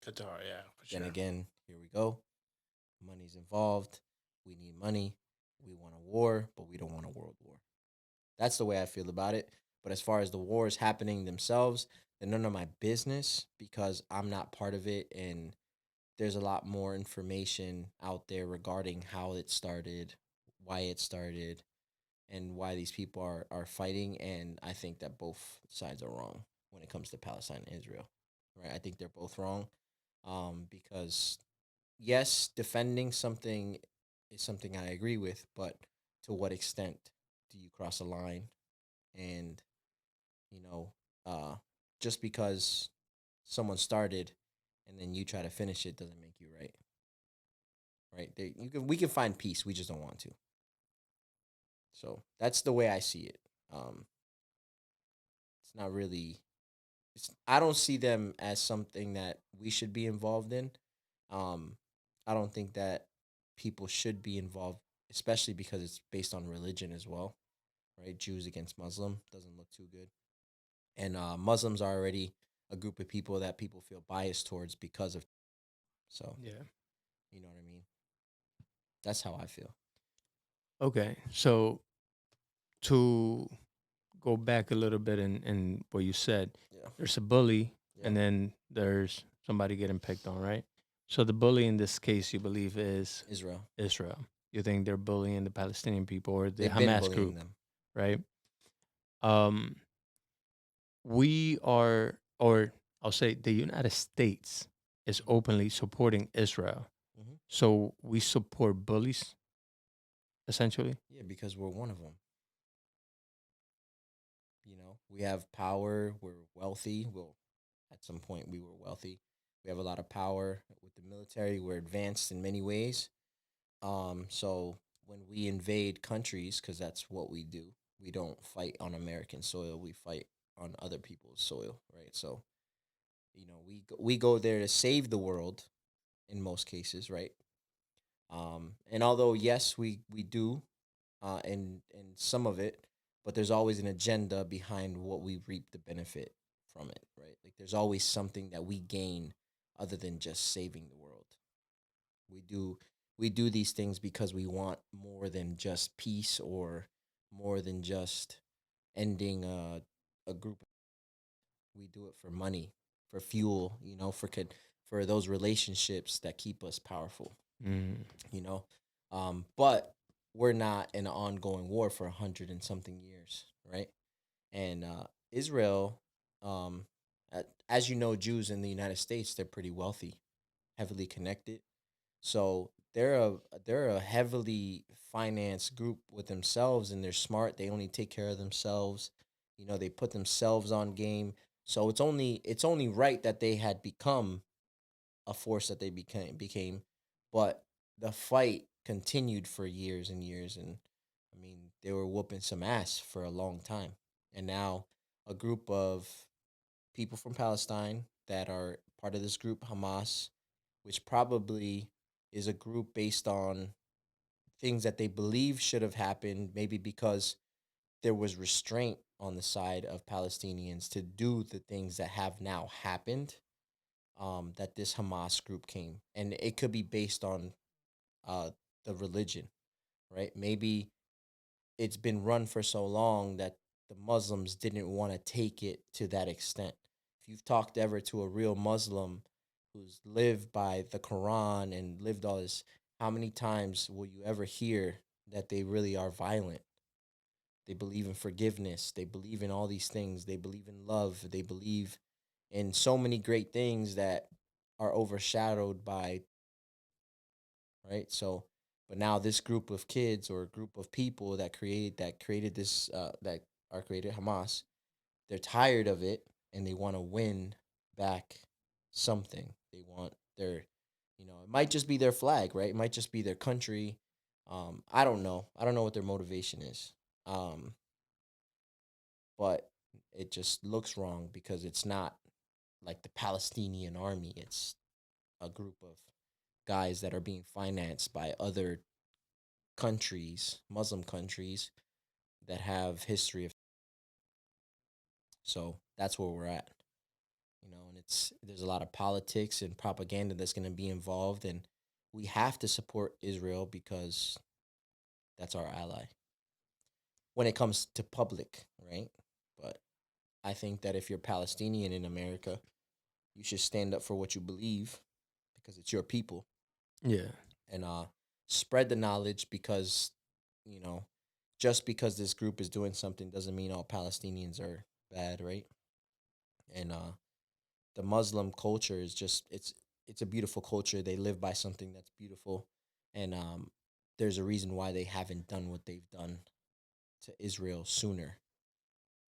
Qatar, yeah, for Then sure. again, here we go. Money's involved. We need money. We want a war, but we don't want a world war. That's the way I feel about it. But as far as the wars happening themselves, they're none of my business because I'm not part of it. And there's a lot more information out there regarding how it started, why it started, and why these people are fighting. And I think that both sides are wrong when it comes to Palestine and Israel. Right? I think they're both wrong. Because yes, defending something is something I agree with, but to what extent do you cross a line? And you know, uh, just because someone started and then you try to finish it doesn't make you right. Right? We can find peace. We just don't want to. So that's the way I see it. It's not really. I don't see them as something that we should be involved in. Um, I don't think that people should be involved, especially because it's based on religion as well. Right? Jews against Muslim doesn't look too good, and Muslims are already a group of people that people feel biased towards because of. So Yeah. you know what I mean. That's how I feel. Okay. So to go back a little bit in what you said, Yeah. there's a bully Yeah. and then there's somebody getting picked on, right? So the bully in this case, you believe, is Israel. Israel. You think they're bullying the Palestinian people or the They've been Hamas bullying group, them. right? Um, we are, or I'll say, the United States is openly supporting Israel. Hmm. So we support bullies, essentially. Yeah, because we're one of them. You know, we have power. We're wealthy. Well, at some point, we were wealthy. We have a lot of power with the military. We're advanced in many ways. So when we invade countries, because that's what we do, we don't fight on American soil. We fight on other people's soil, right? So we go there to save the world in most cases, right? And although yes, we do, and some of it, but there's always an agenda behind what we reap the benefit from it, right? Like there's always something that we gain other than just saving the world. We do we do these things because we want more than just peace or more than just ending a group. We do it for money, for fuel, for those relationships that keep us powerful, Mm. you know. But we're not in an ongoing war for 100 and something years, right? And Israel, um, as you know, Jews in the United States, they're pretty wealthy, heavily connected. So they're a heavily financed group with themselves, and they're smart. They only take care of themselves. They put themselves on game. So it's only right that they had become a force that they became, but the fight continued for years and years, and I mean they were whooping some ass for a long time, and now a group of people from Palestine that are part of this group, Hamas, which probably is a group based on things that they believe should have happened, maybe because there was restraint on the side of Palestinians to do the things that have now happened. That this Hamas group came, and it could be based on uh, the religion, right? Maybe it's been run for so long that the Muslims didn't want to take it to that extent. If you've talked ever to a real Muslim who's lived by the Quran and lived all this, how many times will you ever hear that they really are violent? They believe in forgiveness. They believe in all these things. They believe in love. They believe in so many great things that are overshadowed by, right? So, but now this group of kids or group of people that created this that are created Hamas, they're tired of it and they want to win back something. They want their, it might just be their flag, right? It might just be their country. I don't know. I don't know what their motivation is. Um, but it just looks wrong because it's not like the Palestinian army. It's a group of guys that are being financed by other countries, Muslim countries that have history of. So that's where we're at, and there's a lot of politics and propaganda that's going to be involved, and we have to support Israel because that's our ally when it comes to public, right? But I think that if you're Palestinian in America, you should stand up for what you believe because it's your people, Yeah. and spread the knowledge because, you know, just because this group is doing something doesn't mean all Palestinians are bad, right? And the Muslim culture is just it's a beautiful culture. They live by something that's beautiful, and there's a reason why they haven't done what they've done to Israel sooner,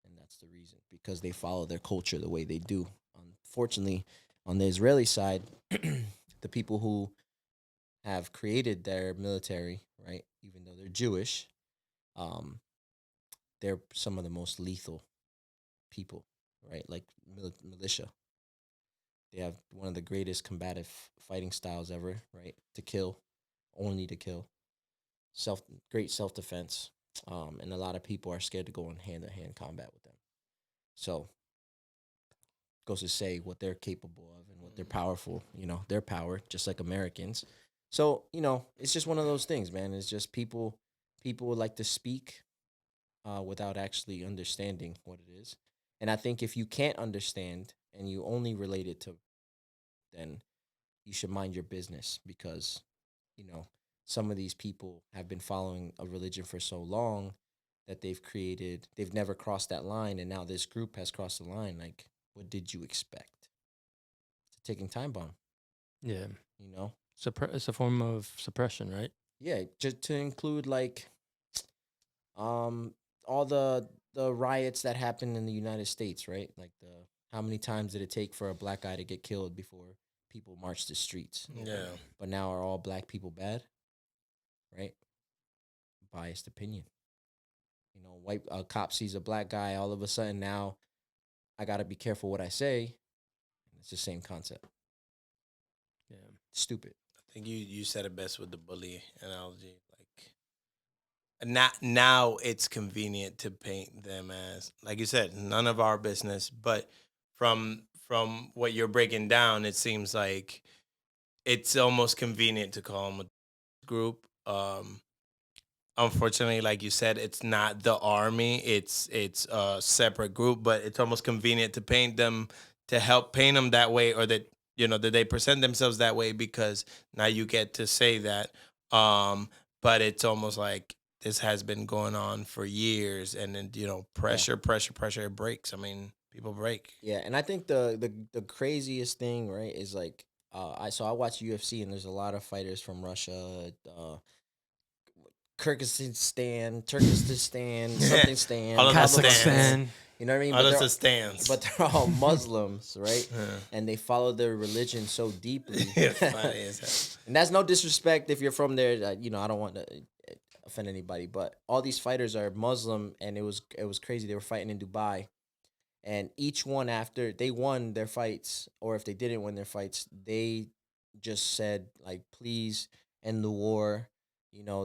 and that's the reason because they follow their culture the way they do. Unfortunately, on the Israeli side, the people who have created their military, right, even though they're Jewish, um, they're some of the most lethal people, right? Like militia. They have one of the greatest combative fighting styles ever, right? To kill, only to kill. Great self defense. And a lot of people are scared to go in hand to hand combat with them. So goes to say what they're capable of and what they're powerful. Their power, just like Americans. So it's just one of those things, man. It's just people would like to speak without actually understanding what it is. And I think if you can't understand and you only relate it to, then you should mind your business because, you know, some of these people have been following a religion for so long that they've never crossed that line. And now this group has crossed the line. Like, what did you expect? It's a ticking time bomb, Yeah. you know? It's a form of suppression, right? Yeah, just to include like um all the riots that happened in the United States, right? Like the how many times did it take for a black guy to get killed before people marched the streets? Yeah. But now are all black people bad? Right? Biased opinion. White cop sees a black guy, all of a sudden now I got to be careful what I say. It's the same concept. Yeah. Stupid. I think you said it best with the bully analogy. Like now it's convenient to paint them as, like you said, none of our business. But from what you're breaking down, it seems like it's almost convenient to call them a group. Unfortunately, like you said, it's not the army. It's a separate group, but it's almost convenient to paint them to help paint them that way, or that that they present themselves that way because now you get to say that. But it's almost like this has been going on for years, and then pressure, pressure, pressure. It breaks. I mean, people break. Yeah, and I think the craziest thing, right, is like I watch UFC and there's a lot of fighters from Russia, Kyrgyzstan, Turkestan, something All stand, of the blah, blah, blah, stands. Kazakhstan. You know what I mean? All of the stands. But they're all Muslims, right? Yeah. And they follow their religion so deeply. It's funny as hell. And that's no disrespect if you're from there. I don't want to offend anybody, but all these fighters are Muslim, and it was crazy. They were fighting in Dubai, and each one after they won their fights, or if they didn't win their fights, they just said like, "Please end the war."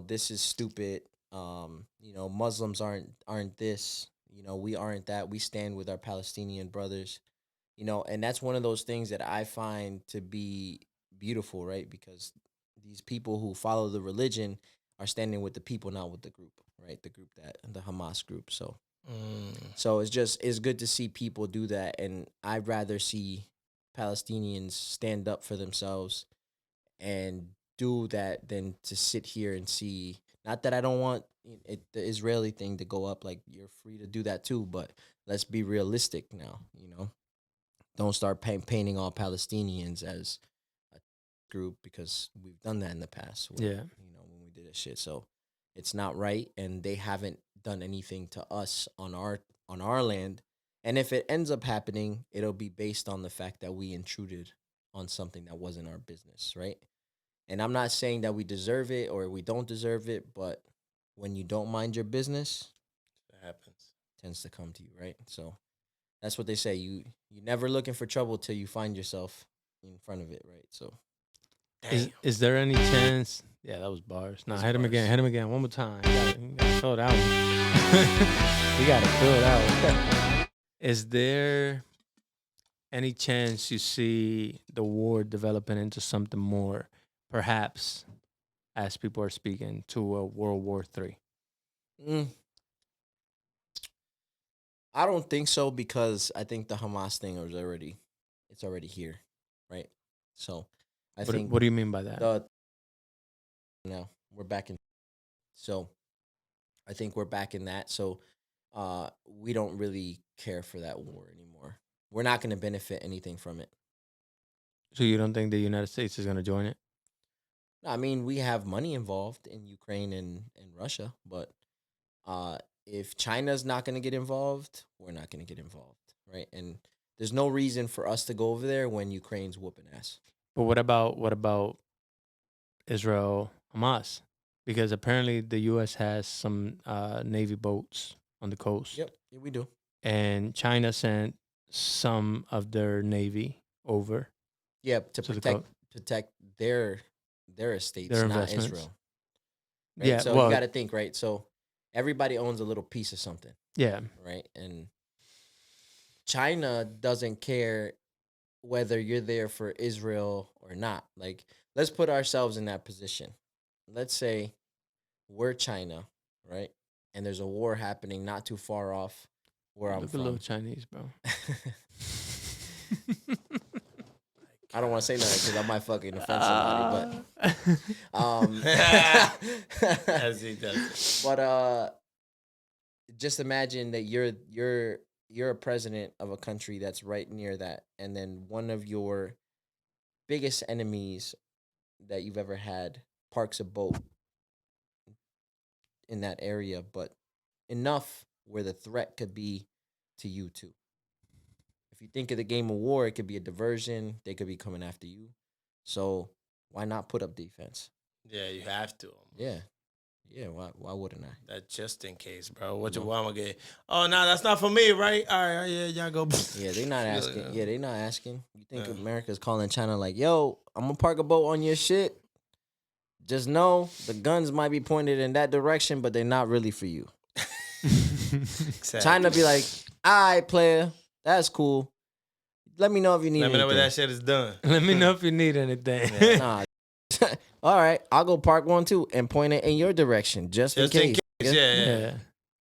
This is stupid. Muslims aren't this. We aren't that. We stand with our Palestinian brothers. And that's one of those things that I find to be beautiful, right? Because these people who follow the religion are standing with the people, not with the group, right? The Hamas group. So it's good to see people do that, and I'd rather see Palestinians stand up for themselves and do that than to sit here and see. Not that I don't want the Israeli thing to go up. Like, you're free to do that too, but let's be realistic now. Don't start painting all Palestinians as a group, because we've done that in the past. When we did that shit. So it's not right, and they haven't done anything to us on our land. And if it ends up happening, it'll be based on the fact that we intruded on something that wasn't our business, right? And I'm not saying that we deserve it or we don't deserve it, but when you don't mind your business, That happens. it tends to come to you, right? So that's what they say. You're never looking for trouble till you find yourself in front of it, right? So Is there any chance? Yeah, that was bars. Nah, hit him again. Hit him again. One more time. You gotta fill that one. You gotta fill that one. Is there any chance you see the war developing into something more, perhaps, as people are speaking, to a World War III? I don't think so, because I think the Hamas thing is already here, right? So I think What do you mean by that? Now we're back in. So I think we're back in that. So we don't really care for that war anymore. We're not going to benefit anything from it. So you don't think the United States is going to join it? I mean, we have money involved in Ukraine and Russia, but if China's not going to get involved, we're not going to get involved, right? And there's no reason for us to go over there when Ukraine's whooping ass. But what about Israel, Hamas? Because apparently the U.S. has some Navy boats on the coast. Yep, yeah, we do. And China sent some of their Navy over. Yeah, to protect their estates, their not investments. Israel. Right? Yeah, so well, you got to think, right? So everybody owns a little piece of something, yeah. right? And China doesn't care whether you're there for Israel or not. Like, let's put ourselves in that position. Let's say we're China, right? And there's a war happening not too far off where I'm Look from. a little Chinese, bro. I don't want to say nothing because I might fucking offend somebody, but As he does. But just imagine that you're a president of a country that's right near that, and then one of your biggest enemies that you've ever had parks a boat in that area, but enough where the threat could be to you too. If you think of the game of war, it could be a diversion. They could be coming after you. So why not put up defense? Yeah, you have to. Yeah. Yeah, why wouldn't I? That just in case, bro. What you want to get? Oh, no, that's not for me, right? All right, yeah, y'all go. Yeah, they not asking. Yeah, they not asking. You think America's calling China like, yo, I'm going to park a boat on your shit? Just know the guns might be pointed in that direction, but they're not really for you. Exactly. China be like, all right, player, that's cool. Let me know if you need anything. Let me know when that shit is done. Let me know if you need anything. Nah. All right, I'll go park one too and point it in your direction just in case. Yeah.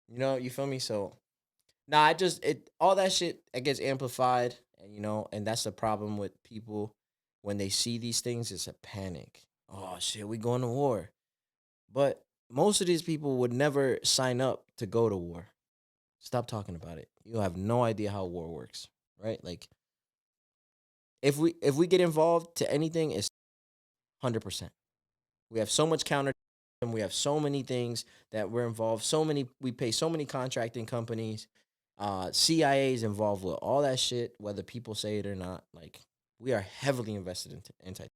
You know, you feel me? So, nah, all that shit, it gets amplified, and that's the problem with people when they see these things. It's a panic. Oh shit, we going to war. But most of these people would never sign up to go to war. Stop talking about it. You have no idea how war works, right? Like, if we get involved to anything, it's 100%. We have so much counter, and we have so many things that we're involved. We pay so many contracting companies. CIA is involved with all that shit, whether people say it or not. Like, we are heavily invested into anti,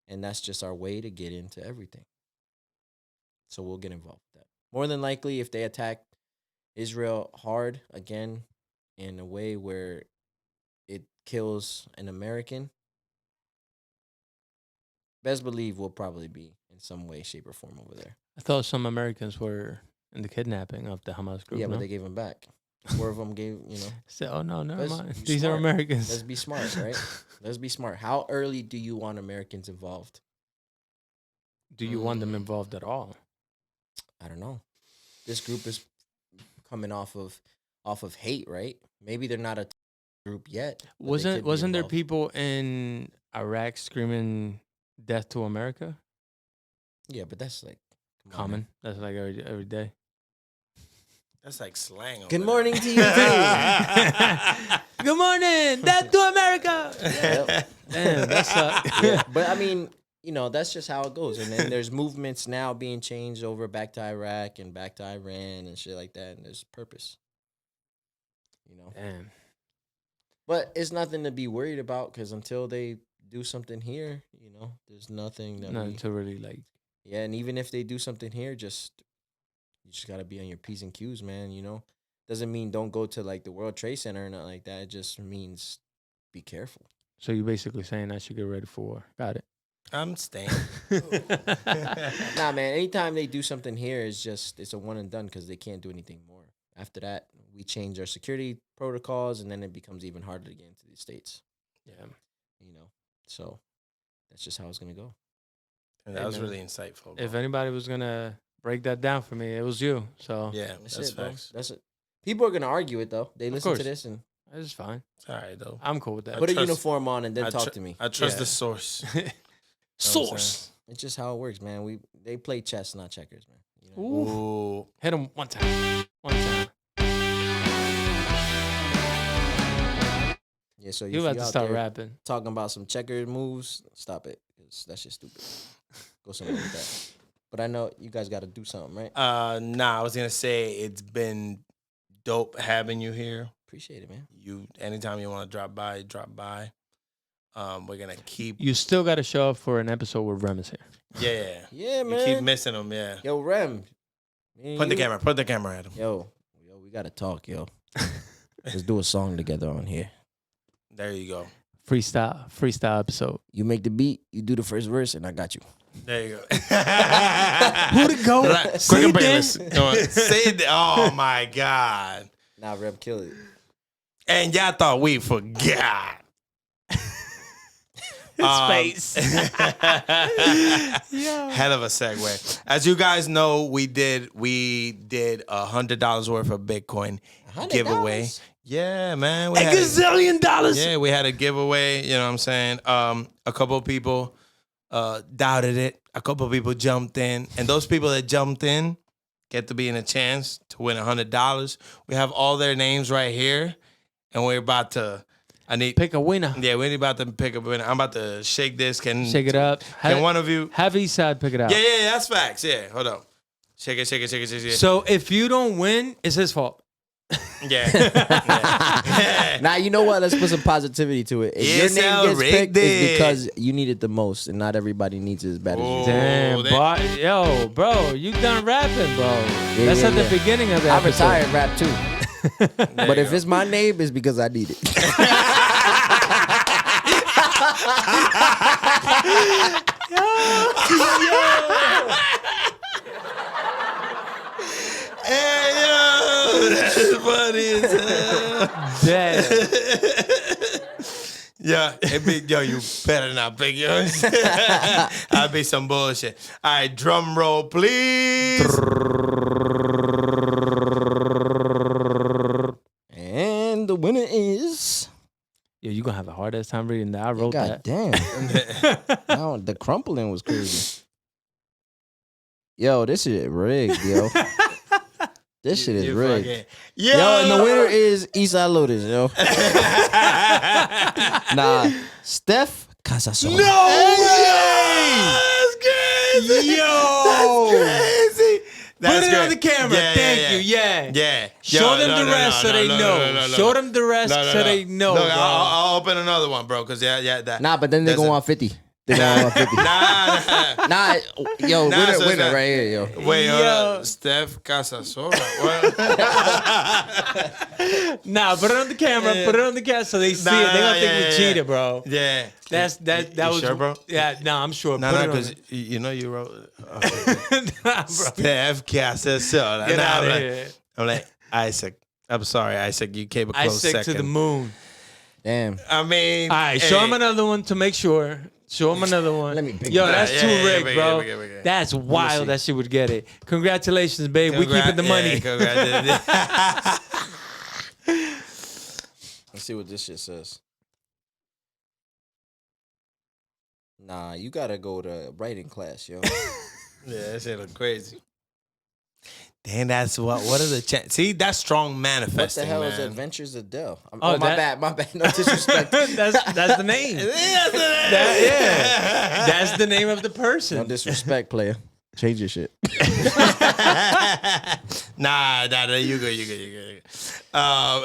and that's just our way to get into everything. So we'll get involved with that. More than likely, if they attack Israel hard again in a way where it kills an American, best believe we'll probably be in some way, shape, or form over there. I thought some Americans were in the kidnapping of the Hamas group. Yeah, but they gave them back. 4 of them gave, So, oh, no, never mind. be These smart. are Americans. Let's be smart, right? Let's be smart. How early do you want Americans involved? Do you want them involved at all? I don't know. This group is coming off of hate, right? Maybe they're not group yet. but they Wasn't could be wasn't there involved. people in Iraq screaming "Death to America"? Yeah, but that's like come on, Common. man. That's like every day. That's like slang. Good over morning to you too. Good morning, Death to America. Yep. Damn, that's Yeah, but I mean, that's just how it goes. And then there's movements now being changed over back to Iraq and back to Iran and shit like that. And there's purpose. Damn. But it's nothing to be worried about because until they do something here, there's nothing that Nothing to really like. Yeah, and even if they do something here, you just gotta be on your P's and Q's, man. Doesn't mean don't go to like the World Trade Center or nothing like that. It just means be careful. So you're basically saying I should get ready for war. Got it. I'm staying. Nah, man. Anytime they do something here, it's a one and done because they can't do anything more. After that, we change our security protocols, and then it becomes even harder to get into the States. Yeah. So that's just how it's gonna go. And that was really insightful. Bro. If anybody was gonna break that down for me, it was you. So Yeah, That's that's it, bro. facts. That's it. People are gonna argue it though. They listen to course. this and it's fine. It's all right though. I'm cool with that. put a trust- uniform on and then I talk tr- to me. I trust Yeah. the source. Source. It's just how it works, man. They play chess, not checkers, man. Ooh. Ooh. Hit him one time. One time. Yeah, so You if about to out start there rapping. talking about some checker moves, stop it. 'Cause that shit's stupid. Go somewhere with that. But I know you guys got to do something, right? Nah, I was gonna say it's been dope having you here. Appreciate it, man. Anytime you want to drop by, drop by. We're gonna keep. You still got to show up for an episode where Rem is here. Yeah. Yeah, We man. keep missing them. Yeah. Yo, Rem. me and Put the you- camera. Put the camera at him. Yo, we got to talk, yo. Let's do a song together on here. There you go. Freestyle episode. You make the beat, you do the first verse, and I got you. There you go. Who to go? Quick and painless. Go on. Say it. Oh my God. Nah, Rem, kill it. And y'all thought we forgot. Space. Hell of a segue. As you guys know, we did $100 worth of Bitcoin $100? giveaway. Yeah, man. We A had gazillion dollars. yeah, we had a giveaway. You know what I'm saying? A couple of people doubted it. A couple of people jumped in, and those people that jumped in get to be in a chance to win $100. We have all their names right here, and we're about to. Pick a winner. Yeah, we're about to pick up a winner. I'm about to shake this. Shake it up. Can one of you? Have East Side pick it out. Yeah, that's facts. Yeah, hold on. Shake it, shake it, shake it, shake it. So if you don't win, it's his fault. Yeah. Nah, you know what? Let's put some positivity to it. If Yes, your name I'll gets rig picked, it's it. because you need it the most, and not everybody needs it as bad as Oh, you. Damn, that- yo, bro, you done rapping, bro. That's yeah, at the yeah. beginning of the I episode. retired rap too. There But you if go. it's my name, it's because I need it. Hey, yo, that's funny as hell. Damn. Yeah, yo, you better not pick yours. That'd be some bullshit. All right, drum roll, please. And the winner is. Yo, you gonna have a hard ass time reading that. I wrote God that. damn. Now, the crumpling was crazy. Yo, this shit rigged, yo. This shit is You rigged. fucking- Yo, and the winner is East Side Lotus, yo. Nah, Steph Casasola. No way! That's crazy. Yo. That's crazy. That's Put it on the great. camera. Yeah, Thank yeah, you. Yeah. Yeah. Show Yo, them no, the no, rest no, so they no, know. no, no, no. Show them the rest No, no, so no. they know. Look, bro. I'll open another one, bro, because that. Nah, but then they're That's going a- on 50. They're going on 50. Nah. Nah, yo, Nah, winner, so it's winner not- right here, yo. Wait, Yo. Steph Casasola. Nah, put it on the camera. Yeah. Put it on the camera so they see Nah, it. They gonna think yeah, we yeah. cheated, bro. Yeah. That You was sure, bro? Yeah, nah, I'm sure. No, Put it on because the- you know you wrote okay. Nah, bro. Steph Casasola. Get Nah, out I'm of like- here. I'm like, Isaac. I'm sorry, Isaac. You came a close Isaac second. to the moon. Damn. I mean, All right, show hey. him another one to make sure. Show him another one. Let me pick Yo, it. that's Yeah, too yeah, rigged, yeah, bro. big it, big it. That's wild. see. That shit would get it. Congratulations, babe. We keeping the money. Congrats. Let's see what this shit says. Nah, you gotta go to writing class, yo. Yeah, that shit look crazy. Damn, that's what are the chances? See, that's strong What manifesting, the hell man. is Adventures of Dell? Oh, my that- bad. No disrespect. that's the name. That's the Yeah, that's the name of the No person. disrespect, player. Change your shit. Nah, you good.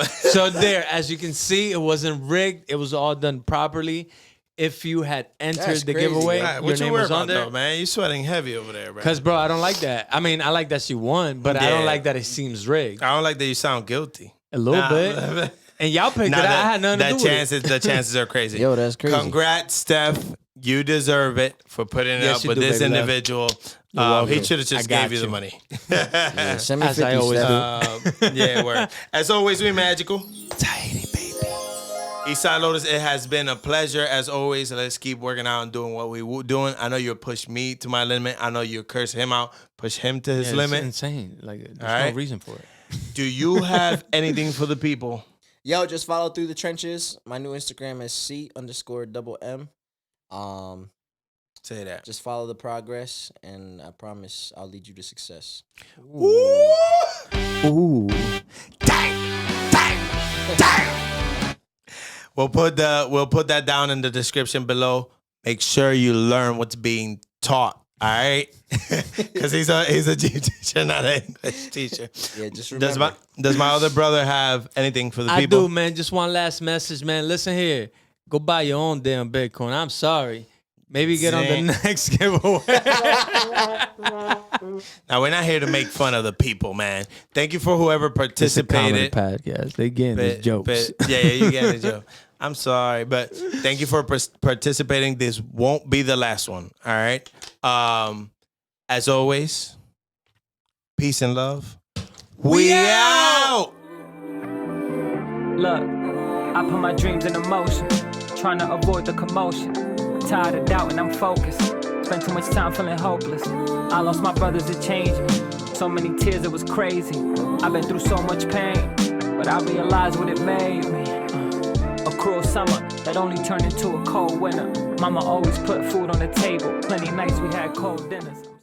So there, as you can see, it wasn't rigged. It was all done properly. If you had entered That's the crazy, giveaway, yo. All right, your what you name worry was on about, there. though, man? You sweating heavy over there, bro. Cause, bro, I don't like that. I mean, I like that she won, but I don't Yeah. like that it seems rigged I don't like that you sound guilty. a little Nah. bit. And y'all picked Nah, it. I had nothing to do with it. The chances are crazy. Yo, that's crazy. Congrats, Steph. You deserve it for putting it Yes, up you with do, this baby love. individual. He welcome. should have I just got gave you the you. money. Yeah, send me As I 50, always Steph. do. Yeah, word. As always, we magical. Tidy, baby. East Side Lotus, it has been a pleasure as always. Let's keep working out and doing what we doing. I know you push me to my limit. I know you curse him out, push him to his Yeah, it's limit. insane. Like, there's All right. no reason for it. Do you have anything for the people? Yo, just follow Through the Trenches. My new Instagram is C_double_M. Say that. Just follow the progress, and I promise I'll lead you to success. Ooh. We'll put that down in the description below. Make sure you learn what's being taught. All right, because he's a gym teacher, not an English teacher. Yeah, just remember. Does my other brother have anything for the I people? do, man. Just one last message, man. Listen here. Go buy your own damn Bitcoin. I'm sorry. Maybe get on the next giveaway. Now, we're not here to make fun of the people, man. Thank you for whoever participated. podcast. They getting these jokes. Yeah, you get the joke. I'm sorry, but thank you for participating. This won't be the last one. All right. As always, peace and love. We out. Look, I put my dreams into motion, trying to avoid the commotion. Tired of doubting, I'm focused. Spent too much time feeling hopeless. I lost my brothers to change me. So many tears, it was crazy. I've been through so much pain, but I realized what it made me. A cruel summer that only turned into a cold winter. Mama always put food on the table. Plenty nights we had cold dinners.